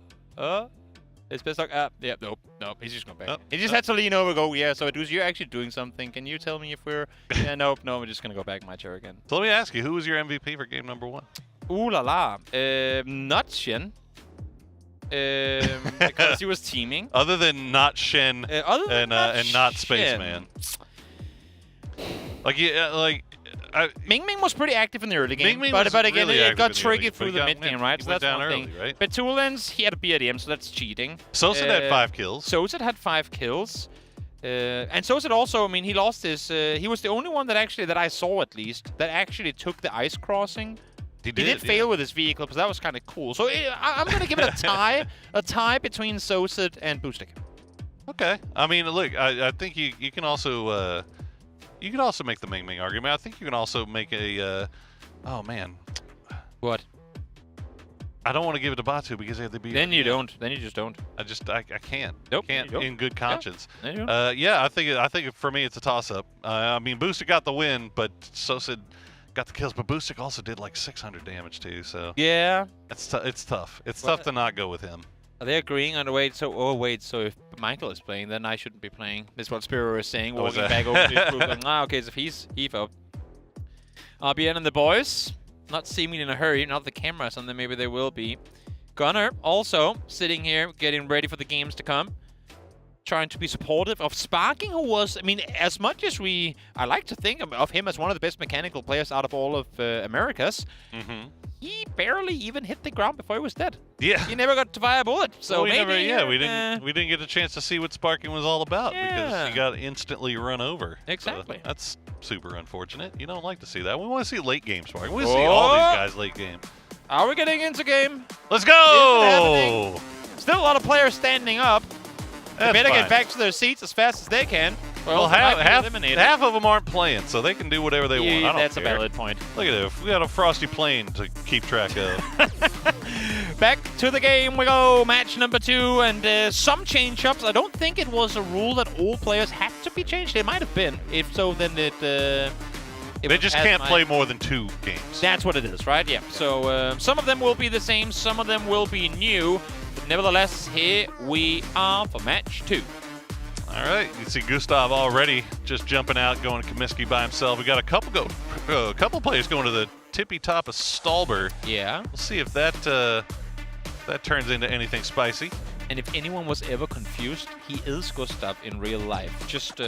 Bestalog? Yeah, nope. He's just going back. He just had to lean over. Go. Yeah. So you're actually doing something. Can you tell me if we're? Yeah. Nope. No. I'm just gonna go back in my chair again. So let me ask you, who was your MVP for game number 1? Ooh la la. Not Shen. Because he was teaming. Other than not Shen and not Spaceman. Ming Ming was pretty active in the early game, but again, it got tricky through the mid game, right? So that's one thing. Right? But Tulens, he had a BADM, so that's cheating. Soset had 5 kills. Soset had 5 kills. And Soset also, I mean, he lost his. He was the only one that I saw at least, that actually took the ice crossing. He did fail with his vehicle, because that was kind of cool. So I'm going to give it a tie between Soset and Boostic. Okay. I mean, look, I think you can also make the Ming Ming argument. I think you can also make a oh man. What? I don't want to give it to Batu because they have to be. Then you don't. Then you just don't. I can't. Nope. Can't in good conscience. Yeah, I think for me it's a toss-up. I mean, Boostic got the win, but Soset got the kills. But Boostic also did like 600 damage too. So yeah, it's tough. It's tough to not go with him. Are they agreeing on the wait? So if Michael is playing, then I shouldn't be playing. This is what Spiro is saying. Walking back over to his group. Like, okay, so if he's out. RBN and the boys. Not seeming in a hurry. Not the cameras on them. Maybe they will be. Gunner also sitting here, getting ready for the games to come. Trying to be supportive of Sparking, who was, I mean, as much as I like to think of him as one of the best mechanical players out of all of Americas, he barely even hit the ground before he was dead. Yeah. He never got to fire a bullet. So we maybe didn't get a chance to see what Sparking was all about because he got instantly run over. Exactly. So that's super unfortunate. You don't like to see that. We want to see late game Sparking. We want to see all these guys late game. Are we getting into game? Let's go! Still a lot of players standing up. They better fine. get back to their seats as fast as they can. Well, half of them aren't playing, so they can do whatever they want. I don't That's care. a valid point. Look at it. We got a Frosty Plain to keep track of. Back to the game we go. Match number 2, and some change-ups. I don't think it was a rule that all players had to be changed. It might have been. If so, then it they just can't play more than 2 games. That's what it is, right? Yeah. So some of them will be the same, some of them will be new. But nevertheless, here we are for match 2. All right, you see Gustav already just jumping out, going to Comiskey by himself. We got a couple players going to the tippy top of Stallber. Yeah. We'll see if that turns into anything spicy. And if anyone was ever confused, he is Gustav in real life. Just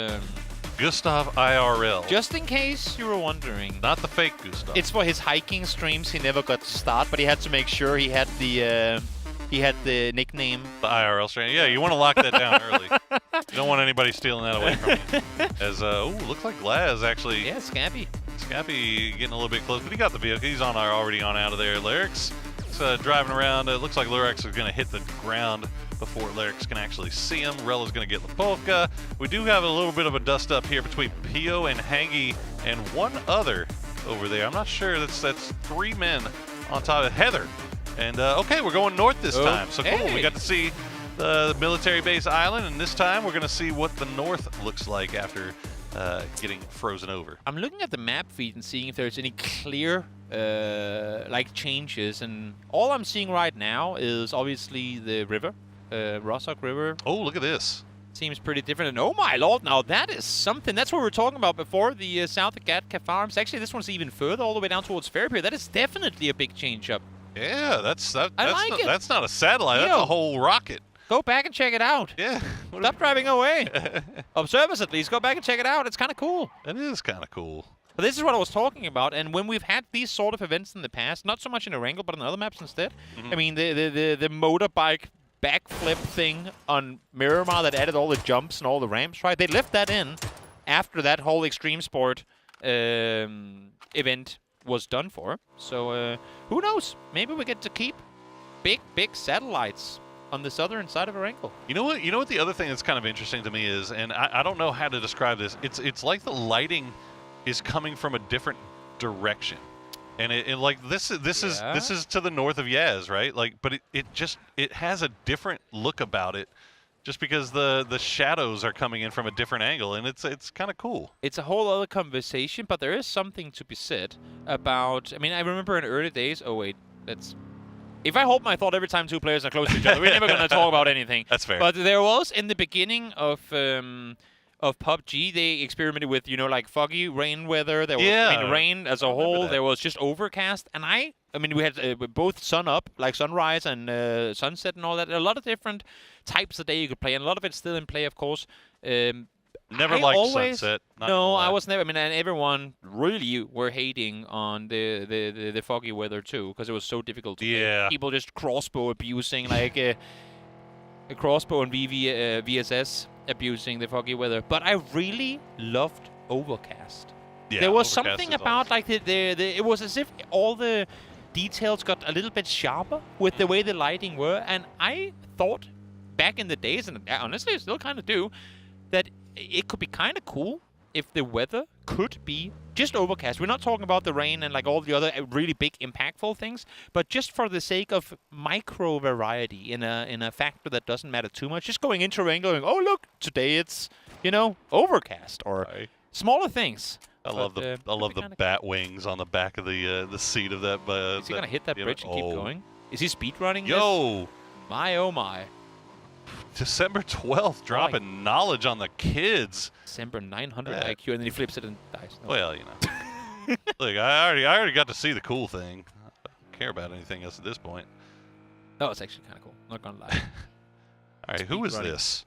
Gustav IRL. just in case you were wondering. Not the fake Gustav. It's for his hiking streams. He never got to start, but he had to make sure he had the nickname. The IRL strain. Yeah, you want to lock that down early. You don't want anybody stealing that away from you. As looks like Glaz actually. Yeah, Scabby. Scabby getting a little bit close, but he got the vehicle. He's already on out of there. Lyrics driving around. It looks like Lyrics is going to hit the ground before Lyrics can actually see him. Rella's going to get the polka. We do have a little bit of a dust up here between Pio and Hangy and one other over there. I'm not sure. That's 3 men on top of Heather. And okay, we're going north this time. So cool. We got to see the military base island, and this time we're going to see what the north looks like after getting frozen over. I'm looking at the map feed and seeing if there's any clear changes, and all I'm seeing right now is obviously the river, Rostock River. Oh, look at this. Seems pretty different. And oh my lord, now that is something. That's what we were talking about before, the south of Gatka Farms. Actually, this one's even further, all the way down towards Fairpier. That is definitely a big change up. Yeah, that's not a satellite. Yo, that's a whole rocket. Go back and check it out. Yeah. Stop driving away. Observers, at least. Go back and check it out. It's kind of cool. It is kind of cool. But this is what I was talking about. And when we've had these sort of events in the past, not so much in Erangel, but on other maps instead. I mean, the motorbike backflip thing on Miramar that added all the jumps and all the ramps, right? They left that in after that whole extreme sport event was done for. So who knows? Maybe we get to keep big satellites on the southern side of Erangel. You know what the other thing that's kind of interesting to me is, and I don't know how to describe this. It's like the lighting is coming from a different direction. And it like this is to the north of Yaz, right? Like, but it has a different look about it, just because the shadows are coming in from a different angle, and it's kind of cool. It's a whole other conversation, but there is something to be said about. I mean, I remember in early days. Oh wait, that's. If I hold my thought every time 2 players are close to each other, we're never gonna talk about anything. That's fair. But there was in the beginning of PUBG, they experimented with, like foggy rain weather. There was rain as a whole. There was just overcast. And I mean, we had both sun up, like sunrise and sunset and all that. A lot of different types of day you could play. And a lot of it's still in play, of course. Never liked sunset. No, I was never. I mean, and everyone really were hating on the foggy weather, too, because it was so difficult to play. People just crossbow abusing, like a crossbow and VSS abusing the foggy weather. But I really loved overcast. Yeah, there was overcast something about like it was as if all the details got a little bit sharper with the way the lighting were, and I thought back in the days, and honestly I still kind of do, that it could be kind of cool if the weather could be just overcast. We're not talking about the rain and like all the other really big impactful things, but just for the sake of micro variety in a factor that doesn't matter too much. Just going into rain, going, oh look, today it's overcast, or smaller things. I love the bat wings on the back of the seat of that. Is he gonna hit that bridge and keep going? Is he speed running? Yo, this? My oh my. December 12th, dropping knowledge on the kids. December 900 IQ, and then he flips it and dies. No. Well, look, I already got to see the cool thing. I don't care about anything else at this point. No, it's actually kind of cool. Not gonna lie. All right, who is this?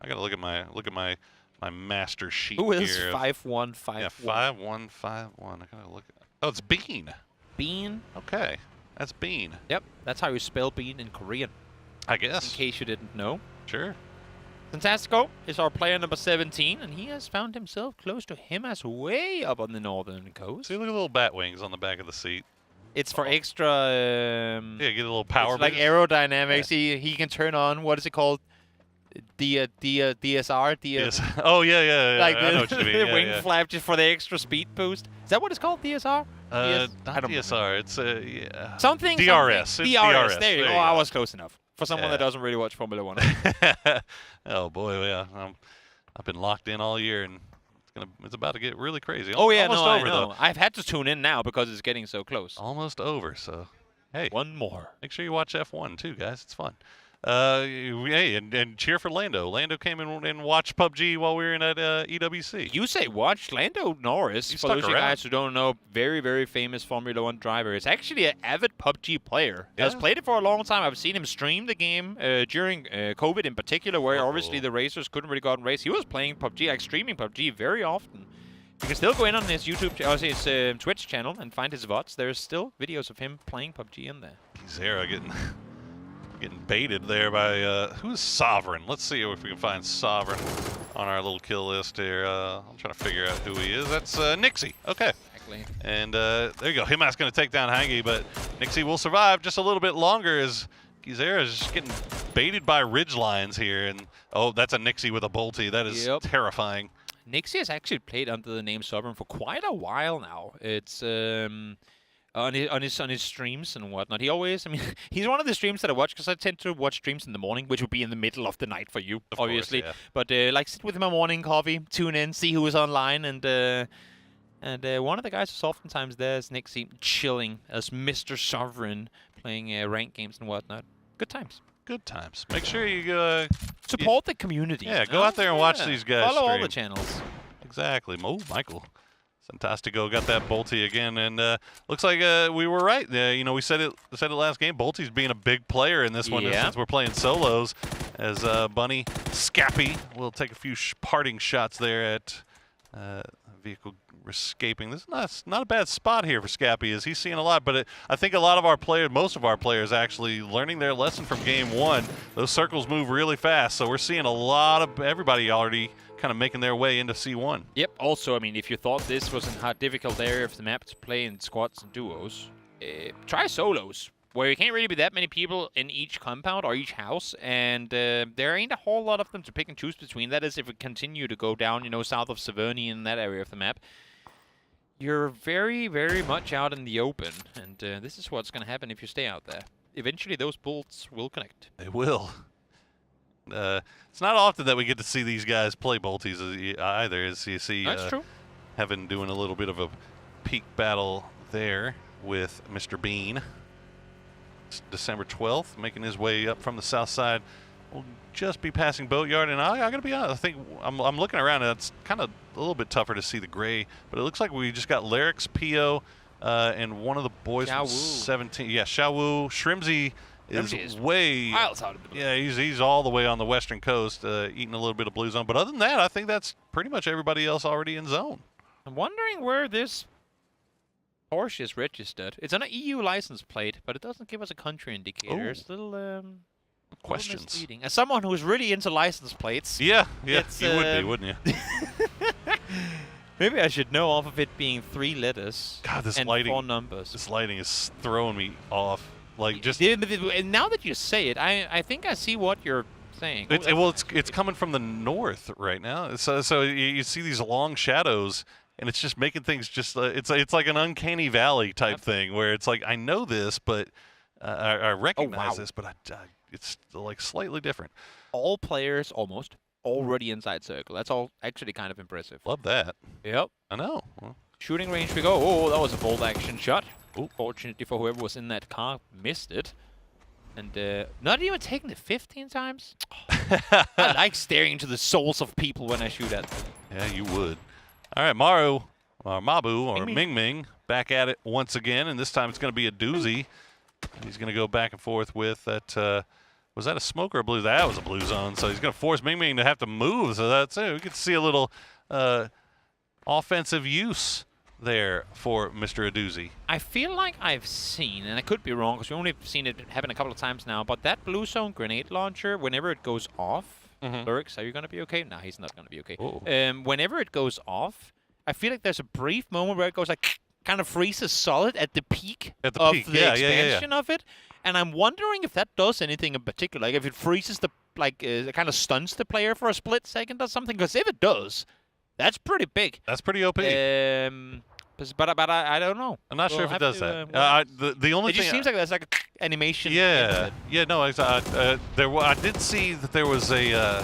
I gotta look at my master sheet. Who is here. 5151? Yeah, 5151. I gotta look. Oh, it's Bean. Bean. Okay, that's Bean. Yep, that's how you spell Bean in Korean. I guess. In case you didn't know. Sure. Fantastico is our player number 17, and he has found himself close to him as way up on the northern coast. See, look at the little bat wings on the back of the seat. It's for extra... yeah, get a little power like aerodynamics. Yeah. He can turn on, what is it called? DSR. Yes. Oh yeah. Like I know what you mean. the wing flap just for the extra speed boost. Is that what it's called? DSR? Not I don't DSR. It's yeah. something. DRS. Something. It's DRS. There you go. go. I was close enough for someone that doesn't really watch Formula One. Oh boy, yeah. I've been locked in all year, and it's about to get really crazy. Oh yeah, almost no, over I know. though. I've had to tune in now because it's getting so close. Almost over. So, hey, one more. Make sure you watch F1 too, guys. It's fun. Hey, and cheer for Lando. Lando came in and watched PUBG while we were in at EWC. You say watch Lando Norris. For those of you guys who don't know, very, very famous Formula One driver. It's actually an avid PUBG player. Yeah. Has played it for a long time. I've seen him stream the game during COVID in particular, where obviously the racers couldn't really go out and race. He was playing PUBG, like streaming PUBG very often. You can still go in on his YouTube, his Twitch channel and find his VODs. There's still videos of him playing PUBG in there. Zera getting baited there by who's Sovereign. Let's see if we can find Sovereign on our little kill list here. I'm trying to figure out who he is. That's Nixie. Okay. Exactly. And there you go. Himas going to take down Hangi, but Nixie will survive just a little bit longer as Gizera is just getting baited by ridge lines here. And oh, that's a Nixie with a bolty. That is terrifying. Nixie has actually played under the name Sovereign for quite a while now. It's on his streams and whatnot. He always, I mean, he's one of the streams that I watch because I tend to watch streams in the morning, which would be in the middle of the night for you, obviously. Course, yeah. But like sit with my morning coffee, tune in, see who is online, and one of the guys who's oftentimes there is Nixie chilling as Mr. Sovereign, playing ranked games and whatnot. Good times. Good times. Make sure you support the community. Yeah, go out there and watch these guys. Follow all stream. the channels. Exactly. Oh, Michael. Fantastico got that Bolty again, and looks like we were right. You know, we said it last game. Bolty's being a big player in this one since we're playing solos. As Bunny Scappy will take a few parting shots there at vehicle escaping. This is not a bad spot here for Scappy, as he's seeing a lot. But I think a lot of our players, most of our players, actually learning their lesson from game one. Those circles move really fast, so we're seeing a lot of everybody already kind of making their way into C1. Yep. Also, I mean, if you thought this was a difficult area of the map to play in squads and duos, try solos, where you can't really be that many people in each compound or each house, and there ain't a whole lot of them to pick and choose between. That is, if we continue to go down, you know, south of Severny in that area of the map, you're very, very much out in the open, and this is what's going to happen if you stay out there. Eventually, those bolts will connect. They will. It's not often that we get to see these guys play bolties either, as you see That's true. Heaven doing a little bit of a peak battle there with Mr. Bean. It's December 12th, making his way up from the south side. We'll just be passing Boatyard, and I gotta be honest, I think I'm looking around, and it's kind of a little bit tougher to see the gray, but it looks like we just got Larix, Pio, and one of the boys from 17. Yeah, Xiaowu. Shrimsy is way miles out of the blue. Yeah, he's all the way on the western coast, eating a little bit of blue zone. But other than that, I think that's pretty much everybody else already in zone. I'm wondering where this Porsche is registered. It's on an EU license plate, but it doesn't give us a country indicator. It's a little questions. Misleading. As someone who's really into license plates, yeah, you would be, wouldn't you? Maybe I should know off of it being 3 letters and lighting, 4 numbers. This lighting is throwing me off. Like just and now that you say it, I think I see what you're saying. It's coming from the north right now. So you see these long shadows, and it's just making things just it's like an uncanny valley type thing where it's like I know this, but I recognize this, but it's like slightly different. All players almost already inside circle. That's all actually kind of impressive. Love that. Yep. I know. Well, shooting range we go. Oh, that was a bold action shot. Ooh. Fortunately for whoever was in that car, missed it. And not even taking it 15 times. Oh, I like staring into the souls of people when I shoot at them. Yeah, you would. All right, Mabu, or Ming Ming, back at it once again, and this time it's going to be a doozy. He's going to go back and forth with that. Was that a smoke or a blue? That was a blue zone, so he's going to force Ming Ming to have to move. So that's it. We get to see a little offensive use there for Mr. Adoozy. I feel like I've seen, and I could be wrong because we've only seen it happen a couple of times now, but that blue zone grenade launcher, whenever it goes off, Lurix, are you going to be okay? No, he's not going to be okay. Whenever it goes off, I feel like there's a brief moment where it goes like, kind of freezes solid at the peak of the expansion of it. And I'm wondering if that does anything in particular. Like if it freezes the, it kind of stuns the player for a split second or something. Because if it does, that's pretty big. That's pretty OP. But I don't know. I'm not sure if it does that. The only it thing just seems like there's like a animation. Yeah, no. I did see that there was a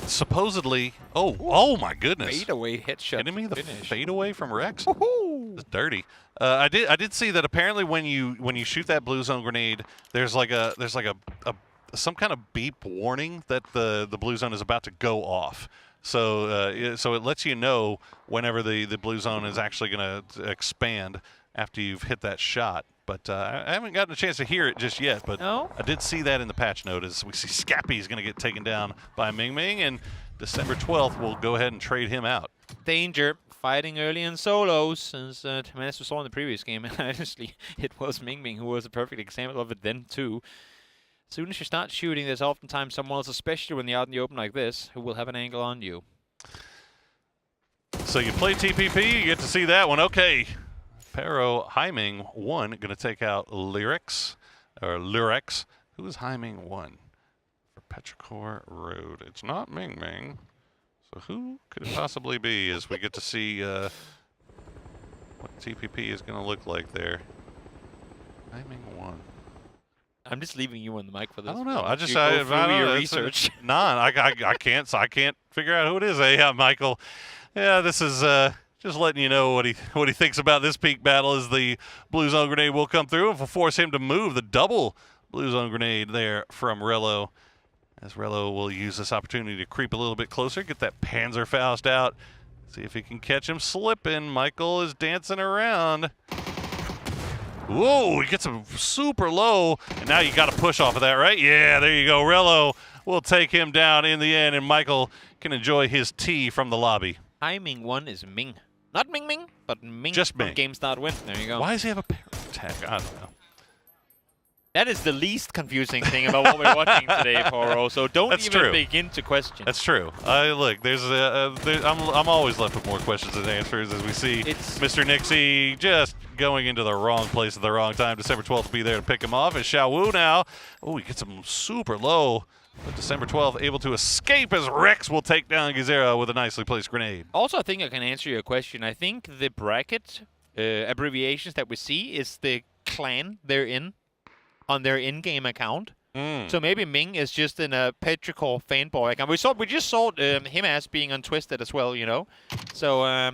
supposedly. Oh my goodness! Fadeaway headshot. Kidding me? The finish. fadeaway from Rex. It's dirty. I did see that apparently when you shoot that blue zone grenade, there's like some kind of beep warning that the blue zone is about to go off. So so it lets you know whenever the blue zone is actually going to expand after you've hit that shot. But I haven't gotten a chance to hear it just yet. But I did see that in the patch note as we see Scappy is going to get taken down by Ming Ming, and December 12th we'll go ahead and trade him out. Danger. Fighting early in solos, as we saw in the previous game. And honestly, it was Ming Ming who was a perfect example of it then too. As soon as you start shooting, there's oftentimes someone else, especially when you're out in the open like this, who will have an angle on you. So you play TPP, you get to see that one. Okay. Pero Haiming 1 going to take out Lyrex. Who is Haiming 1 for Petrichor Road? It's not Ming Ming. So who could it possibly be as we get to see what TPP is going to look like there? Haiming 1. I'm just leaving you on the mic for this. I don't know. I don't know your know. research. I can't figure out who it is. Hey, Michael. Yeah, this is just letting you know what he thinks about this peak battle as the blue zone grenade will come through and will force him to move the double blue zone grenade there from Rello. As Rello will use this opportunity to creep a little bit closer, get that Panzerfaust out, see if he can catch him slipping. Michael is dancing around. Whoa, he gets him super low, and now you got to push off of that, right? Yeah, there you go. Rello will take him down in the end, and Michael can enjoy his tea from the lobby. Haiming 1 is Ming. Not Ming Ming, but Ming Just from Ming. Game Start Win. There you go. Why does he have a parry tag? I don't know. That is the least confusing thing about what we're watching today, Poro. So don't That's even true. begin to question. That's true. Look, I'm always left with more questions than answers as we see Mr. Nixie just going into the wrong place at the wrong time. December 12th will be there to pick him off. As Xiao Wu now, he gets him super low. But December 12th able to escape as Rex will take down Gizera with a nicely placed grenade. Also, I think I can answer your question. I think the bracket abbreviations that we see is the clan they're in on their in-game account. So maybe Ming is just in a Petrichor fanboy account. We just saw him as being untwisted as well, you know. So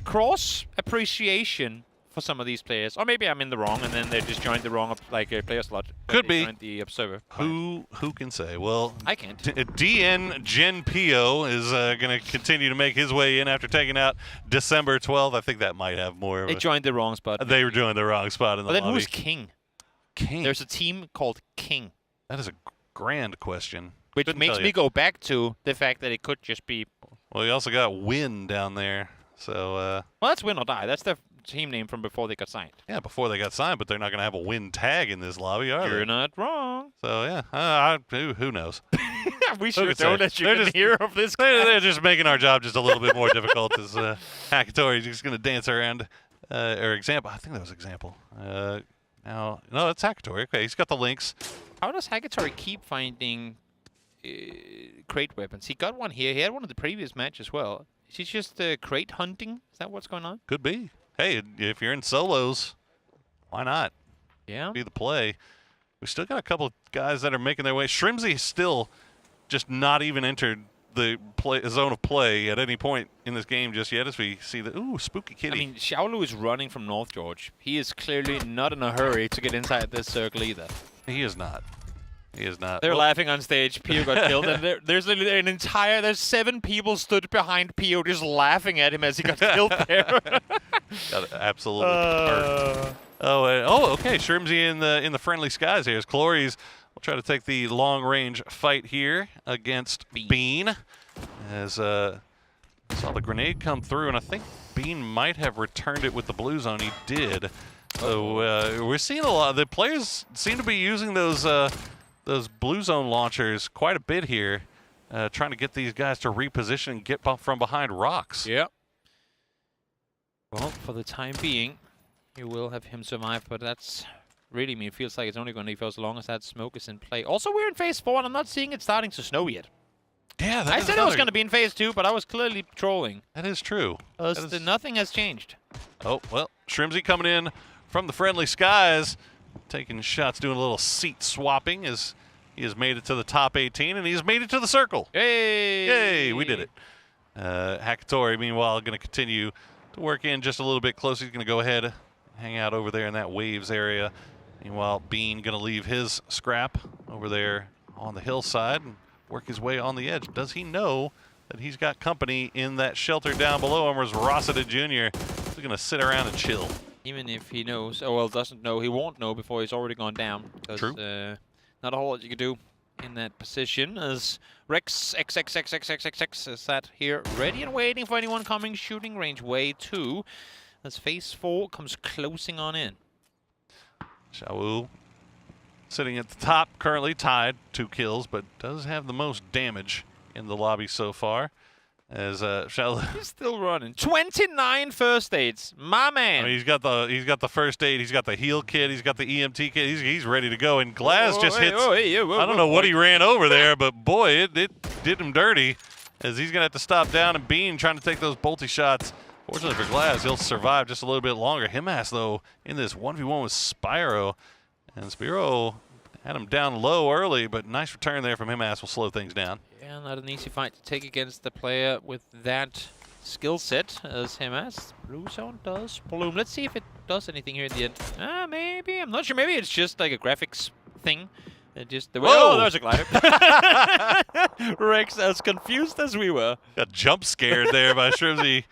cross appreciation for some of these players, or maybe I'm in the wrong, and then they just joined the wrong player slot. Could be the observer. Who can say? Well, I can't. DN Gen Pio is going to continue to make his way in after taking out December 12th. I think that might have more. They joined the wrong spot. They were doing the wrong spot in the lobby. But then lobby. who's King? King. There's a team called King. That is a grand question. Which makes me go back to the fact that it could just be. Well, you also got Win down there, so. Well, that's Win or Die. That's their team name from before they got signed. Yeah, before they got signed, but they're not going to have a Win tag in this lobby, are they? You're not wrong. So yeah, who knows? We should know that you can hear of this. They're just making our job just a little bit more difficult. As Hakatori is just going to dance around. Or Example. I think that was Example. Now, no, it's Hakatori. Okay, he's got the links. How does Hakatori keep finding crate weapons? He got one here. He had one in the previous match as well. Is he just crate hunting? Is that what's going on? Could be. Hey, if you're in solos, why not? Yeah. Be the play. We still got a couple of guys that are making their way. Shrimsy still just not even entered the zone of play at any point in this game just yet as we see the spooky kitty. I mean, Xiaolu is running from North George. He is clearly not in a hurry to get inside this circle either. He is not. He is not. They're laughing on stage. Pio got killed, and there's there's 7 people stood behind Pio just laughing at him as he got killed there. Got absolutely hurt. Okay. Shrimsy in the friendly skies here as Clories will try to take the long range fight here against Bean. As saw the grenade come through, and I think Bean might have returned it with the blue zone. He did. So we're seeing a lot. The players seem to be using those blue zone launchers quite a bit here, trying to get these guys to reposition and get from behind rocks. Yep. Well, for the time being, you will have him survive, but that's really, I mean, it feels like it's only going to be for as long as that smoke is in play. Also, we're in phase 4, and I'm not seeing it starting to snow yet. Yeah, I said it was going to be in phase 2, but I was clearly trolling. That is true. Nothing has changed. Oh, well, Shrimzy coming in from the friendly skies, taking shots, doing a little seat swapping as he has made it to the top 18, and he has made it to the circle. Hey! Yay, we did it. Hakatori, meanwhile, going to continue to work in just a little bit closer. He's going to go ahead, hang out over there in that waves area. Meanwhile, Bean going to leave his scrap over there on the hillside and work his way on the edge. Does he know that he's got company in that shelter down below him, or is Rossiter Jr. He's going to sit around and chill? Even if he knows, or well, doesn't know, he won't know before he's already gone down. True. Not a whole lot you can do in that position, as Rex XXXXXXX is sat here ready and waiting for anyone coming shooting range way 2, as phase 4 comes closing on in. Xiaowu sitting at the top, currently tied, 2 kills, but does have the most damage in the lobby so far. As Xiaowu, he's still running. 29 first aids, my man. I mean, he's got the first aid, he's got the heal kit, he's got the EMT kit, he's ready to go. And Glaz just hits. I don't know what he ran over there, but boy, it did him dirty. As he's gonna have to stop down, and Bean trying to take those bolty shots. Fortunately for Glaz, he'll survive just a little bit longer. Himas though in this 1v1 with Spyro. And Spyro had him down low early, but nice return there from Himas will slow things down. Yeah, not an easy fight to take against the player with that skill set as Himas. Blue zone does bloom. Let's see if it does anything here in the end. Maybe. I'm not sure. Maybe it's just like a graphics thing. Oh, there's a glider. Rex, as confused as we were. Got jump scared there by Shrimzy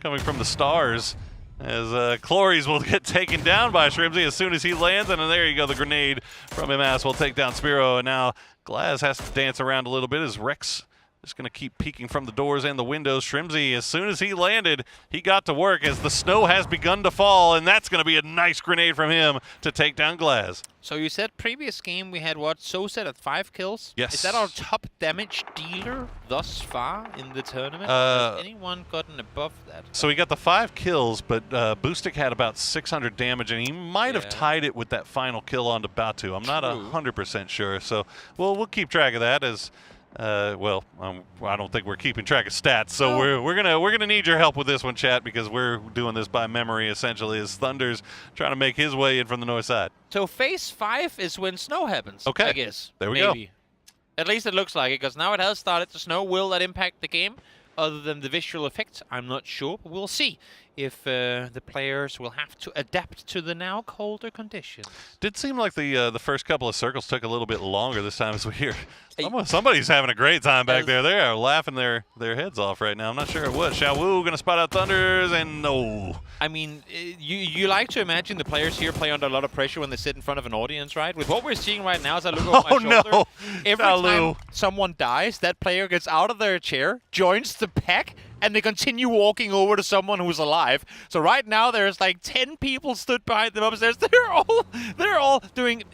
coming from the stars. As Clories will get taken down by Shrimzy as soon as he lands. And then there you go, the grenade from Himas will take down Spiro. And now Glaz has to dance around a little bit as Rex is going to keep peeking from the doors and the windows. Shrimzy, as soon as he landed, he got to work as the snow has begun to fall. And that's going to be a nice grenade from him to take down Glaz. So you said previous game we had what? Soset at 5 kills? Yes. Is that our top damage dealer thus far in the tournament? Has anyone gotten above that? So he got the 5 kills, but Boostic had about 600 damage, and he might have tied it with that final kill onto Batu. I'm not 100% sure, so we'll keep track of that as. I don't think we're keeping track of stats, so we're gonna need your help with this one, chat, because we're doing this by memory essentially. As Thunder's trying to make his way in from the north side. So phase 5 is when snow happens. Okay, I guess there we go. At least it looks like it, because now it has started to snow. Will that impact the game? Other than the visual effects, I'm not sure, but we'll see if the players will have to adapt to the now colder conditions. Did seem like the first couple of circles took a little bit longer this time as we hear. Somebody's having a great time back there. They are laughing their heads off right now. I'm not sure what. Xiaowu gonna spot out Thunders, and no. I mean, you like to imagine the players here play under a lot of pressure when they sit in front of an audience, right? With what we're seeing right now, as I look over my shoulder, every time someone dies, that player gets out of their chair, joins the pack, and they continue walking over to someone who's alive. So right now there's like 10 people stood behind them upstairs. They're all doing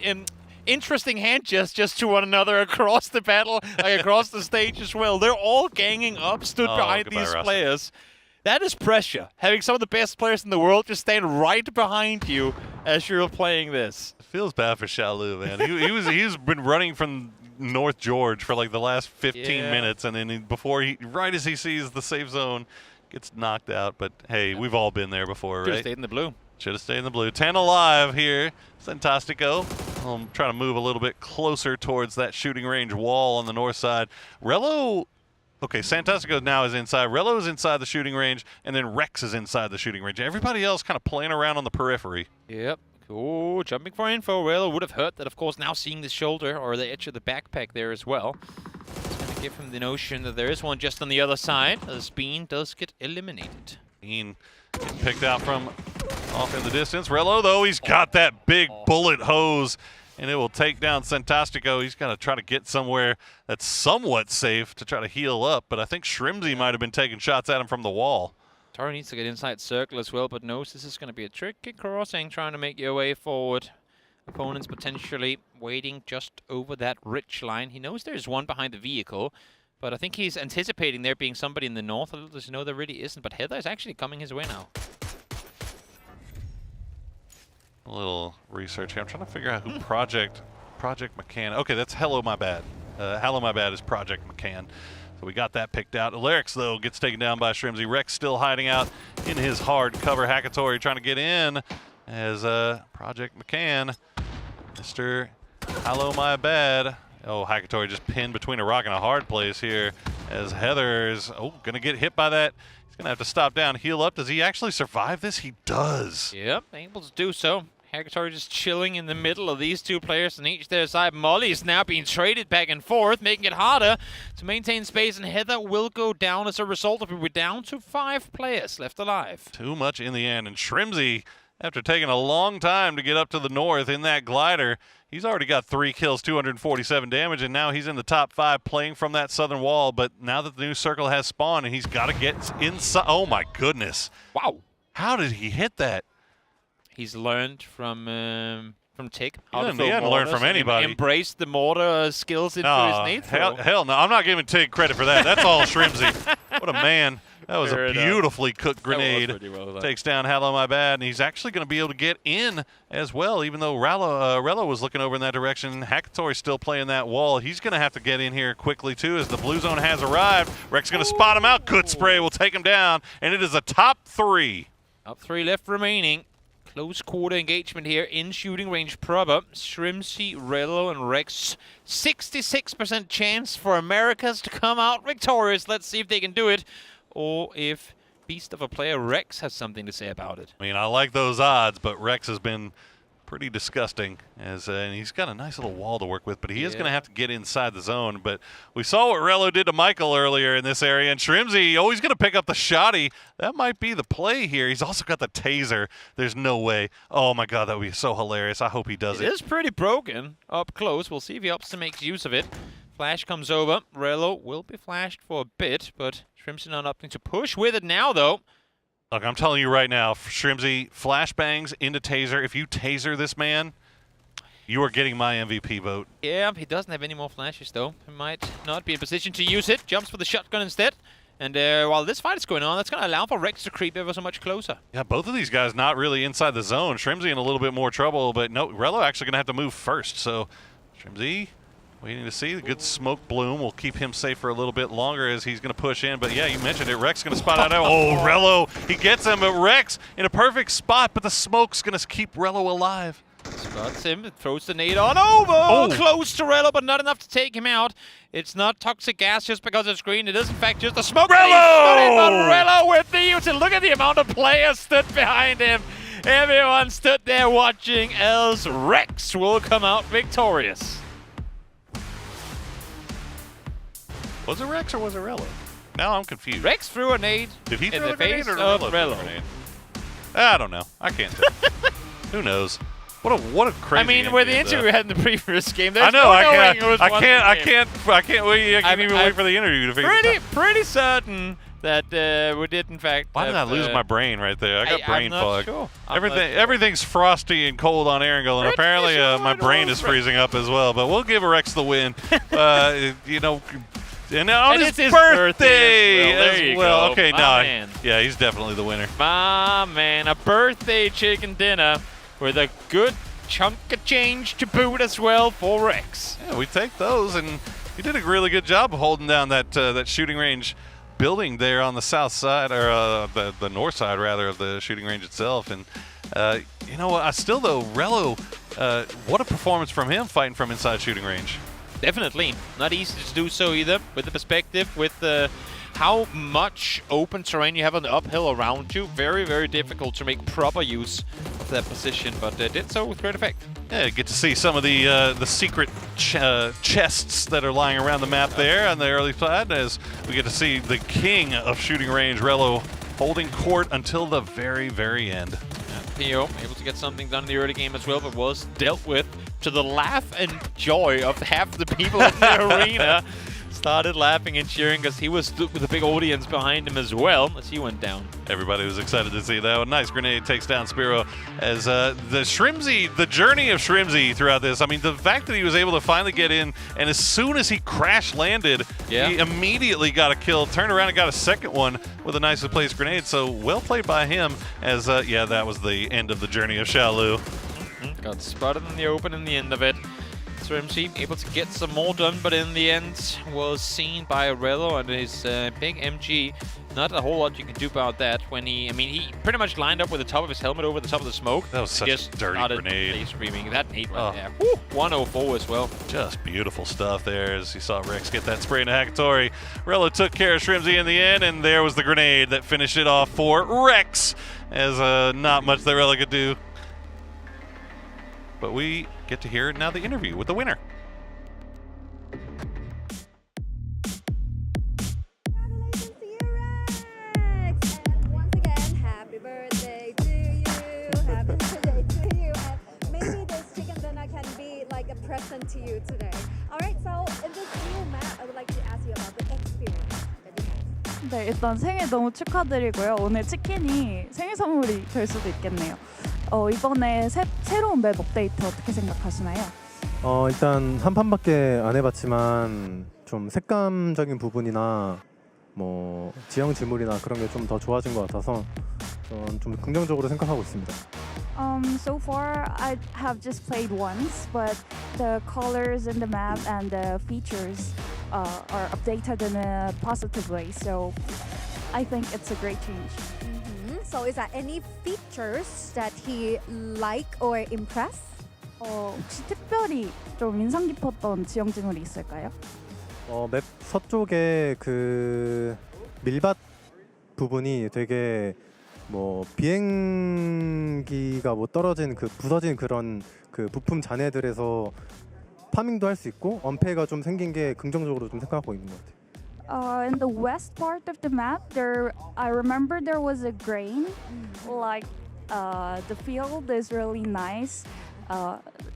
interesting hand gestures to one another across the battle, like across the stage as well. They're all ganging up, stood behind these players. That is pressure. Having some of the best players in the world just stand right behind you as you're playing this. It feels bad for Xiaolu, man. He's been running from North George for like the last 15 minutes, and then right as he sees the safe zone, gets knocked out. But hey, we've all been there before, right? Should have stayed in the blue. Should have stayed in the blue. 10 alive here. Santastico. I'm trying to move a little bit closer towards that shooting range wall on the north side. Rello. Okay, Santastico now is inside. Rello is inside the shooting range, and then Rex is inside the shooting range. Everybody else kind of playing around on the periphery. Yep. Oh, jumping for info. Rello would have hurt that, of course, now seeing the shoulder or the edge of the backpack there as well. It's going to give him the notion that there is one just on the other side, as Bean does get eliminated. Bean getting picked out from off in the distance. Rello, though, he's got that big bullet hose, and it will take down Santastico. He's going to try to get somewhere that's somewhat safe to try to heal up, but I think Shrimzy might have been taking shots at him from the wall. Taro needs to get inside circle as well, but knows this is going to be a tricky crossing, trying to make your way forward. Opponents potentially waiting just over that ridge line. He knows there's one behind the vehicle, but I think he's anticipating there being somebody in the north. Little does he know there really isn't, but Heather is actually coming his way now. A little research here. I'm trying to figure out who Project McCann. Okay, that's Hello My Bad. Hello My Bad is Project McCann. So we got that picked out. Alarix, though, gets taken down by Shrimzy. Rex still hiding out in his hard cover. Hackatory trying to get in as Project McCann. Mr. Hello My Bad. Oh, Hackatory just pinned between a rock and a hard place here as Heather's, going to get hit by that. He's going to have to stop down, heal up. Does he actually survive this? He does. Yep, able to do so. Hackatory just chilling in the middle of these two players on each their side. Molly is now being traded back and forth, making it harder to maintain space, and Heather will go down as a result of it. We're down to 5 players left alive. Too much in the end, and Shrimzy, after taking a long time to get up to the north in that glider, he's already got 3 kills, 247 damage, and now he's in the top 5 playing from that southern wall. But now that the new circle has spawned and he's got to get inside. Oh, my goodness. Wow. How did he hit that? He's learned from Tick. He hadn't learned from anybody. Embraced the mortar skills into his nade throw. Hell no. I'm not giving Tig credit for that. That's all Shrimzy. What a man. That was a beautifully cooked grenade. Well takes down Hello My Bad, and he's actually going to be able to get in as well, even though Rello was looking over in that direction. Hackatory's still playing that wall. He's going to have to get in here quickly, too, as the blue zone has arrived. Rex going to spot him out. Good spray will take him down, and it is a top 3. Top 3 left remaining. Close quarter engagement here in shooting range proper. Shrimzy, Rello, and Rex. 66% chance for Americas to come out victorious. Let's see if they can do it, or if beast of a player Rex has something to say about it. I mean, I like those odds, but Rex has been pretty disgusting, and he's got a nice little wall to work with, but he is going to have to get inside the zone. But we saw what Rello did to Michael earlier in this area, and Shrimzy, he's going to pick up the shotty. That might be the play here. He's also got the taser. There's no way. Oh, my God, that would be so hilarious. I hope he does it. It is pretty broken up close. We'll see if he opts to make use of it. Flash comes over. Rello will be flashed for a bit, but Shrimzy not opting to push with it now, though. Look, I'm telling you right now, Shrimzy, flashbangs into taser. If you taser this man, you are getting my MVP vote. Yeah, he doesn't have any more flashes, though. He might not be in position to use it. Jumps for the shotgun instead. And while this fight is going on, that's going to allow for Rex to creep ever so much closer. Yeah, both of these guys not really inside the zone. Shrimzy in a little bit more trouble, but no, Rello actually going to have to move first. So Shrimzy waiting to see. The good smoke bloom will keep him safe for a little bit longer as he's going to push in. But yeah, you mentioned it. Rex going to spot out. Oh, Rello, he gets him. But Rex in a perfect spot, but the smoke's going to keep Rello alive. Spots him, throws the nade on over. Close to Rello, but not enough to take him out. It's not toxic gas just because it's green. It is, in fact, just a smoke. Rello! But Rello with the util. Look at the amount of players stood behind him. Everyone stood there watching as Rex will come out victorious. Was it Rex or was it Rello? Now I'm confused. Rex threw a nade Did he in throw the a grenade face or of Rello threw a Rello. grenade? I don't know. I can't tell. Who knows? What a crazy. I mean, with the injury we had in the previous game, there's I know. no I knowing who was can't. won I the game. can't wait. I can't even wait for the interview to figure it out. Pretty certain that we did, in fact. Why did I lose my brain right there? I got brain fog. Sure. Everything's frosty and cold on Erangel, and apparently my brain is freezing up as well. But we'll give Rex the win. And on it's his birthday as well. There you go. Okay, Man. Yeah, he's definitely the winner. My man, a birthday chicken dinner with a good chunk of change to boot as well for Rex. Yeah, we take those, and he did a really good job of holding down that shooting range building there on the south side, or the north side rather, of the shooting range itself. And you know what? Rello, what a performance from him fighting from inside shooting range. Definitely. Not easy to do so either, with the perspective, with how much open terrain you have on the uphill around you. Very, very difficult to make proper use of that position, but did so with great effect. Yeah, get to see some of the secret chests that are lying around the map there on the early side, as we get to see the king of shooting range, Rello, holding court until the very, very end. Theo able to get something done in the early game as well, but was dealt with to the laugh and joy of half the people in the arena. Started laughing and cheering because he was with a big audience behind him as well as he went down. Everybody was excited to see that one. Nice grenade takes down Spiro as the journey of Shrimzy throughout this. I mean, the fact that he was able to finally get in, and as soon as he crash landed, he immediately got a kill, turned around and got a second one with a nicely placed grenade. So well played by him as, that was the end of the journey of Xiaolu. Got spotted in the open in the end of it. So MC able to get some more done, but in the end was seen by Aurelio and his big MG. Not a whole lot you can do about that when he pretty much lined up with the top of his helmet over the top of the smoke. That was such a dirty grenade. Screaming. That nade right there. Woo! 104 as well. Just beautiful stuff there as you saw Rex get that spray into Hakatori. Aurelio took care of Shrimsy in the end, and there was the grenade that finished it off for Rex, as not much that Aurelio could do. But we get to hear now the interview with the winner. Congratulations to you, Rex! And once again, happy birthday to you. Happy birthday to you. And maybe this chicken dinner can be like a present to you today. All right, so in this new map, I would like to ask you about the experience that you have. 네, 일단 생일 너무 축하드리고요. 오늘 치킨이 생일 선물이 될 수도 있겠네요. 이번에 새로운 맵 업데이트 어떻게 생각하시나요? 일단 한 판밖에 안 해봤지만 좀 색감적인 부분이나 뭐 지형 지물이나 그런 게 좀 더 좋아진 것 같아서 좀 긍정적으로 생각하고 있습니다. So far, I have just played once, but the colors in the map and the features are updated in a positive way. So I think it's a great change. So is there any features that he like or impress? 혹시 특별히 좀 인상 깊었던 지형 지물이 있을까요? 맵 서쪽에 그 밀밭 부분이 되게 뭐 비행기가 뭐 떨어진 그 부서진 그런 그 부품 잔해들에서 파밍도 할 수 있고 언패가 좀 생긴 게 긍정적으로 좀 생각하고 있는 것 같아요. In the west part of the map, I remember there was a grain. Like the field is really nice.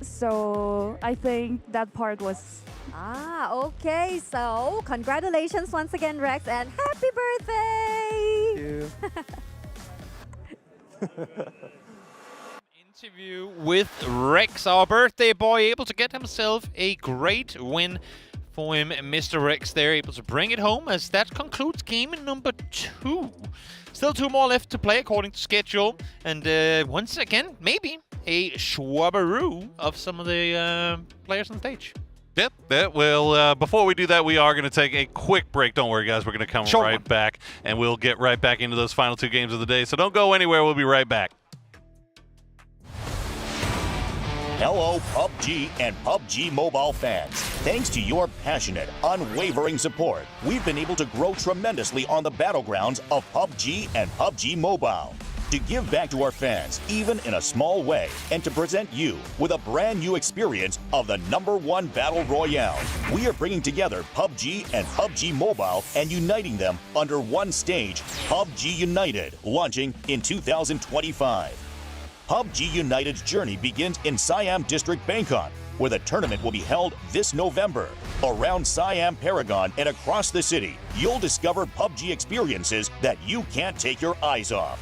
So I think that part was. Okay. So congratulations once again, Rex, and happy birthday! Interview with Rex, our birthday boy, able to get himself a great win. For him, Mr. Rex there, able to bring it home as that concludes game number 2. Still 2 more left to play according to schedule. And once again, maybe a schwabberoo of some of the players on stage. Yep. Well, before we do that, we are going to take a quick break. Don't worry, guys. We're going to come right back, and we'll get right back into those final 2 games of the day. So don't go anywhere. We'll be right back. Hello, PUBG and PUBG Mobile fans. Thanks to your passionate, unwavering support, we've been able to grow tremendously on the battlegrounds of PUBG and PUBG Mobile. To give back to our fans, even in a small way, and to present you with a brand new experience of the #1 Battle Royale, we are bringing together PUBG and PUBG Mobile and uniting them under one stage, PUBG United, launching in 2025. PUBG United's journey begins in Siam District, Bangkok, where the tournament will be held this November. Around Siam Paragon and across the city, you'll discover PUBG experiences that you can't take your eyes off.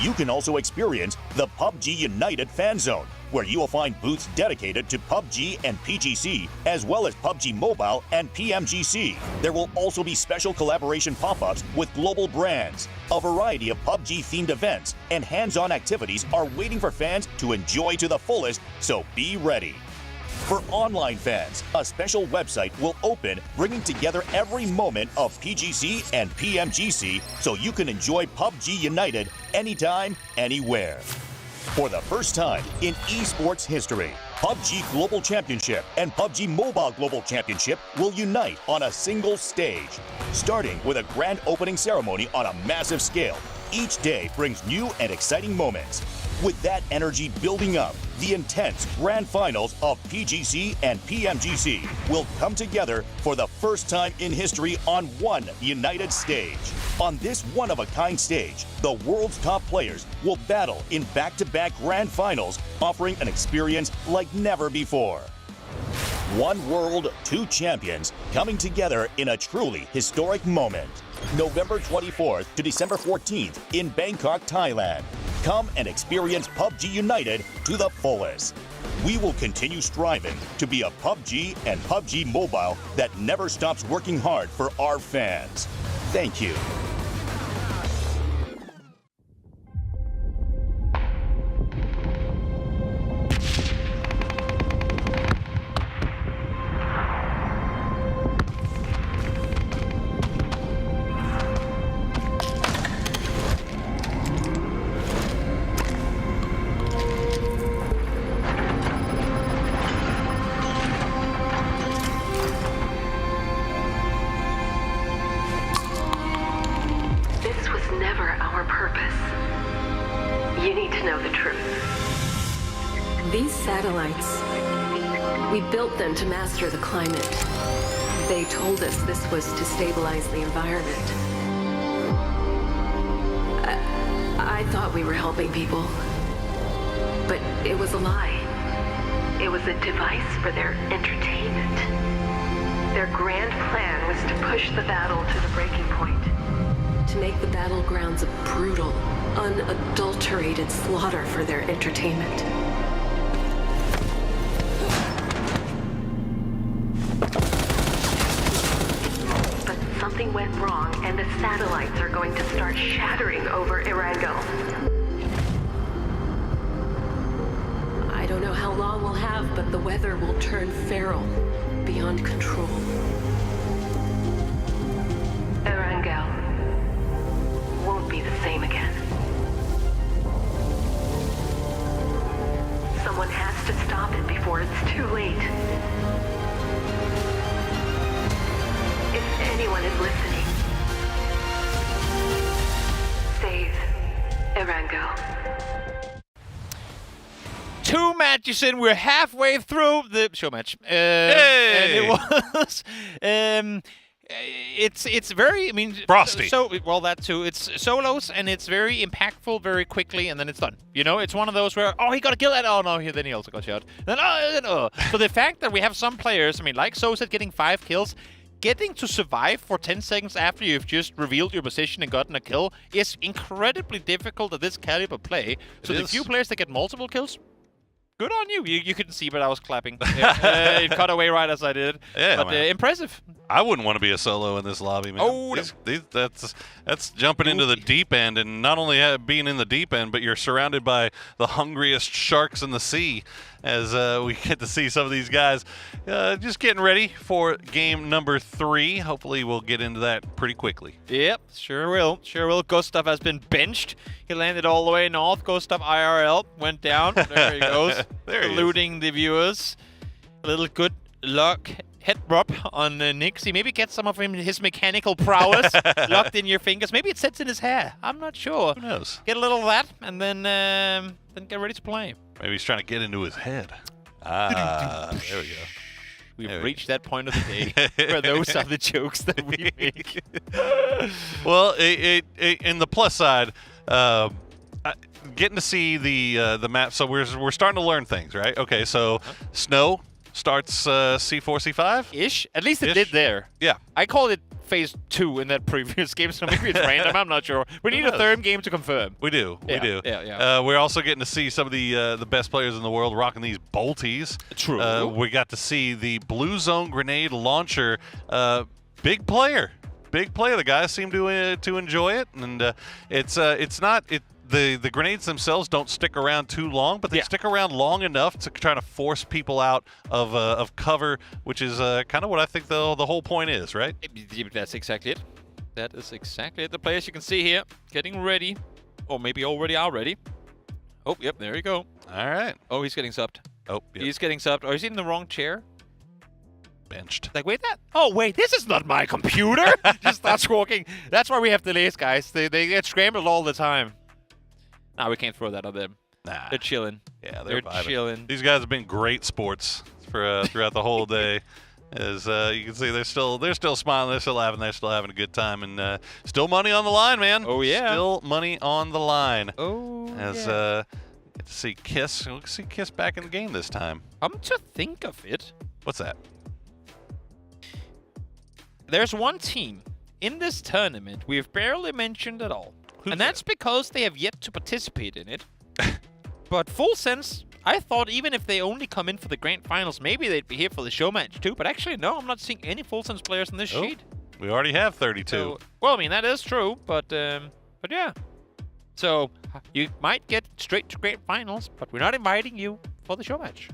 You can also experience the PUBG United Fan Zone, where you will find booths dedicated to PUBG and PGC, as well as PUBG Mobile and PMGC. There will also be special collaboration pop-ups with global brands. A variety of PUBG-themed events and hands-on activities are waiting for fans to enjoy to the fullest, so be ready. For online fans, a special website will open, bringing together every moment of PGC and PMGC so you can enjoy PUBG United anytime, anywhere. For the first time in esports history, PUBG Global Championship and PUBG Mobile Global Championship will unite on a single stage. Starting with a grand opening ceremony on a massive scale, each day brings new and exciting moments. With that energy building up, the intense grand finals of PGC and PMGC will come together for the first time in history on one united stage. On this one-of-a-kind stage, the world's top players will battle in back-to-back grand finals, offering an experience like never before. One world, 2 champions coming together in a truly historic moment. November 24th to December 14th in Bangkok, Thailand. Come and experience PUBG United to the fullest. We will continue striving to be a PUBG and PUBG Mobile that never stops working hard for our fans. Thank you. You need to know the truth. These satellites, we built them to master the climate. They told us this was to stabilize the environment. I thought we were helping people, but it was a lie. It was a device for their entertainment. Their grand plan was to push the battle to the breaking point, to make the battlegrounds a brutal, unadulterated slaughter for their entertainment. But something went wrong, and the satellites are going to start shattering over Erangel. I don't know how long we'll have, but the weather will turn feral, beyond control. Erangel won't be the same again. Someone has to stop it before it's too late. If anyone is listening, save Erangel. 2 matches in, we're halfway through the show match. Hey! And it was, it's very, I mean, frosty. So well, that too. It's solos and it's very impactful, very quickly, and then it's done. You know, it's one of those where he got to kill that. Oh no, then he also got shot. Then So the fact that we have some players, I mean, like Soset getting 5 kills. Getting to survive for 10 seconds after you've just revealed your position and gotten a kill is incredibly difficult at this caliber play. So the few players that get multiple kills, good on you. You couldn't see, but I was clapping. It cut away right as I did. Yeah, but impressive. I wouldn't want to be a solo in this lobby, man. Oh, that's jumping into the deep end, and not only being in the deep end, but you're surrounded by the hungriest sharks in the sea. As we get to see some of these guys just getting ready for game number 3. Hopefully we'll get into that pretty quickly. Yep, sure will. Sure will. Gustav has been benched. He landed all the way north. Gustav IRL went down. There he goes. Eluding the viewers. A little good luck. Head rub on Nixie. Maybe get some of his mechanical prowess locked in your fingers. Maybe it sits in his hair. I'm not sure. Who knows? Get a little of that, and then get ready to play. Maybe he's trying to get into his head. There we go. We've reached that point of the day where those are the jokes that we make. Well, in the plus side, getting to see the map. So we're starting to learn things, right? Okay, so snow starts C4, C5 ish. At least it did there. Yeah, I called it phase 2 in that previous game, so maybe it's random. I'm not sure. We need a third game to confirm. We do. Yeah, we do. Yeah. We're also getting to see some of the best players in the world rocking these bolties. True. We got to see the Blue Zone grenade launcher. Big player. The guys seem to enjoy it, and it's not. The grenades themselves don't stick around too long, but they stick around long enough to try to force people out of cover, which is kind of what I think the whole point is, right? That's exactly it. That is exactly it. The players you can see here getting ready, or maybe already are ready. Oh, yep, there you go. All right. Oh, he's getting subbed. Oh, yep. He's getting subbed. Oh, he's in the wrong chair. Benched. Like, wait, this is not my computer. Just starts walking. That's why we have delays, guys. They get scrambled all the time. Nah, we can't throw that on them. Nah. They're chilling. Yeah, they're chilling. These guys have been great sports for throughout the whole day. As you can see, they're still smiling, they're still laughing, they're still having a good time, and still money on the line, man. Oh yeah, still money on the line. Oh as get to see Kiss. We'll see Kiss back in the game this time. Come to think of it, what's that? There's one team in this tournament we've barely mentioned at all. And that's because they have yet to participate in it. But full sense, I thought even if they only come in for the grand finals, maybe they'd be here for the show match too. But actually, no, I'm not seeing any full sense players in this sheet. We already have 32. So, well, I mean, that is true, but yeah. So you might get straight to grand finals, but we're not inviting you for the show match.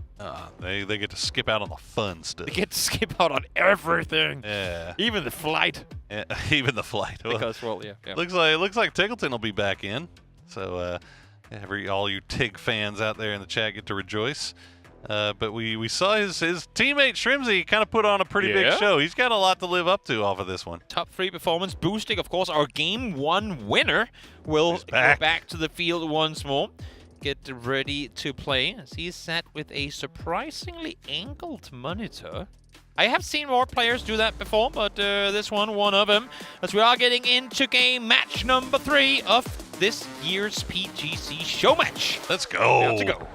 They get to skip out on the fun stuff. They get to skip out on everything. Yeah. Even the flight. Yeah, even the flight. Because, well, yeah. Looks like Tiggleton will be back in. So all you Tig fans out there in the chat get to rejoice. But we saw his teammate Shrimsy kind of put on a pretty big show. He's got a lot to live up to off of this one. Top 3 performance boosting, of course. Our Game 1 winner will go back to the field once more. Get ready to play as he's sat with a surprisingly angled monitor. I have seen more players do that before, but this one of them. As we are getting into game match number 3 of this year's PGC show match. Let's go. Let's go.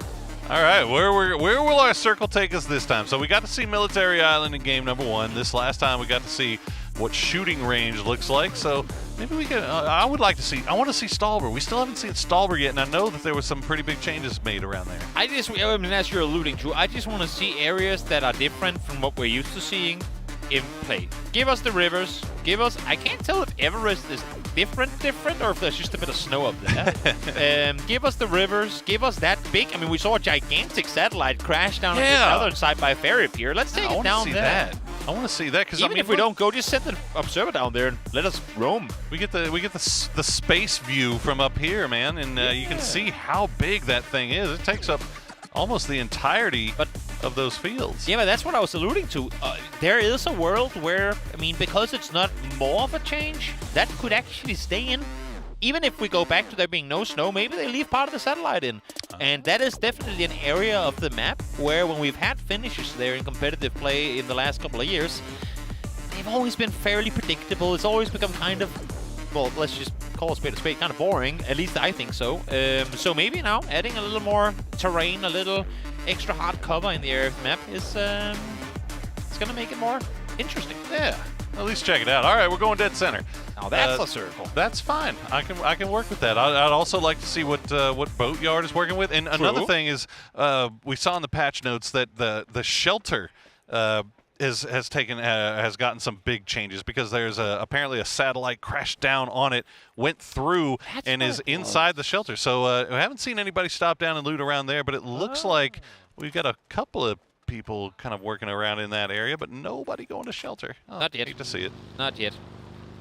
All right, where will our circle take us this time? So we got to see Military Island in game number 1. This last time we got to see what shooting range looks like. So maybe we can. I want to see Stalber. We still haven't seen Stalber yet, and I know that there was some pretty big changes made around there. I mean, as you're alluding to, I just want to see areas that are different from what we're used to seeing in play. Give us the rivers. Give us. I can't tell if Everest is different, or if there's just a bit of snow up there. Give us the rivers. Give us that big. I mean, we saw a gigantic satellite crash down on the southern side by Ferry Pier. Let's take it down there. I want to see that because even if we don't go, just send the observer down there and let us roam. We get the space view from up here, man, and you can see how big that thing is. It takes up almost the entirety of those fields. Yeah, but that's what I was alluding to. There is a world where, I mean, because it's not more of a change, that could actually stay in. Even if we go back to there being no snow, maybe they leave part of the satellite in. And that is definitely an area of the map where when we've had finishes there in competitive play in the last couple of years, they've always been fairly predictable. It's always become kind of, well, let's just call a spade, kind of boring. At least I think so. So maybe now adding a little more terrain, a little extra hard cover in the area of the map is it's going to make it more interesting. Yeah. At least check it out. All right, we're going dead center. Now that's a circle. That's fine. I can work with that. I'd also like to see what Boatyard is working with. And another thing is, we saw in the patch notes that the shelter has gotten some big changes because there's apparently a satellite crashed down on it, went through, and is inside the shelter. So we haven't seen anybody stop down and loot around there, but it looks like we've got a couple of people kind of working around in that area, but nobody going to shelter. Oh, not yet. Hate to see it. Not yet.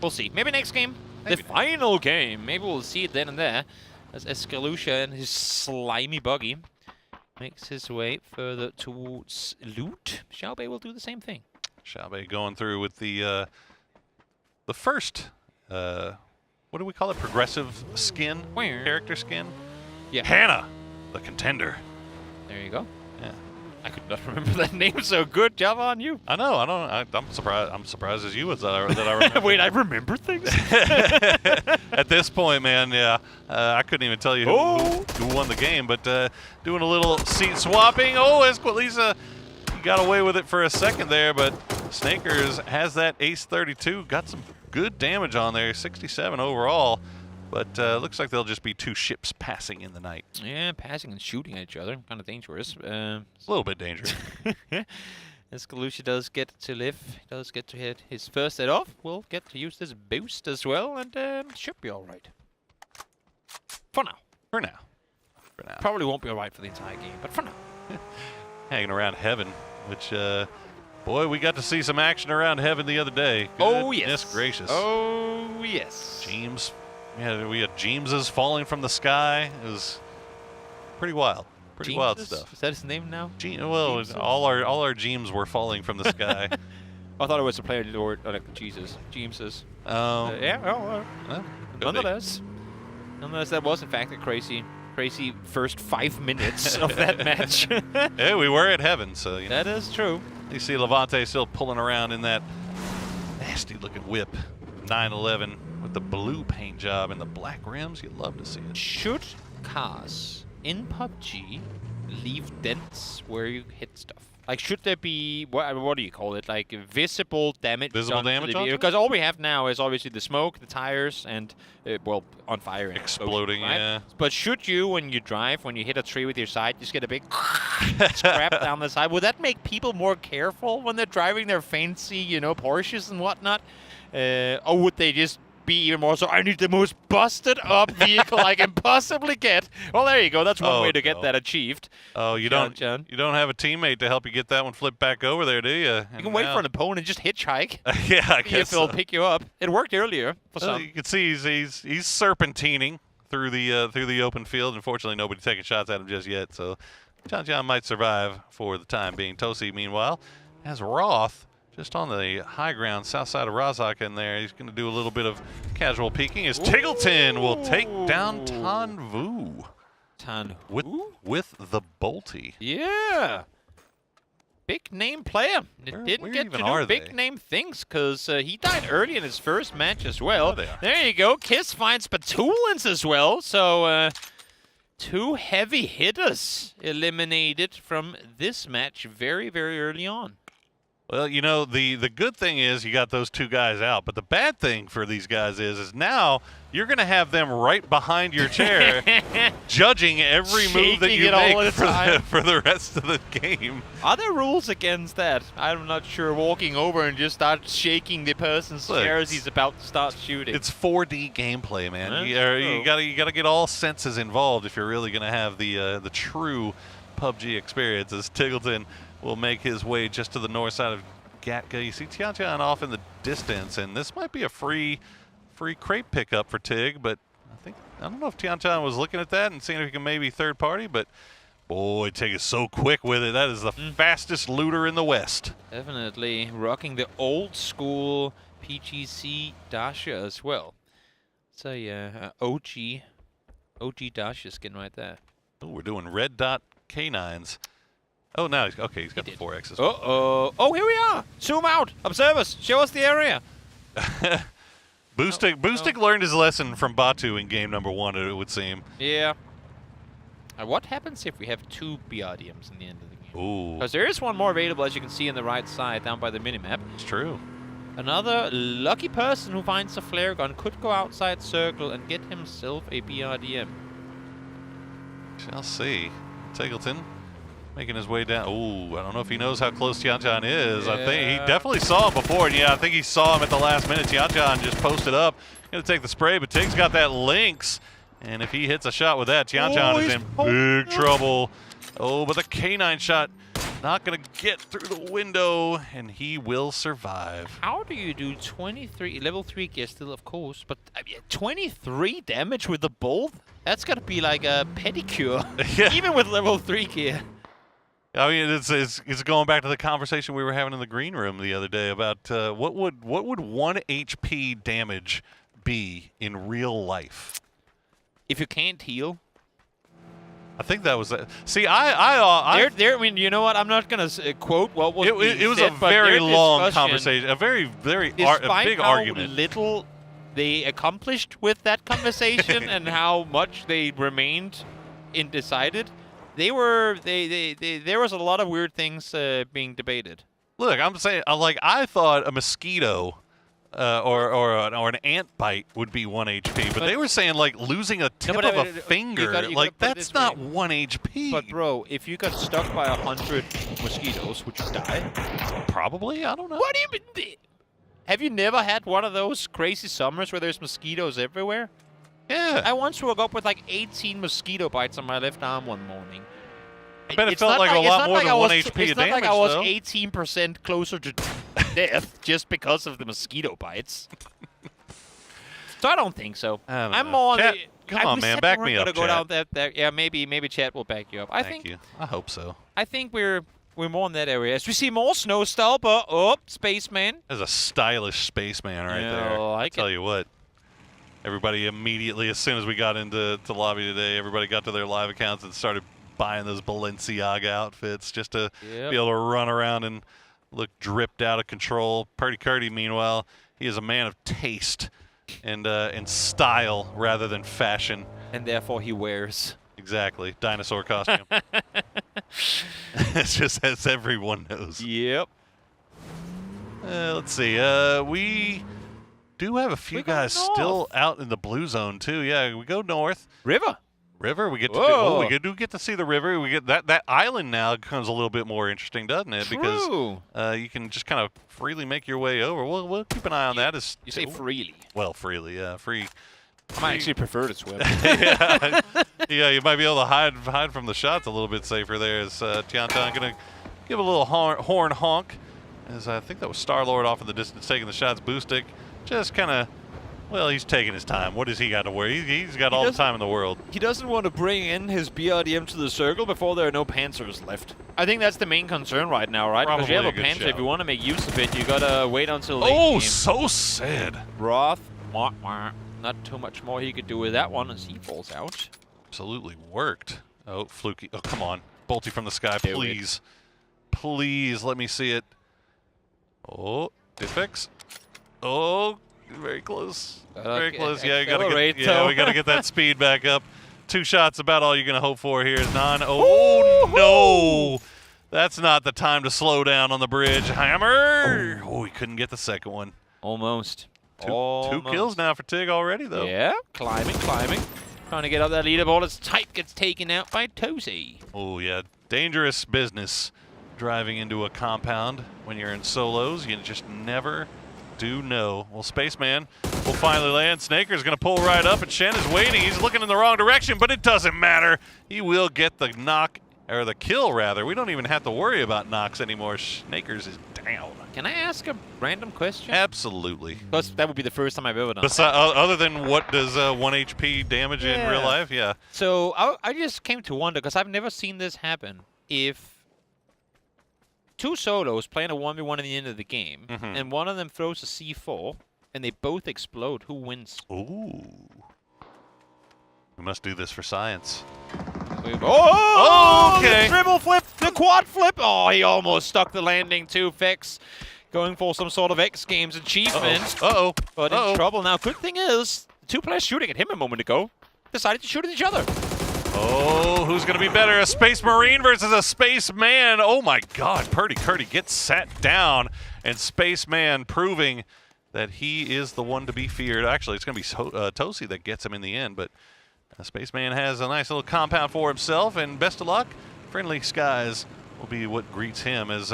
We'll see. Maybe next game. Maybe. The final game. Maybe we'll see it then and there. As Escalucia and his slimy buggy makes his way further towards loot. Xiaobei will do the same thing. Xiaobei going through with the first, what do we call it? Progressive skin? Character skin? Yeah. Hannah, the contender. There you go. Yeah. I could not remember that name, so good job on you. I know. I'm surprised. I'm surprised as you was that I remember. Wait, I remember things. At this point, man, yeah, I couldn't even tell you who won the game. But doing a little seat swapping. Oh, Esqualisa, he got away with it for a second there, but Snakers has that Ace 32. Got some good damage on there, 67 overall. But looks like there'll just be 2 ships passing in the night. Yeah, passing and shooting at each other. Kind of dangerous. A little bit dangerous. Escalucia does get to live. Does get to hit his first set off. We'll get to use this boost as well, and should be all right. For now. For now. Probably won't be all right for the entire game, but for now. Hanging around Heaven, which, boy, we got to see some action around Heaven the other day. Oh, yes. Goodness gracious. Oh, yes. James. Yeah, we had Jameses falling from the sky. It was pretty wild. Pretty wild stuff. Is that his name now? Well, all our James were falling from the sky. I thought it was a player or like Jesus. Jameses. Yeah, well, nonetheless, that was in fact a crazy first 5 minutes of that match. Hey, we were at Heaven, so you know. That is true. You see Levante still pulling around in that nasty-looking whip, 911. With the blue paint job and the black rims, you'd love to see it. Should cars in PUBG leave dents where you hit stuff? Like, should there be, what do you call it, like visible damage? Visible damage on it? Because all we have now is obviously the smoke, the tires, and, well, on fire. Exploding, right? yeah. But should you, when you drive, when you hit a tree with your side, just get a big scrap down the side? Would that make people more careful when they're driving their fancy, Porsches and whatnot? Or would they just be even more so, I need the most busted up vehicle I can possibly get? Well, there you go. That's one way to get that achieved. Oh, you don't have a teammate to help you get that one flipped back over there, do you? You can wait for an opponent, just hitchhike. Yeah, I guess he'll pick you up. It worked earlier for some. You can see he's serpentining through the open field. Unfortunately, nobody's taking shots at him just yet, so Tiantian might survive for the time being. Tosi, meanwhile, has Roth just on the high ground, south side of Razak in there. He's going to do a little bit of casual peeking as Tiggleton will take down Tan Vu. With the Bolty. Yeah. Big name player. Didn't get to do big name things because he died early in his first match as well. There you go. Kiss finds Batulins as well. So 2 heavy hitters eliminated from this match very, very early on. Well, you know, the good thing is you got those 2 guys out, but the bad thing for these guys is now you're going to have them right behind your chair judging every move that you make for the rest of the game. Are there rules against that? I'm not sure. Walking over and just start shaking the person's chair as he's about to start shooting. It's 4D gameplay, man. You gotta get all senses involved if you're really going to have the true PUBG experience. As Tiggleton will make his way just to the north side of Gatka. You see Tiantian off in the distance, and this might be a free crate pickup for Tig, but I don't know if Tiantian was looking at that and seeing if he can maybe third party, but boy, Tig is so quick with it. That is the fastest looter in the West. Definitely rocking the old school PGC Dasha as well. So yeah, OG Dasha skin right there. Oh, we're doing red dot K9s. Oh, no. Okay, he's got the 4Xs. Uh-oh. Oh, here we are. Zoom out. Observe us. Show us the area. Boostic learned his lesson from Batu in game number 1, it would seem. Yeah. What happens if we have 2 BRDMs in the end of the game? Ooh. Because there is one more available, as you can see on the right side, down by the minimap. It's true. Another lucky person who finds a flare gun could go outside circle and get himself a BRDM. Shall see. Tiggleton making his way down. Ooh, I don't know if he knows how close Tiantian is. Yeah. I think he definitely saw him before. And yeah, I think he saw him at the last minute. Tiantian just posted up. Going to take the spray, but Tig's got that Lynx. And if he hits a shot with that, Tiantian is in big trouble. Oh, but the K9 shot not going to get through the window, and he will survive. How do you do 23, level 3 gear still, of course, but 23 damage with the bolt? That's got to be like a pedicure, even with level 3 gear. I mean, it's going back to the conversation we were having in the green room the other day about what would 1 HP damage be in real life? If you can't heal. I think that was it. See, I mean, you know what? I'm not gonna quote what was it was said, a very long conversation, a very big how argument. Little they accomplished with that conversation and how much they remained undecided. There was a lot of weird things being debated. Look, I'm saying, I thought a mosquito or an ant bite would be 1 HP, but they were saying losing a tip of a finger, that's not 1 HP. But bro, if you got stuck by 100 mosquitoes, would you die? Probably. I don't know. What do you mean? Have you never had one of those crazy summers where there's mosquitoes everywhere? Yeah. I once woke up with 18 mosquito bites on my left arm one morning. I bet it felt like a lot more than 1 HP of damage, It's not like I was 18% closer to death just because of the mosquito bites. So I don't think so. I'm more on the... Come on, man. Back me up, go down that, yeah, maybe chat will back you up. Thank you. I hope so. I think we're more in that area. As we see more snow stalper. Oh, Spaceman. There's a stylish Spaceman right there. I tell you what. Everybody immediately, as soon as we got into lobby today, everybody got to their live accounts and started buying those Balenciaga outfits just to be able to run around and look dripped out of control. Purdy Curdy, meanwhile, he is a man of taste and style rather than fashion. And therefore he wears. Exactly. Dinosaur costume. It's just as everyone knows. Yep. Let's see. We do have a few guys still out in the blue zone, too. Yeah, we go north. River, we get to we do get to see the river. We get that island now becomes a little bit more interesting, doesn't it? True. Because you can just kind of freely make your way over. We'll keep an eye on that. You say freely? Well, freely, yeah, free. I might actually prefer to swim. Yeah, you might be able to hide from the shots a little bit safer there. As Tiantian gonna give a little horn honk. As I think that was Star-Lord off in the distance taking the shots. Boostic just kind of Well, he's taking his time. What does he got to worry? He's got all the time in the world. He doesn't want to bring in his BRDM to the circle before there are no Panzers left. I think that's the main concern right now, right? Because you have a Panzer. If you want to make use of it, you gotta wait until late game. So sad. Roth. Not too much more he could do with that one as he falls out. Absolutely worked. Oh, Fluky. Oh, come on. Bolty from the sky, please. Please, let me see it. Oh, Diffix. Oh, very close. Very close. Yeah, we gotta get that speed back up. 2 shots, about all you're gonna hope for here is non. Oh no! That's not the time to slow down on the bridge. Hammer! Oh, he couldn't get the second one. Almost. Two kills now for Tig already, though. Yeah, climbing. Trying to get up that leaderboard as Type gets taken out by Tozy. Oh, yeah. Dangerous business driving into a compound when you're in solos. You just never do know. Well, Spaceman will finally land. Snaker's going to pull right up, and Shen is waiting. He's looking in the wrong direction, but it doesn't matter. He will get the knock, or the kill, rather. We don't even have to worry about knocks anymore. Snakers is down. Can I ask a random question? Absolutely. Because that would be the first time I've ever done that. Other than what does 1 HP damage in real life? Yeah. So I just came to wonder, because I've never seen this happen. If 2 solos playing a 1v1 at the end of the game, and one of them throws a C4, and they both explode, who wins? Ooh. We must do this for science. Oh, okay. The triple flip, the quad flip. Oh, he almost stuck the landing too. Fix going for some sort of X Games achievement. But in trouble now. Good thing is, the 2 players shooting at him a moment ago decided to shoot at each other. Oh, who's going to be better? A Space Marine versus a Space Man. Oh my God, Purdy Curdy gets sat down, and Space Man proving that he is the one to be feared. Actually, it's going to be Tosi that gets him in the end, but Spaceman has a nice little compound for himself, and best of luck. Friendly skies will be what greets him. As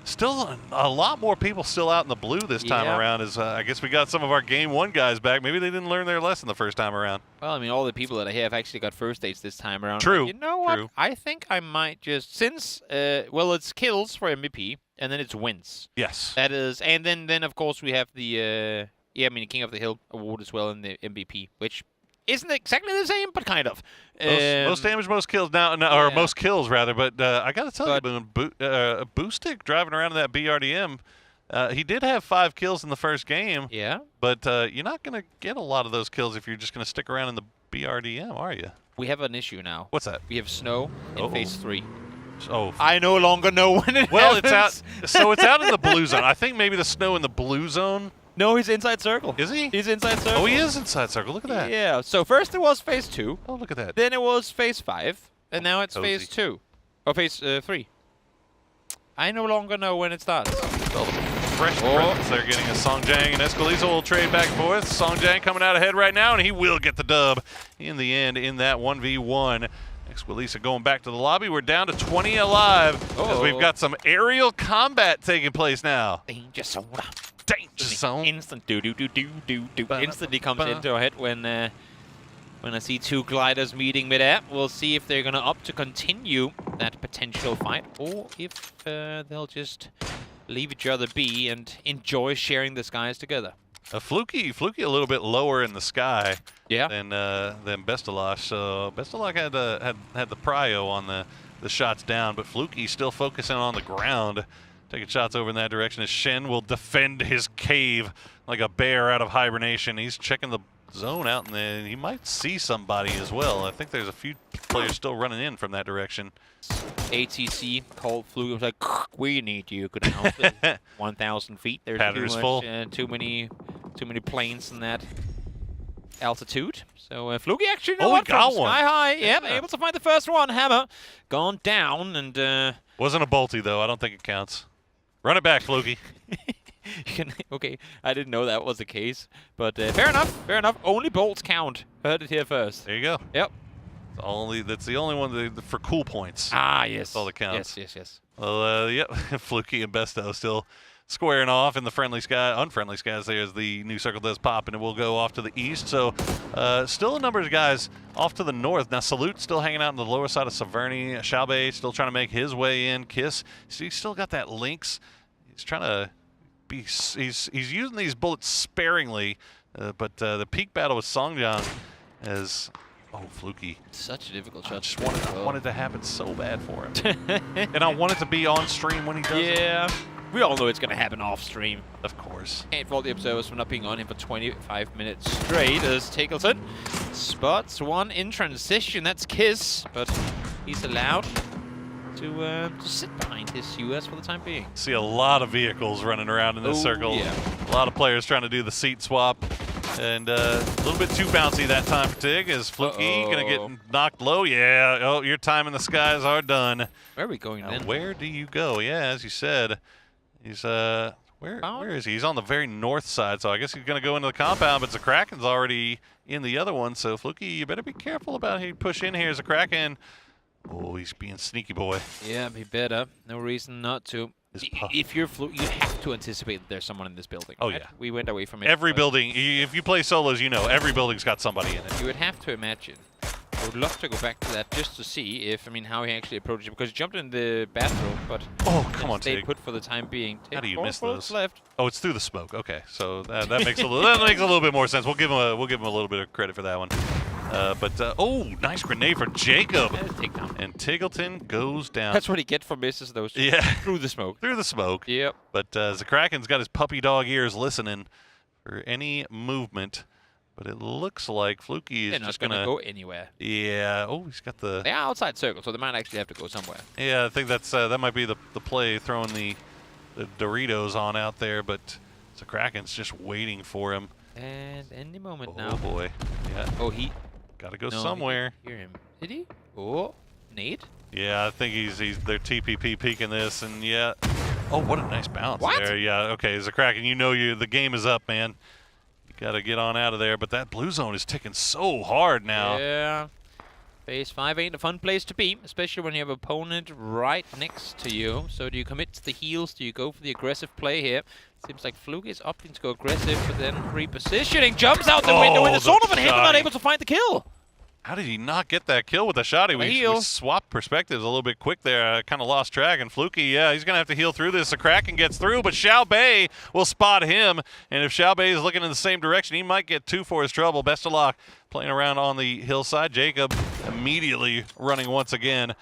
still a lot more people still out in the blue this time around. As I guess we got some of our Game 1 guys back. Maybe they didn't learn their lesson the first time around. Well, I mean, all the people that I have actually got first dates this time around. True. But you know what? True. I think I might just, since, well, it's kills for MVP, and then it's wins. Yes. That is, and then of course we have the, King of the Hill award as well in the MVP, which isn't exactly the same, but kind of. Most damage, most kills or most kills rather. But I got to tell you, Boone, Boostic driving around in that BRDM, he did have 5 kills in the first game. Yeah. But you're not going to get a lot of those kills if you're just going to stick around in the BRDM, are you? We have an issue now. What's that? We have snow in phase 3. Oh. I no longer know when it happens. It's out. So it's out in the blue zone. I think maybe the snow in the blue zone. No, he's inside circle. Is he? He's inside circle. Oh, he is inside circle. Look at that. Yeah. So first it was phase 2. Oh, look at that. Then it was phase 5, and now it's phase 2, or phase 3. I no longer know when it starts. Fresh presence. They're getting a Songjang, and Escalisa will trade back and forth. Songjang coming out ahead right now, and he will get the dub in the end in that 1v1. Esquilisa going back to the lobby. We're down to 20 alive as we've got some aerial combat taking place now. Danger zone. Danger zone. Instant do. Instantly comes into our head when I see 2 gliders meeting mid-air. We'll see if they're going to opt to continue that potential fight, or if they'll just leave each other be and enjoy sharing the skies together. Fluky a little bit lower in the sky than Bestalosh. So Bestalosh had the prio on the shots down, but Fluky still focusing on the ground, taking shots over in that direction as Shen will defend his cave like a bear out of hibernation. He's checking the zone out, and then he might see somebody as well. I think there's a few players still running in from that direction. ATC called Fluke. Was like, we need you. Could announce it. 1,000 feet. There's too many planes in that altitude. So Fluke actually got one. Sky high. Yep, able to find the first one. Hammer gone down, and wasn't a bolty though. I don't think it counts. Run it back, Fluky. Okay, I didn't know that was the case, but fair enough. Only bolts count. Heard it here first. There you go. Yep. That's the only one for cool points. Ah, yes. That's all that counts. Yes. Well, yep. Fluky and Besto still squaring off in the unfriendly skies there as the new circle does pop, and it will go off to the east. So still a number of guys off to the north. Now Salute still hanging out on the lower side of Saverny. Xiaobei still trying to make his way in. Kiss, he's still got that Lynx. He's trying to he's using these bullets sparingly. But the peak battle with Songjang is, oh, Fluky. Such a difficult shot. I just wanted to happen so bad for him. And I want it to be on stream when he does it. Yeah. We all know it's going to happen off stream. Of course. Can't fault the observers for not being on him for 25 minutes straight as Tickleton spots one in transition. That's Kiss, but he's allowed to sit behind his US for the time being. See a lot of vehicles running around in this circle. Yeah. A lot of players trying to do the seat swap. And a little bit too bouncy that time for Tig. Is Fluky going to get knocked low? Yeah. Oh, your time in the skies are done. Where are we going then? Where do you go? Yeah, as you said, he's where is he? He's on the very north side, so I guess he's going to go into the compound, but Kraken's already in the other one, so Fluky, you better be careful about how you push in here as Kraken. Oh, he's being sneaky boy. Yeah, he better. No reason not to. If you're Fluke, you have to anticipate that there's someone in this building. Oh, right? yeah. We went away from it. Every building, if you play solos, you know, every building's got somebody in it. You would have to imagine. I would love to go back to that just to see if, how he actually approached it, because he jumped in the bathroom, but come on, stayed put for the time being. How do you miss those? Left. Oh, it's through the smoke. Okay, so that makes a little bit more sense. We'll give him a little bit of credit for that one. Oh, nice grenade for Jacob. And Tiggleton goes down. That's what he gets for misses those. Yeah. Through the smoke. Through the smoke. Yep. But Kraken's got his puppy dog ears listening for any movement. But it looks like Fluky is just going to go anywhere. Yeah. Oh, he's got the... They are outside circle, so they might actually have to go somewhere. Yeah, I think that might be the play, throwing the Doritos on out there. But Kraken's just waiting for him. And any moment now. Oh, boy. Yeah. Oh, he... Got to go somewhere. He didn't hear him. Did he? Oh, Nate? Yeah, I think they're TPP peeking this, and yeah. Oh, what a nice bounce there. Yeah, okay, as Kraken, the game is up, man. You got to get on out of there, but that blue zone is ticking so hard now. Yeah. Phase 5 ain't a fun place to be, especially when you have an opponent right next to you. So do you commit to the heals? Do you go for the aggressive play here? Seems like Fluke is opting to go aggressive, but then repositioning, jumps out the window with a sort of a hit, but not able to find the kill. How did he not get that kill with the shotty? We swapped perspectives a little bit quick there. I kind of lost track. And Fluky, yeah, he's going to have to heal through this. The Kraken gets through, but Xiao Bei will spot him. And if Xiao Bei is looking in the same direction, he might get 2 for his trouble. Best of luck playing around on the hillside. Jacob immediately running once again.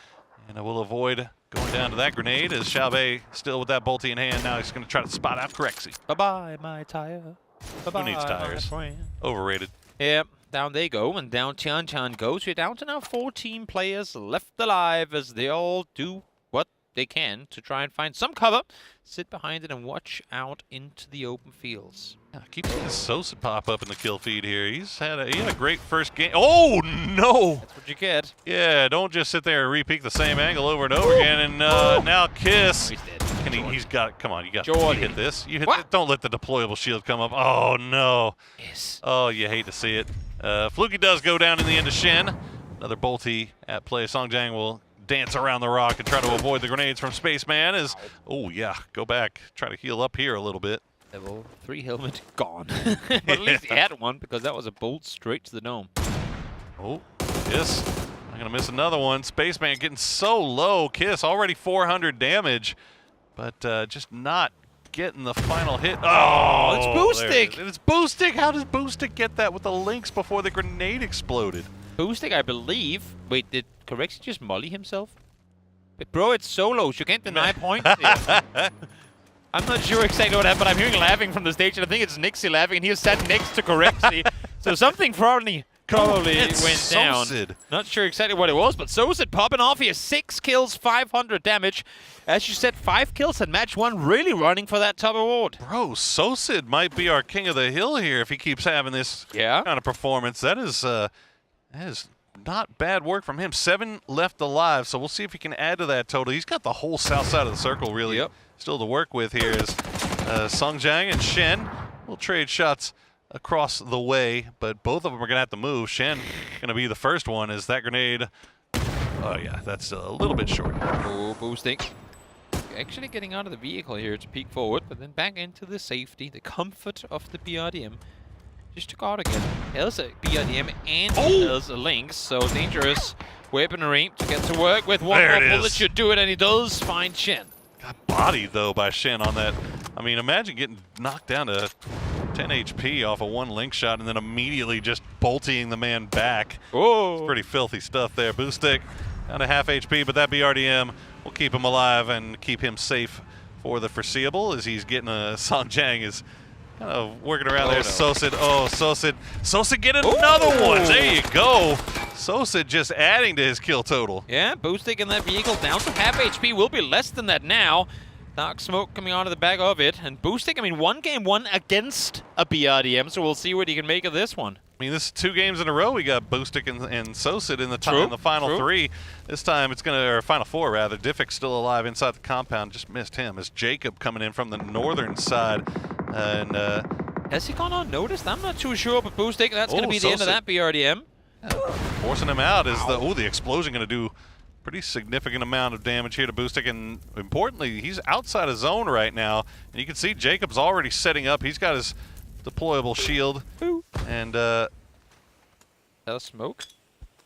And I will avoid going down to that grenade as Xiao Bei still with that bolty in hand. Now he's going to try to spot out Corexy. Bye-bye, my tire. Bye-bye, who needs tires? Overrated. Yep. Down they go, and down Tian goes. We're down to now 14 players left alive as they all do what they can to try and find some cover, sit behind it, and watch out into the open fields. Yeah, keep seeing Sosa pop up in the kill feed here. He had a great first game. Oh, no! That's what you get. Yeah, don't just sit there and repeat the same angle over and over again. And now Kiss. He's dead. He's got, come on, you hit this. You hit this. Don't let the deployable shield come up. Oh, no. Yes. Oh, you hate to see it. Fluky does go down in the end of Shen. Another bolty at play. Songjang will dance around the rock and try to avoid the grenades from Spaceman. Oh, yeah, go back. Try to heal up here a little bit. Level 3 helmet gone. But at least he had one, because that was a bolt straight to the dome. Oh, Kiss. I'm going to miss another one. Spaceman getting so low. Kiss already 400 damage. But just not getting the final hit. Oh, it's Boostic. It's Boostic. How does Boostic get that with the links before the grenade exploded? Boostic, I believe. Wait, did Corexy just molly himself? But bro, it's solos. You can't deny points here. I'm not sure exactly what happened. I'm hearing laughing from the stage, and I think it's Nixie laughing, and he was sat next to Corexy. So something probably went down. Not sure exactly what it was, but Sosid popping off here. 6 kills, 500 damage. As you said, 5 kills and match 1 really running for that top award. Bro, Sosid might be our king of the hill here if he keeps having this kind of performance. That is not bad work from him. 7 left alive, so we'll see if he can add to that total. He's got the whole south side of the circle really still to work with here. As Songjang and Shen will trade shots across the way, but both of them are going to have to move. Shen going to be the first one as that grenade. Oh, yeah, that's a little bit short. Oh, Boosting. Actually getting out of the vehicle here to peek forward, but then back into the safety, the comfort of the BRDM. Just took out again. There's a BRDM and there's a Lynx, so dangerous weaponry to get to work with. One more bullet should do it, and he does find Shen. Got bodied, though, by Shen on that. I mean, imagine getting knocked down to 10 HP off of one link shot and then immediately just bolting the man back. Oh, it's pretty filthy stuff there. Boostic down to half HP, but that BRDM will keep him alive and keep him safe for the foreseeable as he's getting Song Jiang is kind of working around there. No. Sosid get another one. There you go. Sosid just adding to his kill total. Yeah, Boostic in that vehicle down to half HP. Will be less than that now. Dark smoke coming out of the back of it. And Boostic, I mean, one game won against a BRDM, so we'll see what he can make of this one. I mean, this is 2 games in a row. We got Boostic and Sosid in the final 3. This time it's or final 4 rather. Diffic's still alive inside the compound. Just missed him. As Jacob coming in from the northern side. And has he gone unnoticed? I'm not too sure, but Boostic, that's going to be the end of that BRDM. Forcing him out is the explosion going to do pretty significant amount of damage here to Boostic, and importantly, he's outside of zone right now. And you can see Jacob's already setting up. He's got his deployable shield. And that was smoke?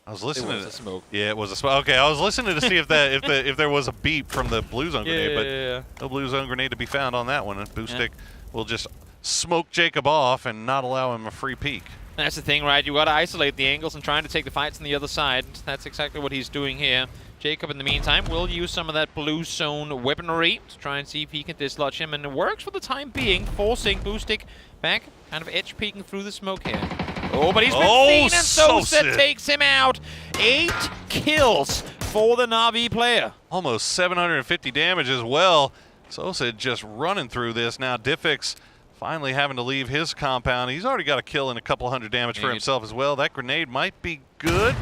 I was listening. It was a smoke. Yeah, it was a smoke. Okay, I was listening to see if that if there was a beep from the blue zone grenade, but no blue zone grenade to be found on that one. And Boostic will just smoke Jacob off and not allow him a free peek. That's the thing, right? You got to isolate the angles and trying to take the fights on the other side. That's exactly what he's doing here. Jacob, in the meantime, will use some of that blue zone weaponry to try and see if he can dislodge him, and it works for the time being, forcing Boostic back, kind of edge peeking through the smoke here. Oh, but he's been seen, and Sosid takes him out. 8 kills for the Na'Vi player. Almost 750 damage as well. Sosid just running through this. Now Diffix finally having to leave his compound. He's already got a kill and a couple hundred damage for himself as well. That grenade might be good.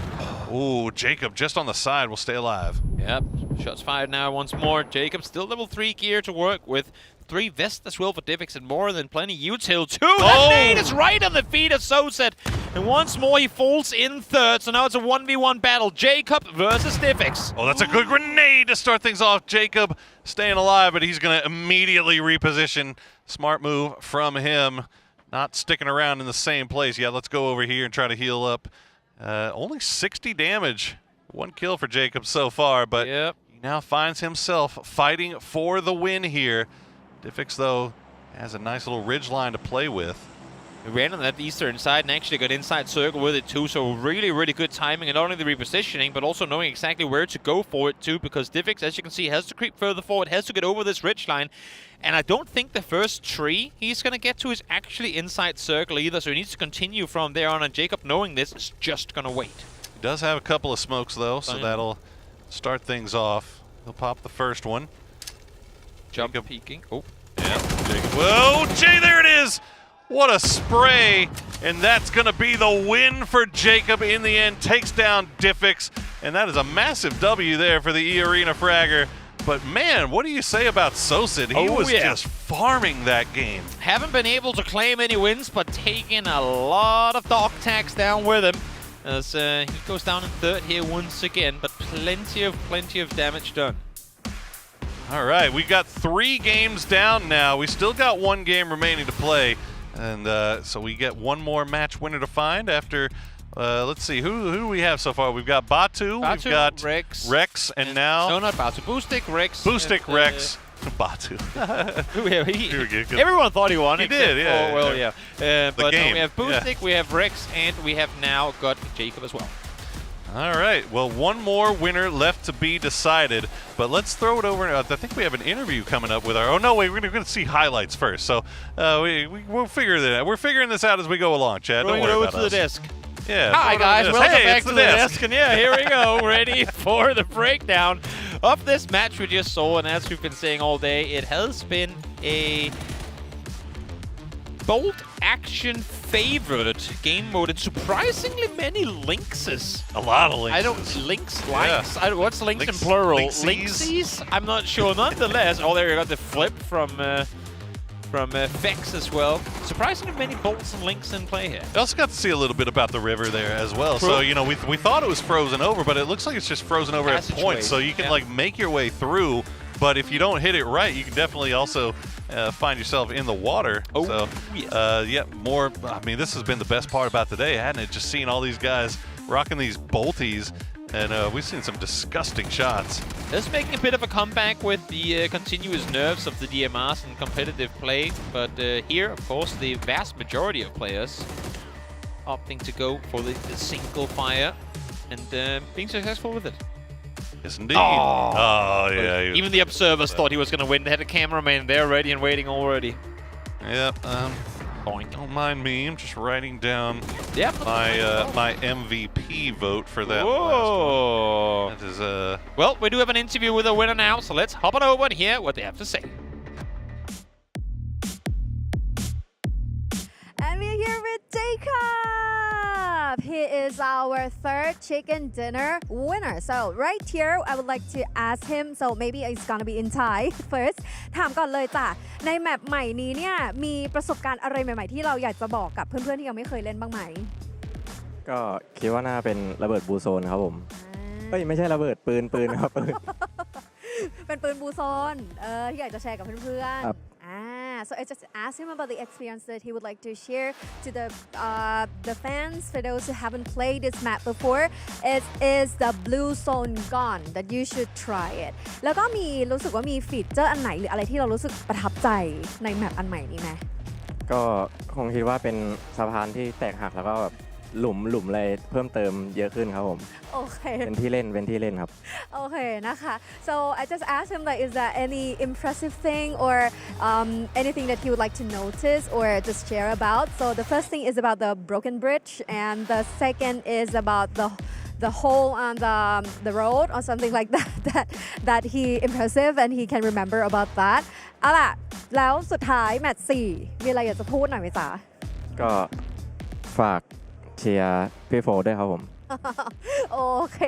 Ooh, Jacob just on the side will stay alive. Yep, shots fired now once more. Jacob still level 3 gear to work with. 3 vests as well for Diffix and more than plenty util too. That nade is right on the feet of Sosid. And once more he falls in third. So now it's a 1v1 battle. Jacob versus Diffix. Oh, that's a good grenade to start things off. Jacob staying alive, but he's going to immediately reposition. Smart move from him. Not sticking around in the same place. Yeah, let's go over here and try to heal up. Only 60 damage. 1 kill for Jacob so far, but he now finds himself fighting for the win here. Diffix, though, has a nice little ridge line to play with. He ran on that eastern side and actually got inside circle with it too, so really, really good timing, and not only the repositioning, but also knowing exactly where to go for it too, because Diffix, as you can see, has to creep further forward, has to get over this ridge line, and I don't think the first tree he's going to get to is actually inside circle either, so he needs to continue from there on, and Jacob, knowing this, is just going to wait. He does have a couple of smokes, though, so that'll start things off. He'll pop the first one. Jump peeking. Oh. Yeah, Jacob. Whoa, Jay, there it is! What a spray! And that's going to be the win for Jacob in the end. Takes down Diffix, and that is a massive W there for the E-Arena Fragger. But man, what do you say about Sosid? He was just farming that game. Haven't been able to claim any wins, but taking a lot of dog tags down with him. As he goes down in third here once again, but plenty of damage done. All right, we got 3 games down now. We still got 1 game remaining to play. And so we get 1 more match winner to find after, let's see, who do we have so far? We've got Batu, we've got Rex, and now... No, not Batu. Boostic, Rex. Boostic, Rex. Batu. Everyone thought he won. He did, yeah. Oh, well, yeah. But game. No, we have Boostic, we have Rex, and we have now got Jacob as well. All right, well, 1 more winner left to be decided, but let's throw it over. I think we have an interview coming up with our. Oh no, wait, we're going to see highlights first. So we'll figure that out. We're figuring this out as we go along, Chad. Don't worry about us. Over to the desk. Yeah. Hi guys, welcome back to the desk. And yeah, here we go, ready for the breakdown of this match we just saw. And as we've been saying all day, it has been a bolt action favored game mode, and surprisingly many Lynxes. A lot of Lynxes. I don't Lynx. What's Lynx in plural? Lynxies? I'm not sure. Nonetheless, oh, there you got the flip from Fex as well. Surprisingly many bolts and Lynx in play here. We also got to see a little bit about the river there as well. So you know, we thought it was frozen over, but it looks like it's just frozen over at points. So you can like make your way through. But if you don't hit it right, you can definitely also find yourself in the water. Oh, so, yeah, more. I mean, this has been the best part about today, hadn't it? Just seeing all these guys rocking these bolties And we've seen some disgusting shots. Just making a bit of a comeback with the continuous nerfs of the DMRs and competitive play. But here, of course, the vast majority of players opting to go for the single fire and being successful with it. Yes, indeed. Oh yeah. Even the observers thought he was going to win. They had a cameraman there ready and waiting already. Yep. Don't mind me. I'm just writing down my MVP vote for that. Whoa. That is Well, we do have an interview with a winner now, so let's hop on over and hear what they have to say. And we're here with Jacob. He is our third chicken dinner winner. So right here, I would like to ask him. So maybe it's gonna be in Thai first. ถามก่อนเลยจ้ะในแมปใหม่นี้เนี่ยมีประสบการณ์อะไรใหม่ๆที่เราอยากจะบอกกับเพื่อนๆที่ยังไม่เคยเล่นบ้างไหมก็คิดว่าน่าเป็นระเบิดบูโซนครับผมไม่ใช่ระเบิดปืนครับปืน เป็นปืนบูโซนที่อยากจะแชร์กับเพื่อนๆSo I just asked him about the experience that he would like to share to the fans. For those who haven't played this map before, it is the blue zone gun that you should try it. แล้วก็มีรู้สึกว่ามีฟีเจอร์อันไหนหรืออะไรที่เรารู้สึกประทับใจในแมปอันใหม่นี้ไหมก็คงคิดว่าเป็นสะพานที่แตกหักแล้วก็แบบหลุมอะไรเพิ่มเติมเยอะขึ้นครับผมโอเคเป็นที่เล่นครับโอเคนะคะ So I just asked him like is there any impressive thing or anything that he would like to notice or just share about. So the first thing is about the broken bridge and the second is about the hole on the road or something like that he impressive and he can remember about that เอาล่ะแล้วสุดท้ายแมตช์4มีอะไรอยากจะพูดหน่อยไหมจ๊ะก็ฝากเชียร์พี่โฟด้วยครับผมโอเค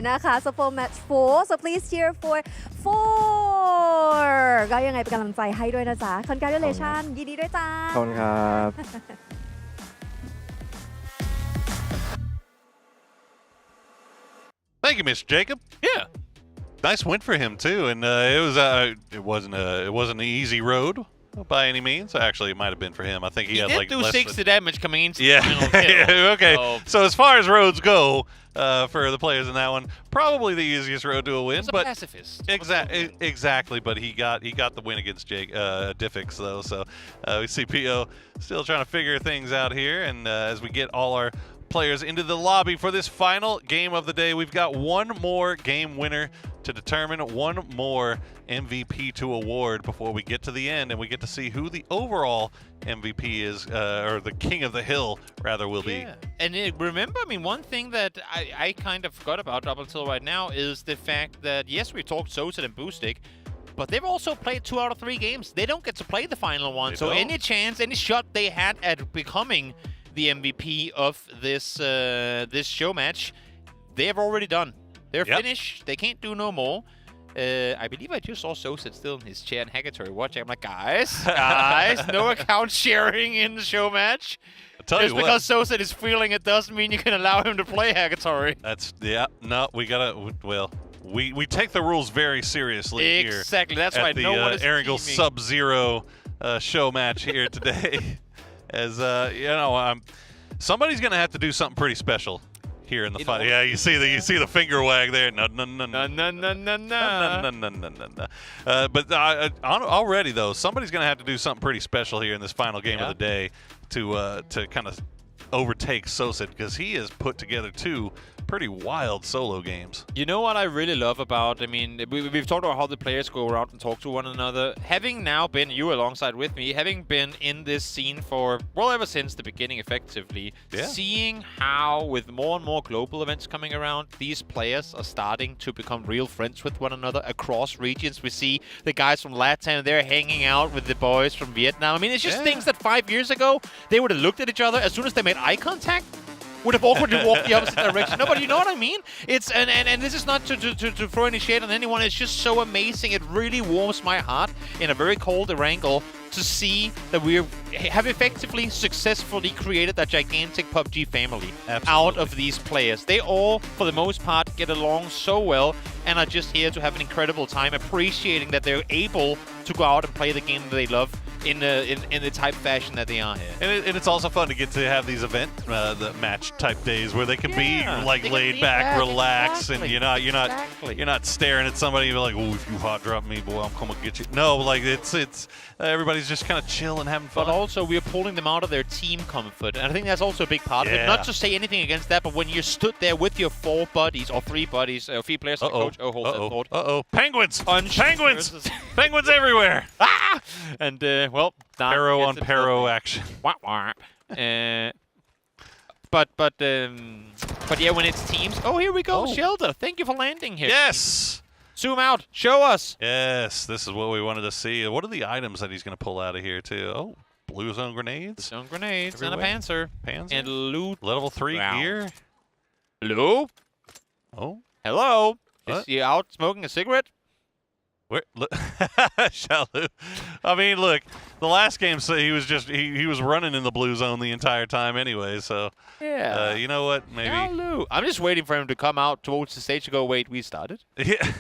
นะคะ So for match 4 so please cheer for 4ก็ยังไงเป็นกำลังใจให้ด้วยนะจ๊ะ Congratulations ยินดีด้วยจ้าขอบคุณครับ Thank you, Mr. Jacob. Yeah. Nice win for him too, and it wasn't an easy road by any means. Actually, it might have been for him. I think he had did like do 60 damage coming into the final kill. Okay. So as far as roads go, for the players in that one, probably the easiest road to a win. He's but a pacifist. Exactly. But he got the win against Diffix though. So we see PO still trying to figure things out here, and as we get all our players into the lobby for this final game of the day, we've got one more game winner to determine, one more MVP to award before we get to the end and we get to see who the overall MVP is, or the king of the hill rather will be. And remember, I mean, one thing that I kind of forgot about up until right now is the fact that yes, we talked Soset and Boostic, but they've also played 2 out of 3 games. They don't get to play the final one. So any chance, any shot they had at becoming the MVP of this this show match, they have already done. They're finished. They can't do no more. I believe I just saw Soset still in his chair and Hackatory watching. I'm like, guys, no account sharing in the show match. Just because Soset is feeling it doesn't mean you can allow him to play Hackatory. No, we gotta, well, we take the rules very seriously here. Exactly, that's why no one is Erangel Sub-Zero show match here today. As, you know, somebody's gonna have to do something pretty special here in the fight. Yeah, you see the finger wag there. No. But already though, somebody's gonna have to do something pretty special here in this final game of the day to kind of overtake Soset, because he has put together 2 pretty wild solo games. You know what I really love about, I mean, we've talked about how the players go around and talk to one another. Having now been, you alongside with me, having been in this scene for, well, ever since the beginning effectively, seeing how with more and more global events coming around, these players are starting to become real friends with one another across regions. We see the guys from Latam, they're hanging out with the boys from Vietnam. I mean, it's just things that 5 years ago, they would have looked at each other as soon as they made eye contact. Would have awkwardly walked the opposite direction. No, but you know what I mean? It's and this is not to throw any shade on anyone. It's just so amazing. It really warms my heart in a very cold Erangel to see that we have effectively successfully created that gigantic PUBG family out of these players. They all, for the most part, get along so well and are just here to have an incredible time, appreciating that they're able to go out and play the game that they love in the type fashion that they are here. And it's also fun to get to have these the match type days where they can be like laid back, relax, and you're not staring at somebody and be like, oh, if you hot drop me, boy, I'm coming to get you. No, like it's everybody's just kind of chill and having fun. But also we are pulling them out of their team comfort, and I think that's also a big part of it. Not to say anything against that, but when you stood there with your 4 buddies or 3 buddies, 3 players, and coach. Hold that thought. Penguins! Penguins! Penguins everywhere! Ah! And well, Paro on Paro action. But yeah, when it's teams. Oh, here we go, Shelter. Thank you for landing here. Yes. Zoom out. Show us. Yes, this is what we wanted to see. What are the items that he's going to pull out of here too? Oh, blue zone grenades. Zone grenades and a Panzer. And loot. Level 3 gear. Hello. Oh. Hello. What? Is he out smoking a cigarette? Where? Look, Shalu. I mean, look. The last game, so he was just he was running in the blue zone the entire time anyway. So yeah. You know what? Maybe. Shalu. I'm just waiting for him to come out towards the stage to go. Wait, we started. Yeah.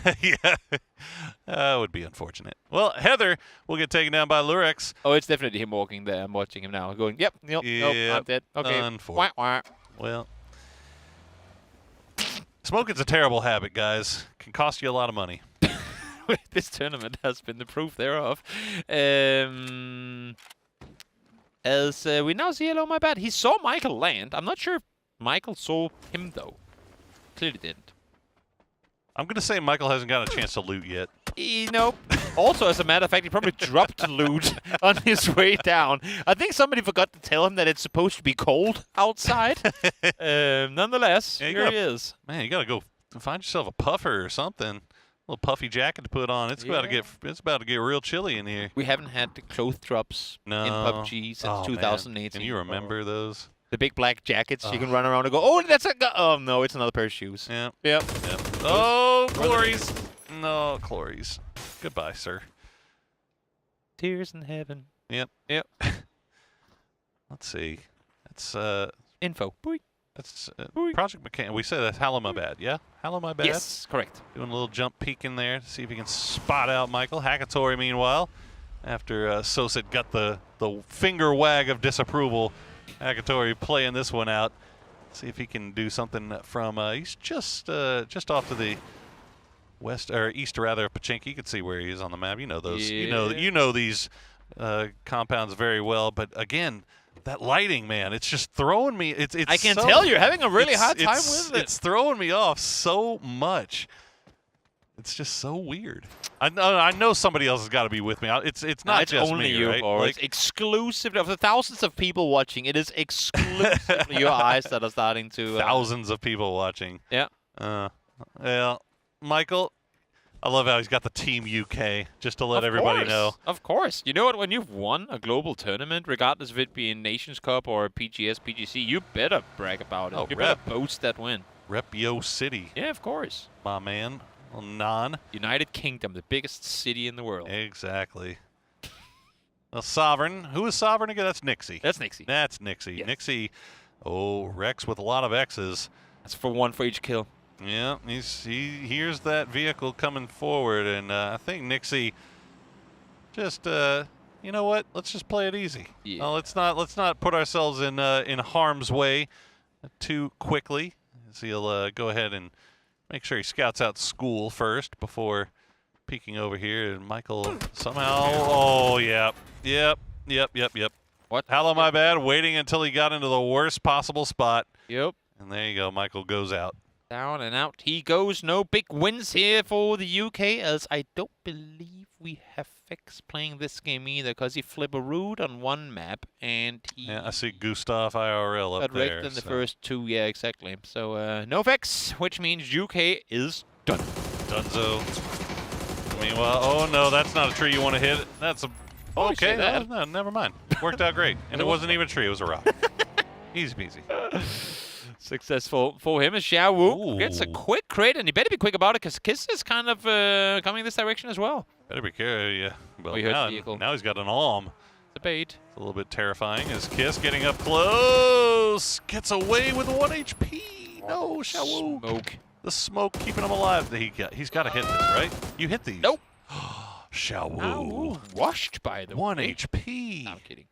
That would be unfortunate. Well, Heather will get taken down by Lurex. Oh, it's definitely him walking there. I'm watching him now, going, yep, nope, I'm dead. Okay. Well, smoking's a terrible habit, guys. Can cost you a lot of money. This tournament has been the proof thereof. As we now see, hello, my bad. He saw Michael land. I'm not sure if Michael saw him, though. Clearly didn't. I'm going to say Michael hasn't got a chance to loot yet. Nope. Also, as a matter of fact, he probably dropped loot on his way down. I think somebody forgot to tell him that it's supposed to be cold outside. Nonetheless, here he is. Man, you got to go find yourself a puffer or something. A little puffy jacket to put on. It's about to get real chilly in here. We haven't had the clothes drops in PUBG since 2018. Can you remember those? The big black jackets. You can run around and go, oh, that's a oh no, it's another pair of shoes. Yep. Oh, glories. No, glories. Goodbye, sir. Tears in heaven. Yep. Let's see. That's info. Boy. That's Project McCann. We said that's Halamabad, yeah? Halamabad? Yes, correct. Doing a little jump peek in there to see if he can spot out Michael. Hackatori, meanwhile, after Sosa got the finger wag of disapproval, Hackatori playing this one out. See if he can do something from, he's just off to the west, or east rather, of Pachinki. You can see where he is on the map. You know those, you know these compounds very well, but again, that lighting, man, it's just throwing me. It's I can tell you're having a really hard time with it. It's throwing me off so much. It's just so weird. I know somebody else has got to be with me. It's not just only me, you, right? Like, it's exclusive of the thousands of people watching. It is exclusively your eyes that are starting to. Thousands of people watching. Yeah. Well, Michael, I love how he's got the Team UK just to let everybody know. Of course. You know what? When you've won a global tournament, regardless of it being Nations Cup or PGS, PGC, you better brag about it. You better boast that win. Rep Yo City. Yeah, of course. My man. Well, United Kingdom, the biggest city in the world. Exactly. Well, Sovereign. Who is Sovereign again? That's Nixie. That's Nixie. That's Nixie. Yes. Nixie. Oh, Rex with a lot of X's. That's for one for each kill. Yeah, he hears that vehicle coming forward, and I think Nixie just you know what? Let's just play it easy. Yeah. Let's not put ourselves in harm's way too quickly. So he'll go ahead and make sure he scouts out school first before peeking over here. And Michael somehow, oh yep. What? Hello, my bad. Waiting until he got into the worst possible spot. Yep. And there you go. Michael goes out. Down and out he goes. No big wins here for the UK, as I don't believe we have Fix playing this game either, because he flipped a root on one map, and he... Yeah, I see Gustav IRL up there. Got wrecked in the first two, yeah, exactly. So, no Fix, which means UK is done. Dunzo. Meanwhile, oh no, that's not a tree you want to hit. That's a... Okay, no, never mind. Worked out great. And it wasn't even a tree, it was a rock. Easy peasy. Successful for him as Xiao Wu gets a quick crit, and he better be quick about it, because Kiss is kind of coming this direction as well. Better be careful, yeah. Well, now he's got an arm. The bait. It's a little bit terrifying as Kiss getting up close. Gets away with 1 HP. No, Xiao Wu. Smoke. The smoke keeping him alive. He's got to hit this, right? You hit these. Nope. Xiaowu. Washed, by the way. 1 HP. No, I'm kidding.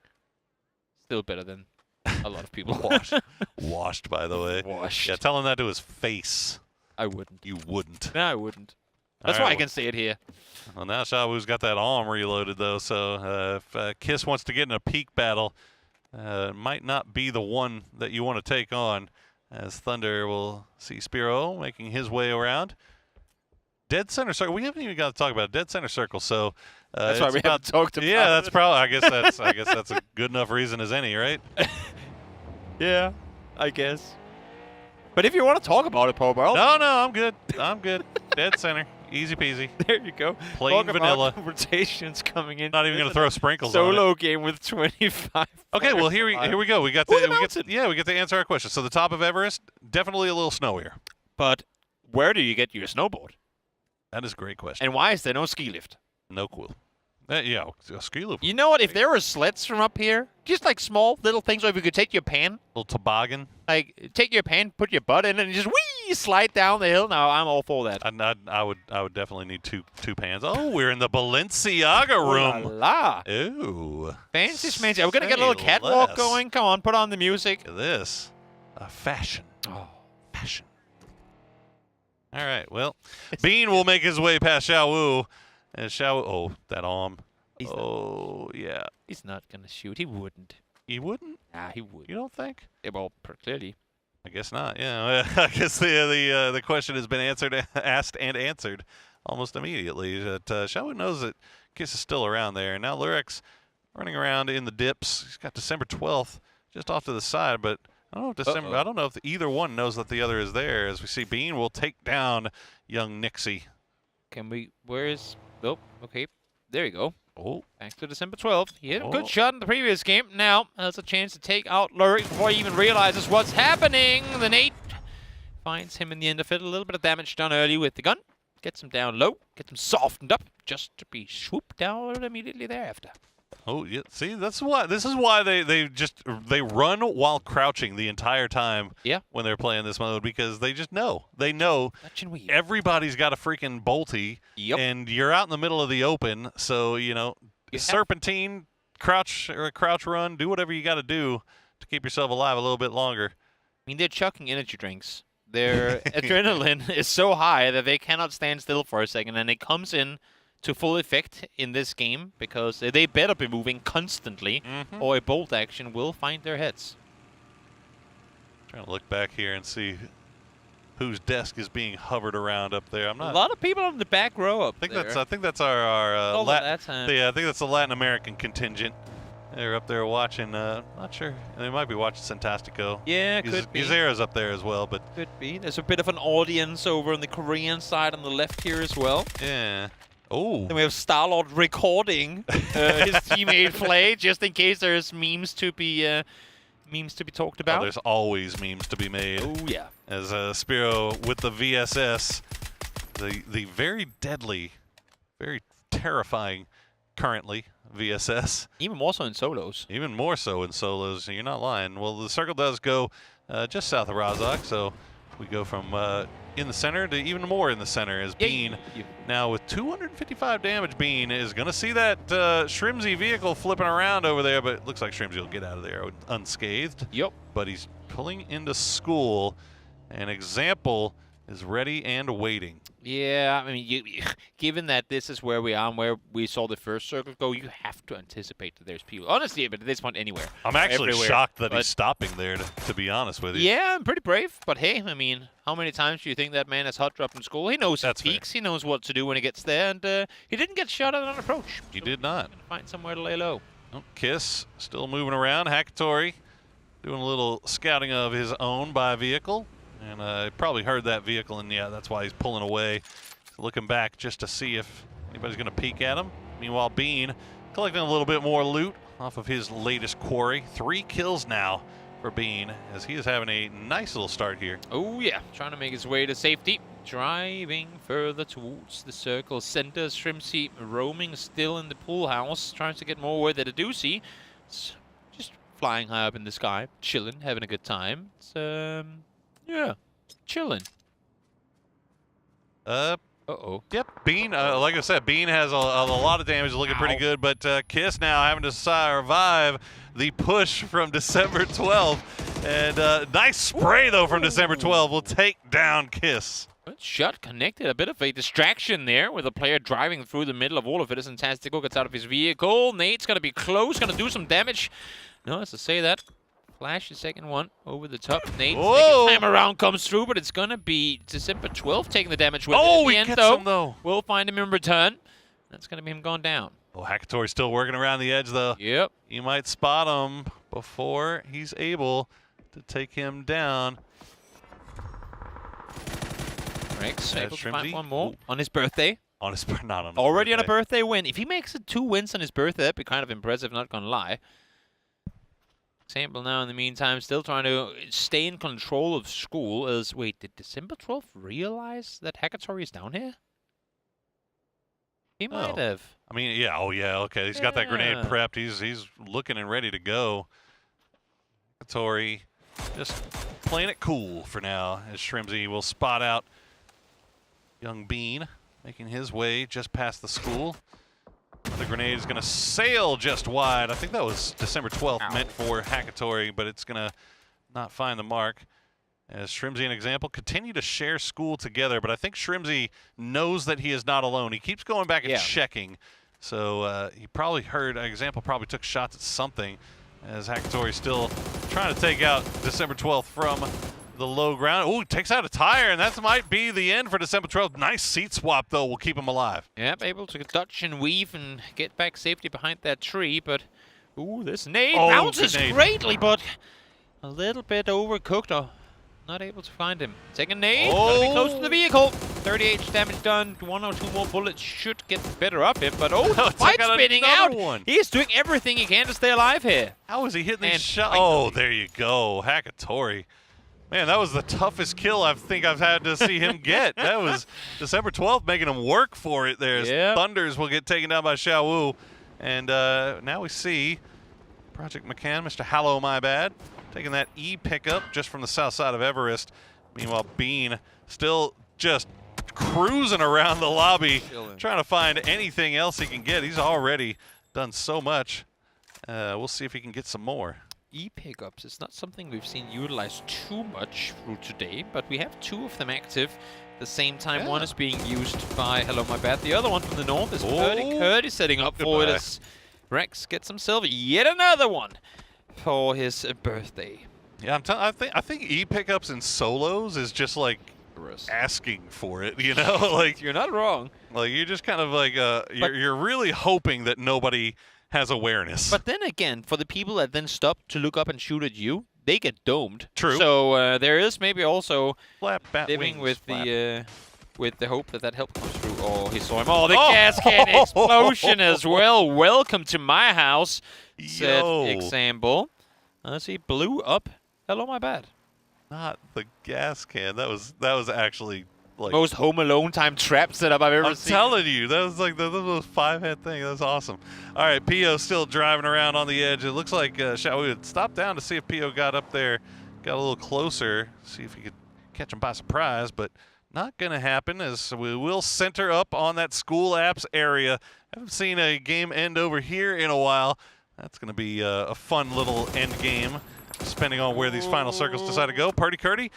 Still better than a lot of people. Washed, by the way. Washed. Yeah, tell him that to his face. I wouldn't. You wouldn't. No, I wouldn't. That's why I can say it here. Well, now Xiaowu's got that arm reloaded, though, so if Kiss wants to get in a peak battle, it might not be the one that you want to take on, as Thunder will see Spiro making his way around. Dead center circle. We haven't even got to talk about dead center circle, so that's why we haven't talked about it. Yeah, that's probably. I guess that's a good enough reason as any, right? Yeah, I guess. But if you want to talk about it, Paul Barrel. No, I'm good. I'm good. Dead center. Easy peasy. There you go. Plain vanilla. Rotations coming in. Not even going to throw sprinkles on it. Solo game with 25. Okay, well here we go. We get to answer our question. So the top of Everest, definitely a little snowier. But where do you get your snowboard? That is a great question. And why is there no ski lift? No clue. Yeah, a ski lift. You know what? If there were sleds from up here, just like small little things, or if you could take your pan, little toboggan, like take your pan, put your butt in, and just whee slide down the hill. No, I'm all for that. I would definitely need two pans. Oh, we're in the Balenciaga room. Oh, la. Ooh, fancy schmancy. Are we gonna get a little catwalk going? Come on, put on the music. Look at this. Fashion. Oh, fashion. All right. Well, Bean will make his way past Xiaowu. And Xiaowu, oh, that arm. Yeah. He's not going to shoot. He wouldn't. He wouldn't? Nah, he would. You don't think? Yeah, well, clearly. I guess not. Yeah. I guess the question has been asked and answered almost immediately. That Xiaowu knows that Kiss is still around there. And now Lurik's running around in the dips. He's got December 12th just off to the side, but I don't know if either one knows that the other is there. As we see, Bean will take down young Nixie. Oh, okay. There you go. Oh. Back to December 12th. He hit a good shot in the previous game. Now has a chance to take out Lurik before he even realizes what's happening. The Nate finds him in the end of it. A little bit of damage done early with the gun. Gets him down low. Gets him softened up just to be swooped down immediately thereafter. Oh, yeah. See, this is why they run while crouching the entire time when they're playing this mode, because they just know. They know everybody's got a freaking bolty, and you're out in the middle of the open, so, serpentine, crouch run, do whatever you got to do to keep yourself alive a little bit longer. I mean, they're chucking energy drinks. Their adrenaline is so high that they cannot stand still for a second, and it comes in to full effect in this game, because they better be moving constantly, or a bolt action will find their heads. Trying to look back here and see whose desk is being hovered around up there. A lot of people in the back row up there. I think that's our I think that's the Latin American contingent. They're up there watching. Not sure. They might be watching Santastico. Yeah, could be. Gizera's up there as well, but could be. There's a bit of an audience over on the Korean side on the left here as well. Yeah. Oh. Then we have Star-Lord recording his teammate play, just in case there's memes to be talked about. Oh, there's always memes to be made. Oh yeah. As Spiro with the VSS, the very deadly, very terrifying, currently VSS. Even more so in solos. Even more so in solos. You're not lying. Well, the circle does go just south of Razak, so we go from in the center to even more in the center, as Bean, now with 255 damage, Bean is going to see that Shrimsy vehicle flipping around over there, but it looks like Shrimsy will get out of there unscathed. Yep. But he's pulling into school, and Example is ready and waiting. Yeah, I mean, given that this is where we are and where we saw the first circle go, you have to anticipate that there's people. Honestly, but at this point, anywhere. I'm actually shocked that he's stopping there, to be honest with you. Yeah, I'm pretty brave. But hey, I mean, how many times do you think that man has hot dropped in school? He knows his peaks. He knows what to do when he gets there, and he didn't get shot at on approach. He did not. Find somewhere to lay low. Oh, Kiss still moving around. Hakatori doing a little scouting of his own by vehicle. And I probably heard that vehicle, and yeah, that's why he's pulling away. Looking back just to see if anybody's going to peek at him. Meanwhile, Bean collecting a little bit more loot off of his latest quarry. 3 kills now for Bean, as he is having a nice little start here. Oh yeah, trying to make his way to safety. Driving further towards the circle center. Shrimsy roaming still in the pool house, trying to get more where they do see. It's just flying high up in the sky, chilling, having a good time. It's yeah, chilling. Oh, Uh-oh. Yep, Bean, like I said, Bean has a lot of damage, looking pretty good, but Kiss now having to survive the push from December 12th. And nice spray, though, from December 12th will take down Kiss. Good shot connected. A bit of a distraction there with a player driving through the middle of all of it. As Fantastico gets out of his vehicle. Nate's going to be close, going to do some damage. No, as to say that. Flash the second one over the top. Nate, second time around comes through, but it's going to be December 12th taking the damage with it. Oh, he gets him, though. We'll find him in return. That's going to be him going down. Oh, Hakatori's still working around the edge, though. Yep. You might spot him before he's able to take him down. Rex able to find one more on his birthday. On his not on his Already birthday. on a birthday win. If he makes it 2 wins on his birthday, that'd be kind of impressive, not going to lie. Example now, in the meantime, still trying to stay in control of school. Wait, did December 12th realize that Hakatori is down here? He might have. I mean, yeah. Oh, yeah. Okay, he's got that grenade prepped. He's looking and ready to go. Hakatori just playing it cool for now, as Shrimsy will spot out young Bean, making his way just past the school. The grenade is going to sail just wide. I think that was December 12th meant for Hakatori, but it's going to not find the mark. As Shrimsy and Example continue to share school together, but I think Shrimsy knows that he is not alone. He keeps going back and checking. So he probably heard, Example probably took shots at something, as Hakatori still trying to take out December 12th from the low ground. Ooh, takes out a tire, and that might be the end for December 12th. Nice seat swap, though, will keep him alive. Yep, able to dodge and weave and get back safely behind that tree, but ooh, this nade bounces greatly, but a little bit overcooked. Not able to find him. Second nade, gonna be close to the vehicle. 38 damage done. 1 or 2 more bullets should get better up him, but fight spinning out. He's doing everything he can to stay alive here. How is he hitting these shots? Oh, there you go, Hakatori. Man, that was the toughest kill I think I've had to see him get. That was December 12th making him work for it there. Yep. Thunders will get taken down by Xiao Wu. And now we see Project McCann, Mr. Hallow My Bad, taking that E pickup just from the south side of Everest. Meanwhile, Bean still just cruising around the lobby, trying to find anything else he can get. He's already done so much. We'll see if he can get some more. E-pickups, it's not something we've seen utilized too much through today, but we have 2 of them active at the same time. One is being used by Hello My Bad. The other one from the north is Curdy setting up for it as Rex gets himself yet another one for his birthday. Yeah, I think E-pickups in solos is just like asking for it, you know? Like, you're not wrong. Like, you're just kind of like, you're really hoping that nobody has awareness. But then again, for the people that then stop to look up and shoot at you, they get domed. True. So there is maybe also living with the hope that help comes through. Oh, he saw him. Oh, the gas can explosion as well. Welcome to my house, said Example. Let's see, blew up. Hello, My Bad. Not the gas can. That was actually like most Home Alone time trap setup I've ever seen. I'm telling you, that was like the 5-head thing. That was awesome. All right, P.O. still driving around on the edge. It looks like Xiao Wu would stop down to see if P.O. got up there, got a little closer, see if he could catch him by surprise, but not going to happen, as we will center up on that school apps area. Haven't seen a game end over here in a while. That's going to be a fun little end game, depending on where these final circles decide to go. Purdy Curdy.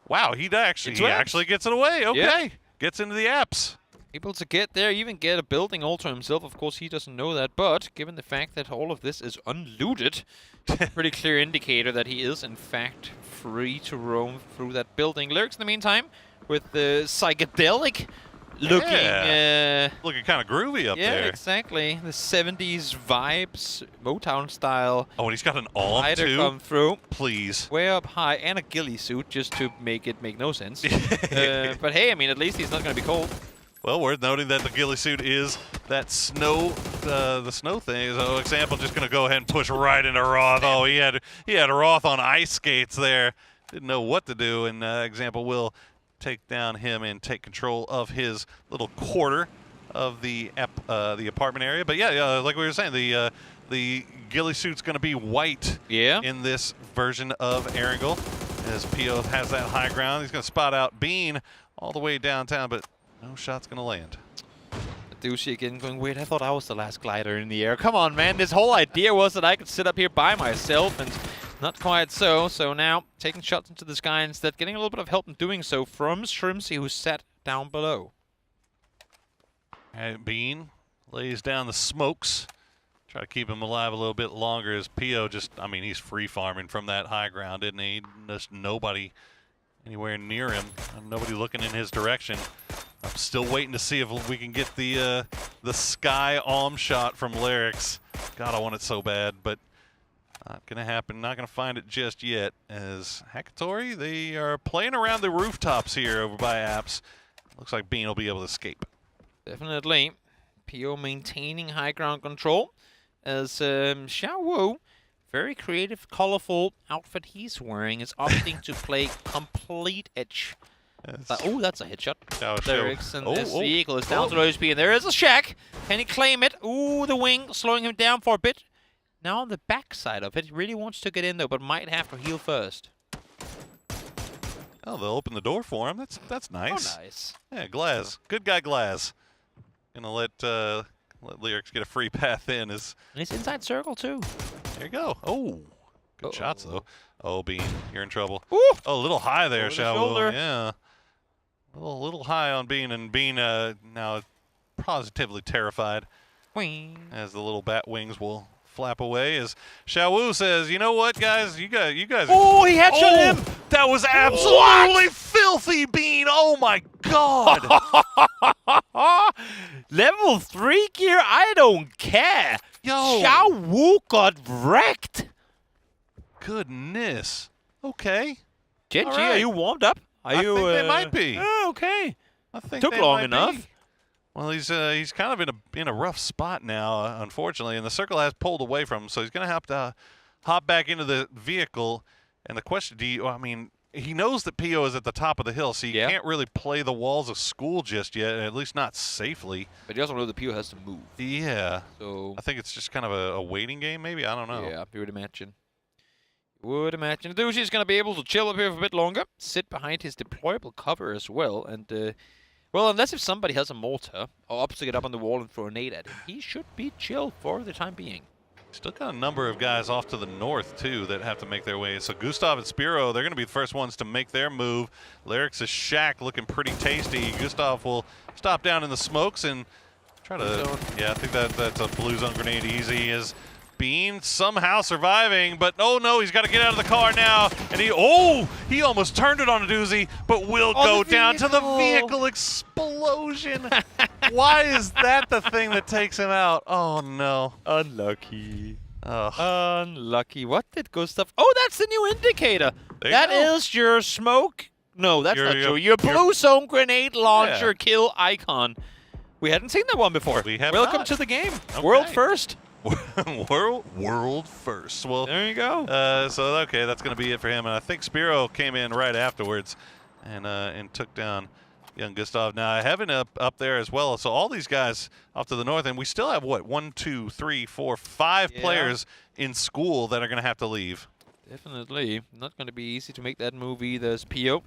Wow, he actually gets it away. Okay, gets into the apps. Able to get there, even get a building all to himself. Of course, he doesn't know that, but given the fact that all of this is unlooted, pretty clear indicator that he is, in fact, free to roam through that building. Lyrics, in the meantime, with the psychedelic looking kind of groovy up there. Yeah, exactly. The 70s vibes, Motown style. Oh, and he's got an arm too. Come through. Please. Way up high, and a ghillie suit just to make it make no sense. But hey, I mean, at least he's not going to be cold. Well, worth noting that the ghillie suit is that snow, the snow thing. So Example just going to go ahead and push right into Roth. Oh, he had Roth on ice skates there. Didn't know what to do, and Example will take down him and take control of his little quarter of the apartment area. But yeah, like we were saying, the ghillie suit's going to be white in this version of Erangel, as P.O. has that high ground. He's going to spot out Bean all the way downtown, but No shot's going to land. Douchey again going, wait, I thought I was the last glider in the air. Come on, man. This whole idea was that I could sit up here by myself, and not quite so. So now taking shots into the sky instead, getting a little bit of help in doing so from Shrimsy, who's sat down below. And Bean lays down the smokes. Try to keep him alive a little bit longer as Pio just, I mean, he's free farming from that high ground, isn't he? There's nobody anywhere near him. Nobody looking in his direction. I'm still waiting to see if we can get the sky arm shot from Lyrics. God, I want it so bad, but not going to happen. Not going to find it just yet. As Hakatori, they are playing around the rooftops here over by Apps. Looks like Bean will be able to escape. Definitely. Pio maintaining high ground control as Xiao Wu, very creative, colorful outfit he's wearing, is opting to play complete edge. Oh, that's a headshot. Lyrics and this vehicle is down to low HP, and there is a shack. Can he claim it? Ooh, the wing slowing him down for a bit. Now on the back side of it, he really wants to get in though, but might have to heal first. Oh, they'll open the door for him. That's nice. Oh, nice. Yeah, Glaz. Good guy, Glaz. Gonna let Lyrics get a free path in. And he's inside circle too. There you go. Oh, good shots though. Oh, Bean, you're in trouble. Ooh. Oh, a little high there, Xiao. Yeah. A little high on Bean, and Bean now positively terrified. Wing. As the little bat wings will flap away. As Xiao Wu says, you know what, guys? You guys. Oh, he headshot him. That was absolutely filthy, Bean. Oh my God. Level 3 gear. I don't care. Yo. Xiao Wu got wrecked. Goodness. Okay. Genji, right. are you warmed up? I think they might be. Oh, okay. I think Took they long might enough. Be. Well, he's kind of in a rough spot now, unfortunately, and the circle has pulled away from him, so he's going to have to hop back into the vehicle. And the question, he knows that Pio is at the top of the hill, so he can't really play the walls of school just yet, at least not safely. But he also knows that Pio has to move. Yeah. So I think it's just kind of a waiting game, maybe. I don't know. Yeah, you would imagine. Douchey is going to be able to chill up here for a bit longer, sit behind his deployable cover as well, and well, unless if somebody has a mortar or opts to get up on the wall and throw a nade at him, he should be chill for the time being. Still got a number of guys off to the north, too, that have to make their way. So Gustav and Spiro, they're going to be the first ones to make their move. Lyrics' shack looking pretty tasty. Gustav will stop down in the smokes and try to... Yeah, I think that's a blue zone grenade easy as Bean somehow surviving, but oh no, he's got to get out of the car now. And he almost turned it on a doozy, but will go down to the vehicle explosion. Why is that the thing that takes him out? Oh no. Unlucky. Unlucky. What did Gustav... Oh, that's the new indicator. That is your smoke... No, that's not true. Your blue zone grenade launcher kill icon. We hadn't seen that one before. We have Welcome not. to the game. Okay. World first. World first. Well, there you go. So okay, that's going to be it for him. And I think Spiro came in right afterwards and took down young Gustav. Now Heaven up there as well. So all these guys off to the north, and we still have what 1, 2, 3, 4, 5 players in school that are going to have to leave. Definitely. Not going to be easy to make that move either as Pio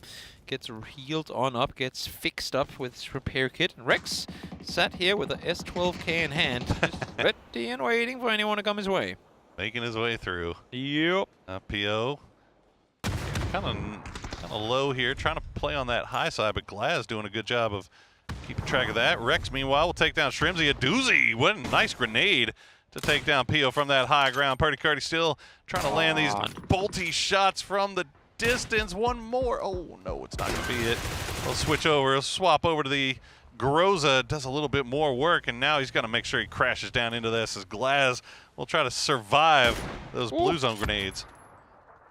gets healed on up, gets fixed up with his repair kit. And Rex sat here with a S12K in hand, just ready and waiting for anyone to come his way. Making his way through. Yep. Pio kind of low here, trying to play on that high side, but Glaz doing a good job of keeping track of that. Rex, meanwhile, will take down Shrimsy. A doozy. What a nice grenade to take down Pio from that high ground. Purdy Cardi still trying to land these bolty shots from the distance. One more. Oh, no, it's not going to be it. We'll switch over. We'll swap over to the Groza. Does a little bit more work, and now he's got to make sure he crashes down into this as Glaz will try to survive those blue zone grenades.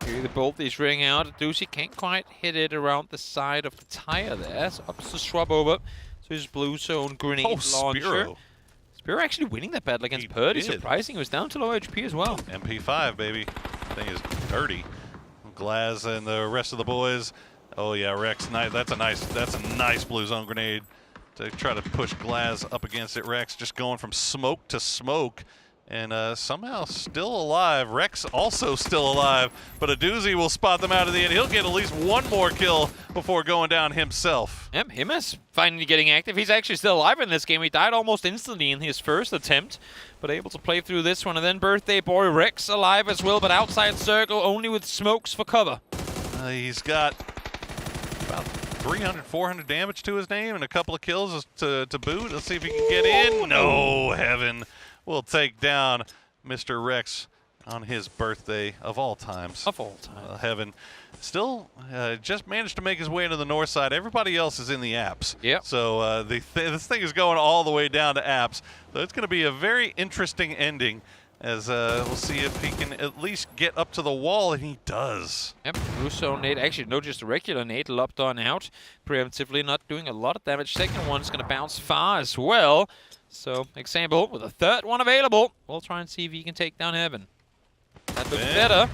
Here the bolties ring out. Douchey can't quite hit it around the side of the tire there. So up to swap over to his blue zone grenade launcher. Spiro. Spiro actually winning that battle against Purdy. Surprising, he was down to low HP as well. MP5, baby. That thing is dirty. Glaz and the rest of the boys. Oh yeah, Rex. That's a nice blue zone grenade to try to push Glaz up against it. Rex just going from smoke to smoke and somehow still alive. Rex also still alive, but a doozy will spot them out of the end. He'll get at least one more kill before going down himself. Yep, Himas finally getting active. He's actually still alive in this game. He died almost instantly in his first attempt, but able to play through this one. And then Birthday Boy Rex alive as well, but outside circle, only with smokes for cover. He's got about 300, 400 damage to his name and a couple of kills to boot. Let's see if he can get in. No, Heaven will take down Mr. Rex on his birthday of all times. Of all time. Heaven still just managed to make his way into the north side. Everybody else is in the apps. Yep. So this thing is going all the way down to apps. So it's going to be a very interesting ending, as we'll see if he can at least get up to the wall, and he does. Yep, Russo nade, actually no, just a regular nade, lopped on out, preemptively not doing a lot of damage. Second one's going to bounce far as well. So, example, with a third one available, we'll try and see if he can take down Heaven. That looks better.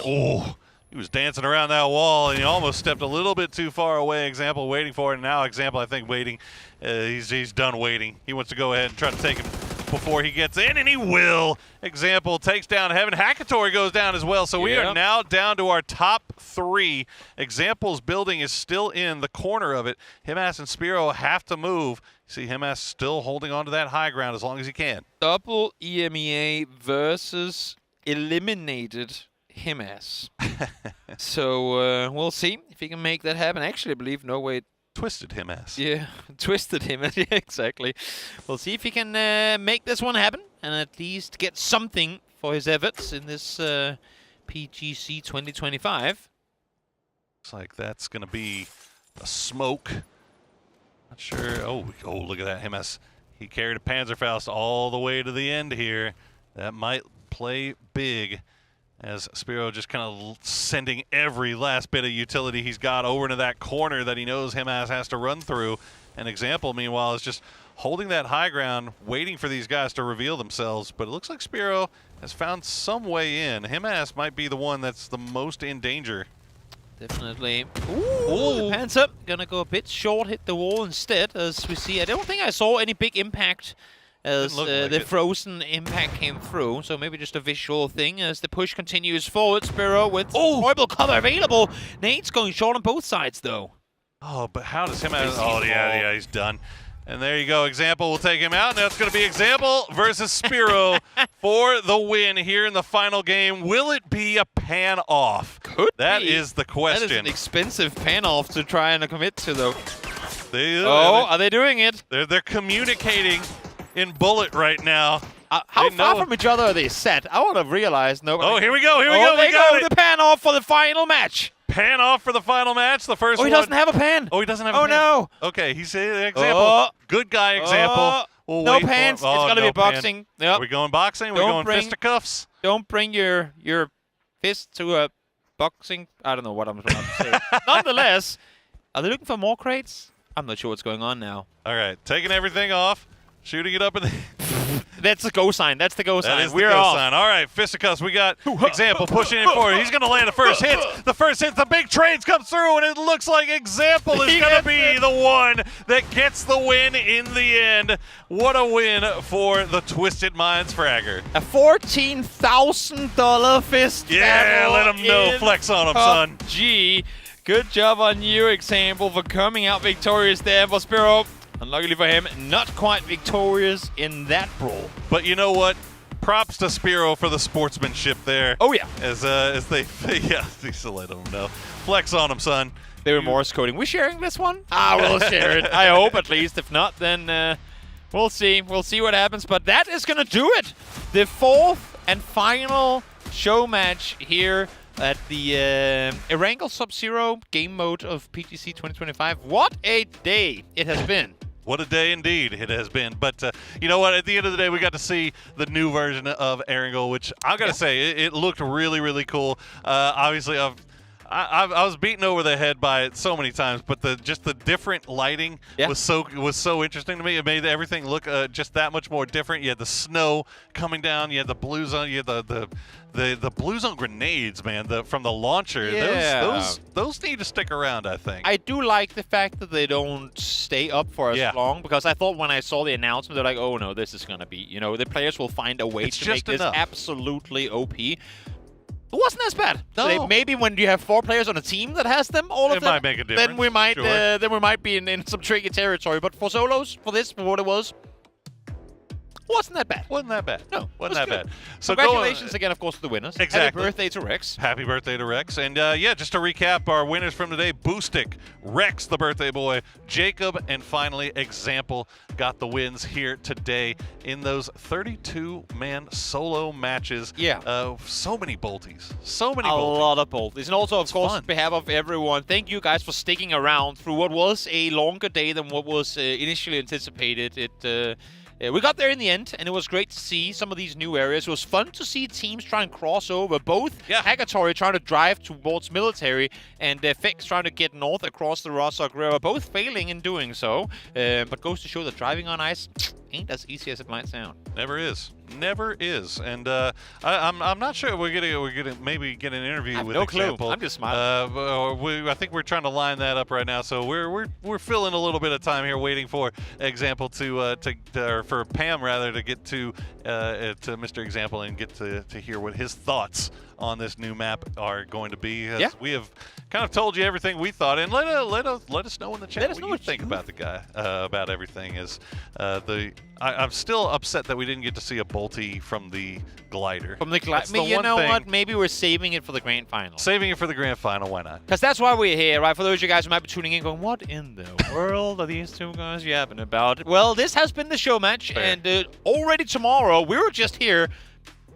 Oh, he was dancing around that wall, and he almost stepped a little bit too far away. Example waiting for it, and now Example, I think, waiting. He's done waiting. He wants to go ahead and try to take him before he gets in, and he will. Example takes down Heaven. Hackatory goes down as well, so we are now down to our top 3. Example's building is still in the corner of it. Himas and Spiro have to move. See Himas still holding on to that high ground as long as he can. Double EMEA versus eliminated Himas. So we'll see if he can make that happen. Actually, I believe no way. Twisted Himas. Yeah, twisted him. Yeah, exactly. We'll see if he can make this one happen and at least get something for his efforts in this PGC 2025. Looks like that's going to be a smoke. Not sure. Oh, look at that. Himas. He carried a Panzerfaust all the way to the end here. That might play big, as Spiro just kind of sending every last bit of utility he's got over into that corner that he knows Himas has to run through. An Example, meanwhile, is just holding that high ground, waiting for these guys to reveal themselves. But it looks like Spiro has found some way in. Himas might be the one that's the most in danger. Definitely. Ooh, the Panzer gonna go a bit short, hit the wall instead, as we see. I don't think I saw any big impact as the frozen impact came through, so maybe just a visual thing as the push continues forward. Spiro with horrible cover available. Nate's going short on both sides, though. Oh, but how does Himas... Oh, yeah, he's done. And there you go. Example will take him out. Now it's going to be Example versus Spiro for the win here in the final game. Will it be a pan-off? That is the question. That is an expensive pan-off to try and commit to, though. Are they doing it? They're communicating in bullet right now. How far from each other are they set? I want to realize. No. Oh, here we go. Here we go. They go the pan-off for the final match. Pan off for the final match. The first one. He doesn't have a pan. Oh, he doesn't have a pan. Oh, no. Okay, he's an Example. Good guy Example. We'll no wait pans. For it's going to be boxing. Yep. Are we going boxing? We're going fisticuffs. Don't bring your fist to a boxing. I don't know what I'm about to say. Nonetheless, are they looking for more crates? I'm not sure what's going on now. All right, taking everything off, shooting it up in the... That's the go sign. That's the go sign. That is the go sign. All right, fisticuffs. We got Example pushing in forward. He's going to land the first hit. The first hit, the big trades come through, and it looks like Example is going to be the one that gets the win in the end. What a win for the Twisted Minds Fragger. A $14,000 fist. Yeah, let him know. Flex on him, son. PUBG. Good job on you, Example, for coming out victorious there for Spiro. Unluckily for him, not quite victorious in that brawl. But you know what? Props to Spiro for the sportsmanship there. Oh, yeah. As they just let him know. Flex on him, son. They were Morse coding. We sharing this one? We'll share it. I hope, at least. If not, then we'll see. We'll see what happens. But that is going to do it. The fourth and final show match here at the Erangel Sub-Zero game mode of PGC 2025. What a day it has been. What a day indeed it has been. But you know what? At the end of the day, we got to see the new version of Erangel, which I've got to say, it looked really, really cool. Obviously, I was beaten over the head by it so many times, but the different lighting was so interesting to me. It made everything look just that much more different. You had the snow coming down. You had the blue zone. You had the blue zone grenades, man. From the launcher. Yeah. Those need to stick around, I think. I do like the fact that they don't stay up for as long, because I thought when I saw the announcement, they're like, oh no, this is gonna be, the players will find a way to make this absolutely OP. It wasn't as bad. No. Maybe when you have 4 players on a team that has them, all of them, might make a difference. Then we might be in some tricky territory. But for solos, for what it was, wasn't that bad. Wasn't that bad. No, wasn't that bad. So congratulations again, of course, to the winners. Exactly. Happy birthday to Rex. Happy birthday to Rex. And just to recap our winners from today: Boostic, Rex, the birthday boy, Jacob, and finally Example got the wins here today in those 32-man solo matches. Yeah. So many bolties. So many A bolties. lot of bolties. And also, of course, on behalf of everyone, thank you guys for sticking around through what was a longer day than what was initially anticipated. We got there in the end, and it was great to see some of these new areas. It was fun to see teams try and cross over. Both Hagatori trying to drive towards military, and Fix trying to get north across the Rosok River, both failing in doing so. But goes to show that driving on ice ain't as easy as it might sound. Never is. Never is. And I'm not sure we're gonna maybe get an interview with Example. I'm just smiling. I think we're trying to line that up right now. So we're filling a little bit of time here, waiting for Example or for Pam rather to get to Mr. Example and get to hear what his thoughts on this new map are going to be. We have kind of told you everything we thought, and let us know in the chat what you think about the guy, about everything. I'm still upset that we didn't get to see a bolty from the glider. From the glider. You know what? Maybe we're saving it for the grand final. Saving it for the grand final. Why not? Because that's why we're here, right? For those of you guys who might be tuning in going, what in the world are these two guys yapping about? Well, this has been the show match, and already tomorrow, we were just here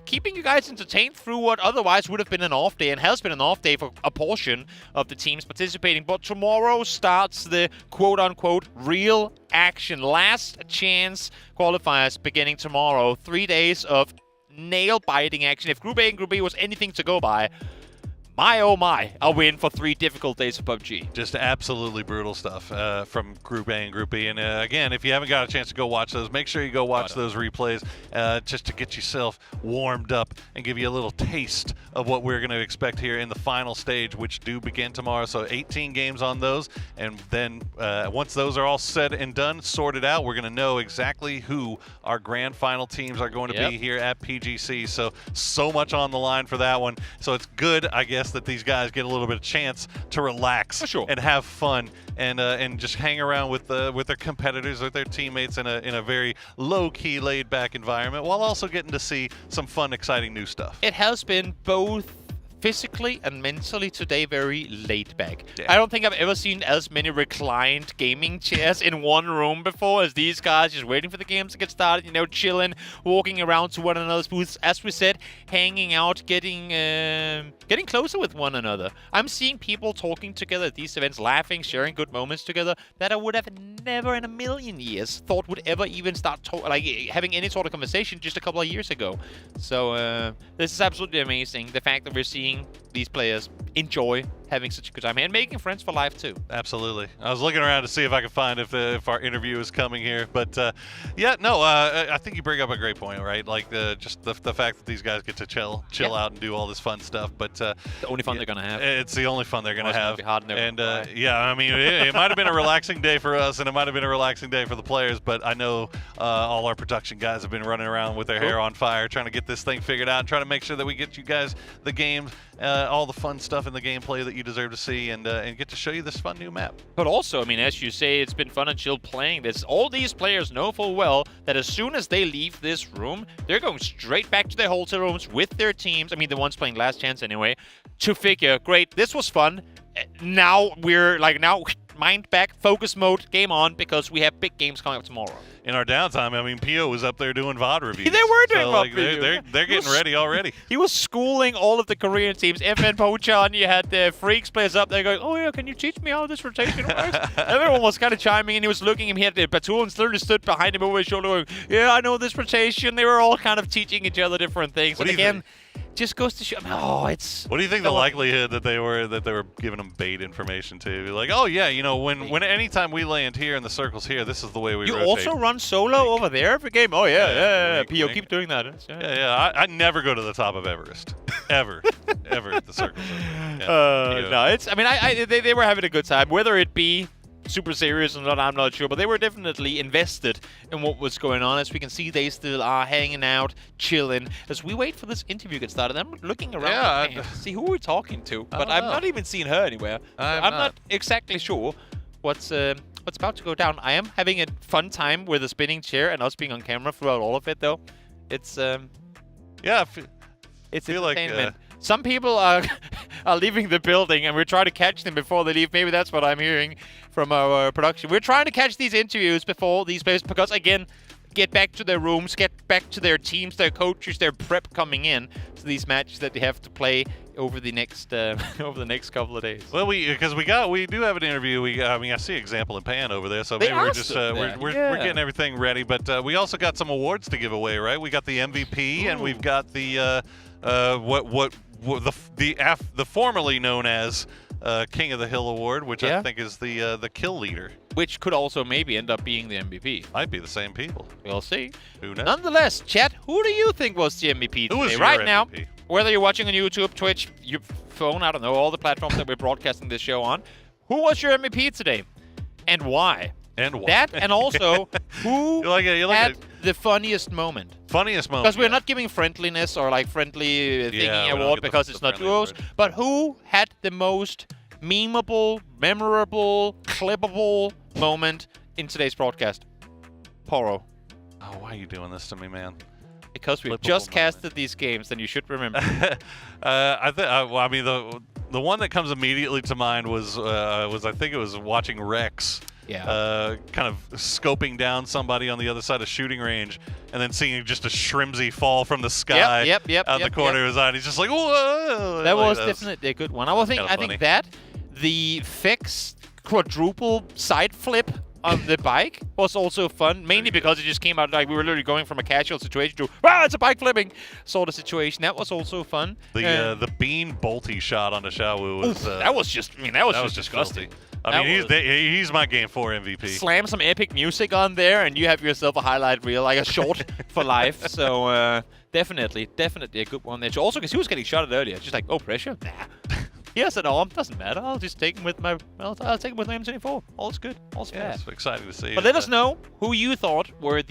keeping you guys entertained through what otherwise would have been an off day, and has been an off day for a portion of the teams participating. But tomorrow starts the quote-unquote real action. Last chance qualifiers beginning tomorrow. 3 days of nail-biting action. If Group A and Group B was anything to go by, my oh my, a win for 3 difficult days of PUBG. Just absolutely brutal stuff from Group A and Group B. And again, if you haven't got a chance to go watch those, make sure you go watch those replays just to get yourself warmed up and give you a little taste of what we're going to expect here in the final stage, which do begin tomorrow. So 18 games on those. And then once those are all said and done, sorted out, we're going to know exactly who our grand final teams are going to be here at PGC. So much on the line for that one. So it's good, I guess, that these guys get a little bit of chance to relax and have fun and just hang around with their competitors, with their teammates in a very low-key, laid-back environment, while also getting to see some fun, exciting new stuff. It has been both physically and mentally today very laid back. I don't think I've ever seen as many reclined gaming chairs in one room before as these guys, just waiting for the games to get started, chilling, walking around to one another's booths, as we said, hanging out, getting closer with one another. I'm seeing people talking together at these events, laughing, sharing good moments together that I would have never in a million years thought would ever even start having any sort of conversation just a couple of years ago. So this is absolutely amazing. The fact that we're seeing these players enjoy having such a good time and making friends for life too. Absolutely. I was looking around to see if I could find if our interview is coming here, but I think you bring up a great point, right? Like just the fact that these guys get to chill out and do all this fun stuff. But the only fun they're gonna have. It's the only fun they're gonna have. And I mean, it might have been a relaxing day for us, and it might have been a relaxing day for the players. But I know all our production guys have been running around with their hair on fire, trying to get this thing figured out and trying to make sure that we get you guys the games, all the fun stuff in the gameplay that you deserve to see, and get to show you this fun new map. But also, I mean, as you say, it's been fun and chill playing this. All these players know full well that as soon as they leave this room, they're going straight back to their hotel rooms with their teams. I mean, the ones playing Last Chance anyway, to figure, great, this was fun. Now we're mind back, focus mode, game on, because we have big games coming up tomorrow. In our downtime, I mean, Pio was up there doing VOD reviews. They were doing VOD reviews. They're getting ready already. He was schooling all of the Korean teams. FN Pochan, you had the Freaks players up there going, oh yeah, can you teach me how this rotation works? Everyone was kind of chiming in. He was looking at him. He had the Batul literally stood behind him over his shoulder going, yeah, I know this rotation. They were all kind of teaching each other different things. And again, just goes to show. It's. What do you think the likelihood that they were giving them bait information to? Like, oh yeah, when anytime we land here and the circle's here, this is the way we rotate. You also run solo over there every game. Oh yeah. P.O. keep doing that. Yeah. I never go to the top of Everest, ever at the circle. No, it's. I mean, they were having a good time. Whether it be super serious or not, I'm not sure, but they were definitely invested in what was going on. As we can see, they still are hanging out, chilling. As we wait for this interview to get started, I'm looking around to see who we're talking to, but I'm not even seeing her anywhere. I'm not exactly sure what's about to go down. I am having a fun time with a spinning chair and us being on camera throughout all of it, though. It's it's entertainment. Some people are leaving the building, and we're trying to catch them before they leave. Maybe that's what I'm hearing from our production. We're trying to catch these interviews before these players, because, again, get back to their rooms, get back to their teams, their coaches, their prep coming in to these matches that they have to play over the next couple of days. Well, we do have an interview. I see example in Pan over there, so maybe we're just we're getting everything ready. But we also got some awards to give away, right? We got the MVP, and we've got the the formerly known as King of the Hill Award, which I think is the kill leader. Which could also maybe end up being the MVP. Might be the same people. We'll see. Who knows? Nonetheless, chat, who do you think was the MVP today? Who is your right MVP? Now, whether you're watching on YouTube, Twitch, your phone, I don't know, all the platforms that we're broadcasting this show on, who was your MVP today? And why? That, and also, who had the funniest moment? Funniest moment. Because we're not giving friendliness or like friendly thinking award because it's not duos, but who had the most memeable, memorable, clippable moment in today's broadcast? Poro. Oh, why are you doing this to me, man? Because we've just casted these games, then you should remember. The one that comes immediately to mind was I think it was watching Rex. Yeah. Kind of scoping down somebody on the other side of shooting range, and then seeing just a Shrimsy fall from the sky out the corner of his eye. And he's just like, whoa! That was definitely a good one. I think that the fixed quadruple side flip on the bike was also fun, mainly because it just came out like we were literally going from a casual situation to it's a bike flipping sort of situation. That was also fun. The bean bolty shot on the Xiaowu was that was just disgusting. He's my Game 4 MVP. Slam some epic music on there, and you have yourself a highlight reel, like a short for life. So definitely a good one there. Also, because he was getting shot at earlier, just like, pressure? Nah. He has an arm, doesn't matter. I'll just take him with my M24. All's good. All's fair. It's exciting to see. But let us know who you thought were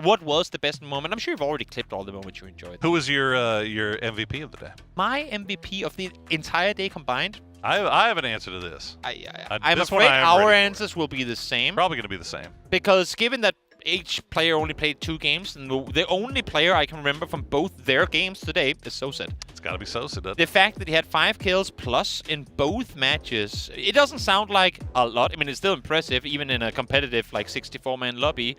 what was the best moment. I'm sure you've already clipped all the moments you enjoyed. Who was your MVP of the day? My MVP of the entire day combined? I have an answer to this. I'm afraid our answers will be the same. Probably going to be the same. Because given that each player only played 2 games, and the only player I can remember from both their games today is Soset. It's got to be Soset, doesn't it? The fact that he had 5 kills plus in both matches, it doesn't sound like a lot. I mean, it's still impressive, even in a competitive, like, 64-man lobby.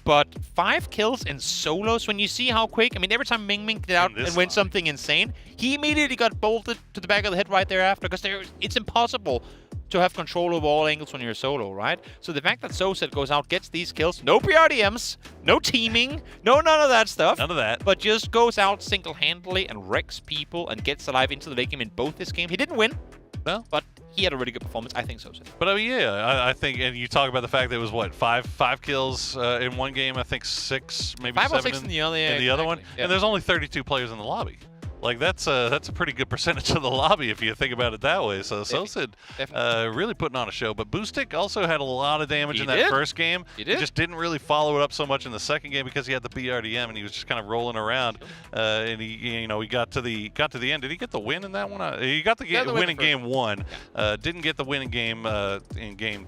But 5 kills in solos, when you see how quick, I mean, every time Ming did out and went something insane, he immediately got bolted to the back of the head right thereafter, because it's impossible to have control over all angles when you're solo, right? So the fact that Soset goes out, gets these kills, no PRDMs, no teaming, none of that stuff. None of that. But just goes out single-handedly and wrecks people and gets alive into the late game in both this game. He didn't win, but he had a really good performance. I think so. But I mean, I think, and you talk about the fact that it was what, five kills in one game. I think 6, maybe 5 7 or 6 in the other. In the other one, and there's only 32 players in the lobby. Like that's a pretty good percentage of the lobby if you think about it that way. So Soset really putting on a show. But Boostic also had a lot of damage in that first game. He did. Just didn't really follow it up so much in the second game because he had the BRDM and he was just kind of rolling around. And he got to the end. Did he get the win in that one? He got the win in game 1. Didn't get the win in game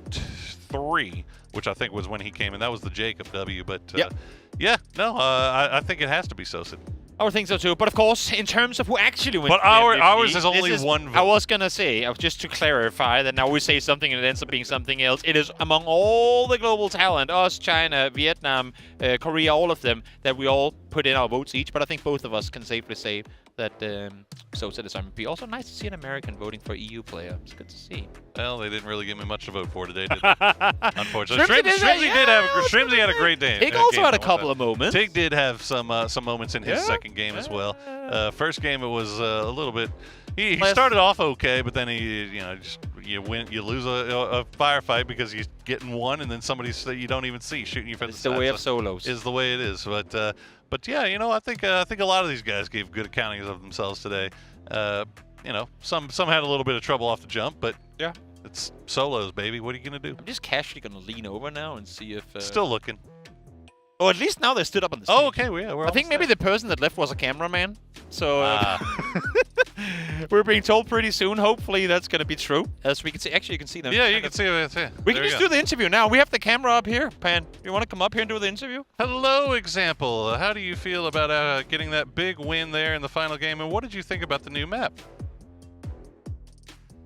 3, which I think was when he came in. That was the Jacob W. But I think it has to be Soset. I would think so too, but of course, in terms of who actually wins, but ours is only one vote. I was gonna say, just to clarify, that now we say something and it ends up being something else. It is among all the global talent, us, China, Vietnam, Korea, all of them, that we all put in our votes each. But I think both of us can safely say that Sosa is MVP. Also nice to see an American voting for EU player. It's good to see. Well, they didn't really give me much to vote for today, did they? Unfortunately. Shrimzy Shrimzy had a great day. Tig also had a couple of moments. Tig did have some moments in his second game as well. First game, it was a little bit... He started off okay, but then you lose a firefight because he's getting one, and then somebody you don't even see shooting you from the side. It's the way of solos. Is the way it is. But yeah, I think a lot of these guys gave good accountings of themselves today. Some had a little bit of trouble off the jump, but yeah, it's solos, baby. What are you gonna do? I'm just casually gonna lean over now and see if. Still looking. Oh, at least now they stood up on the stage. Oh, okay. We're I think maybe the person that left was a cameraman. So we're being told pretty soon. Hopefully that's going to be true. As we can see. Actually, you can see them. Yeah, you can see it. Yeah. We can just do the interview now. We have the camera up here. Pan, you want to come up here and do the interview? Hello, Example. How do you feel about getting that big win there in the final game? And what did you think about the new map?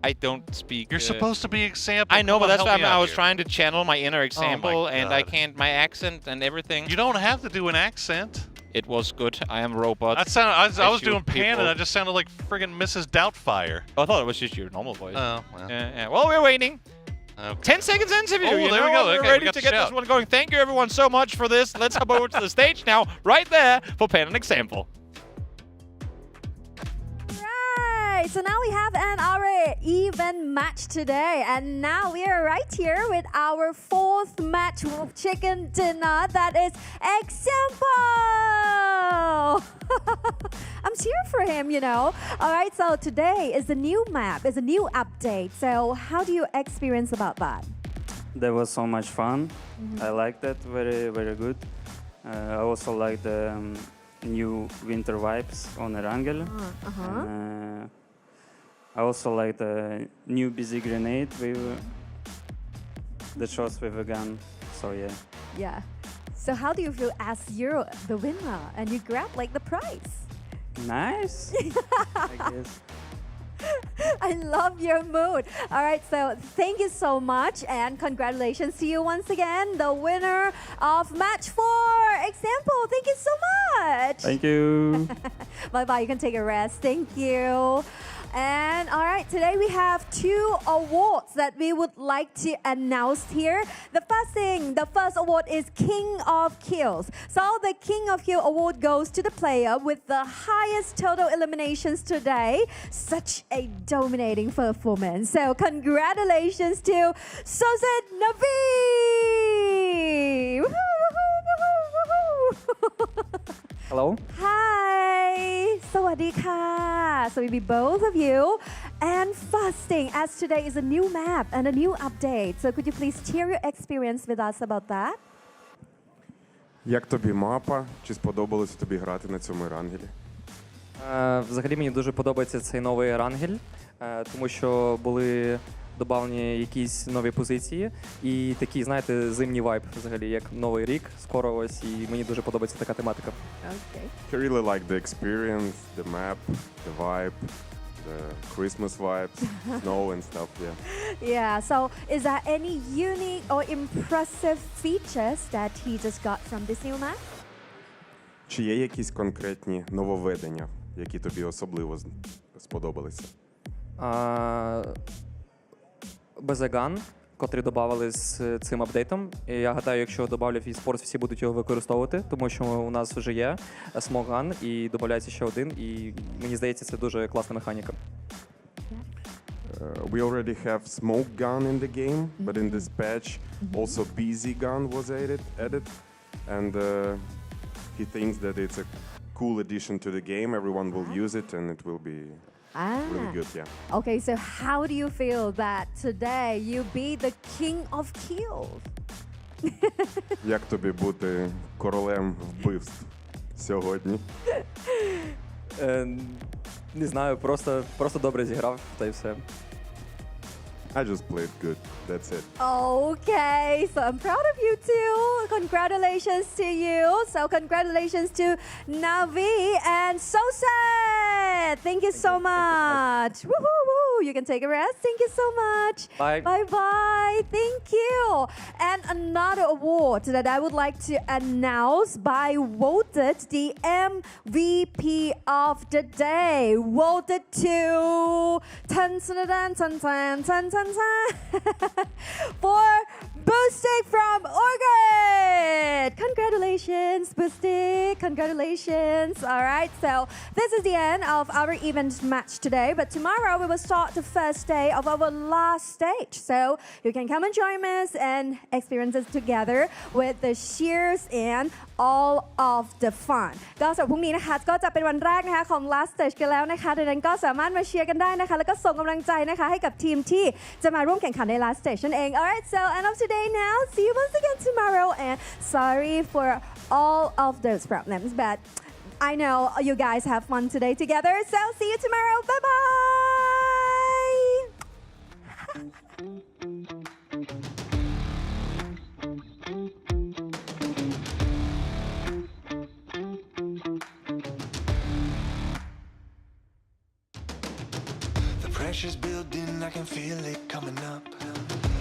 I don't speak. You're supposed to be Example. I know, but that's why I was here. trying to channel my inner Example, and I can't. My accent and everything. You don't have to do an accent. It was good. I am a robot. I was doing Pan, and I just sounded like friggin' Mrs. Doubtfire. Oh, I thought it was just your normal voice. Oh, well. Yeah. Well, we're waiting. Okay. 10 seconds interview. Oh, there we go. We're Okay, ready we to get shout. this one going. Thank you, everyone, so much for this. Let's hop over to the stage now, right there, for Pan and Example. So now we have our even match today, and now we are right here with our fourth match of chicken dinner. That is Example. I'm cheering for him, All right, so today is a new map, is a new update. So how do you experience about that? That was so much fun. I liked that, very, very good. I also like the new winter vibes on Erangel. I also like the new busy grenade the shots with a gun. So yeah. Yeah. So how do you feel as you're the winner and you grab the prize? Nice. I guess. I love your mood. All right, so thank you so much and congratulations to you once again, the winner of match 4. Example, thank you so much. Thank you. Bye-bye, you can take a rest. Thank you. And all right, today we have 2 awards that we would like to announce here. The first award is King of Kills. So the King of Kill award goes to the player with the highest total eliminations today. Such a dominating performance. So congratulations to Soset Navi. Hello. Hi. สวัสดีค่ะ So we be both of you. And first thing, as today is a new map and a new update. So could you please share your experience with us about that? Як тобі мапа? Чи сподобалося тобі грати на цьому ерангелі? Взагалі мені дуже подобається цей новий ерангель, тому що були додавлені якісь нові позиції і такий, знаєте, зимній вайб взагалі, як Новий рік, скоро ось, і мені дуже подобається така тематика. Okay. I really like the experience, the map, the vibe, the Christmas vibes, snow and stuff, yeah. Yeah, so is there any unique or impressive features that he just got from this new map? Чи є якісь конкретні нововведення, які тобі особливо сподобалися? Безеган, котрий додали з цим апдейтом. І я гадаю, якщо додавлять eSports, всі будуть його використовувати, тому що у нас вже є смоган і додається ще один, і мені здається, це дуже класна механіка. We already have smoke gun in the game, but in this patch also BZ gun was added, and he thinks that it's a cool addition to the game. Everyone will use it, and it will be really good, yeah. Okay, so how do you feel that today you be the king of kills? Як тобі бути королем вбивств сьогодні? Не знаю, просто добре зіграв, та й все. I just played good. That's it. Okay, so I'm proud of you too. Congratulations to you. So congratulations to Navi and Soset. Thank you so much. Woohoo! You can take a rest. Thank you so much. Bye. Bye-bye. Thank you. And another award that I would like to announce by voted the MVP of the day. Voted to for Boostic from Oregon. Congratulations, Boostic. Congratulations. All right, so this is the end of our event match today, but tomorrow we will start the first day of our last stage. So you can come and join us and experience it together with the cheers and all of the fun ก็สำหรับพรุ่งนี้นะคะก็จะเป็นวันแรกนะคะของ last stage กันแล้วนะคะดังนั้นก็สามารถมาเชียร์กันได้นะคะแล้วก็ส่งกำลังใจนะคะให้กับทีมที่จะมาร่วมแข่งขันใน last stage นั่นเอง Alright, so end of today now. See you once again tomorrow and sorry for all of those problems, but I know you guys have fun today together. So see you tomorrow. Bye bye. Pressure's building, I can feel it coming up.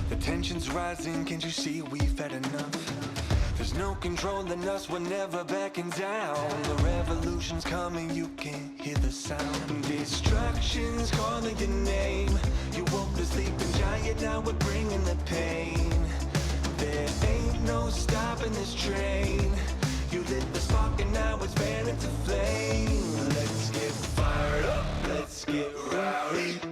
The tension's rising, can't you see we've had enough? There's no controlling us, we're never backing down. The revolution's coming, you can hear the sound. Destruction's calling your name. You woke the sleeping giant, now we're bringing the pain. There ain't no stopping this train. You lit the spark and now it's fanning to flame. Let's get fired up, let's get rowdy.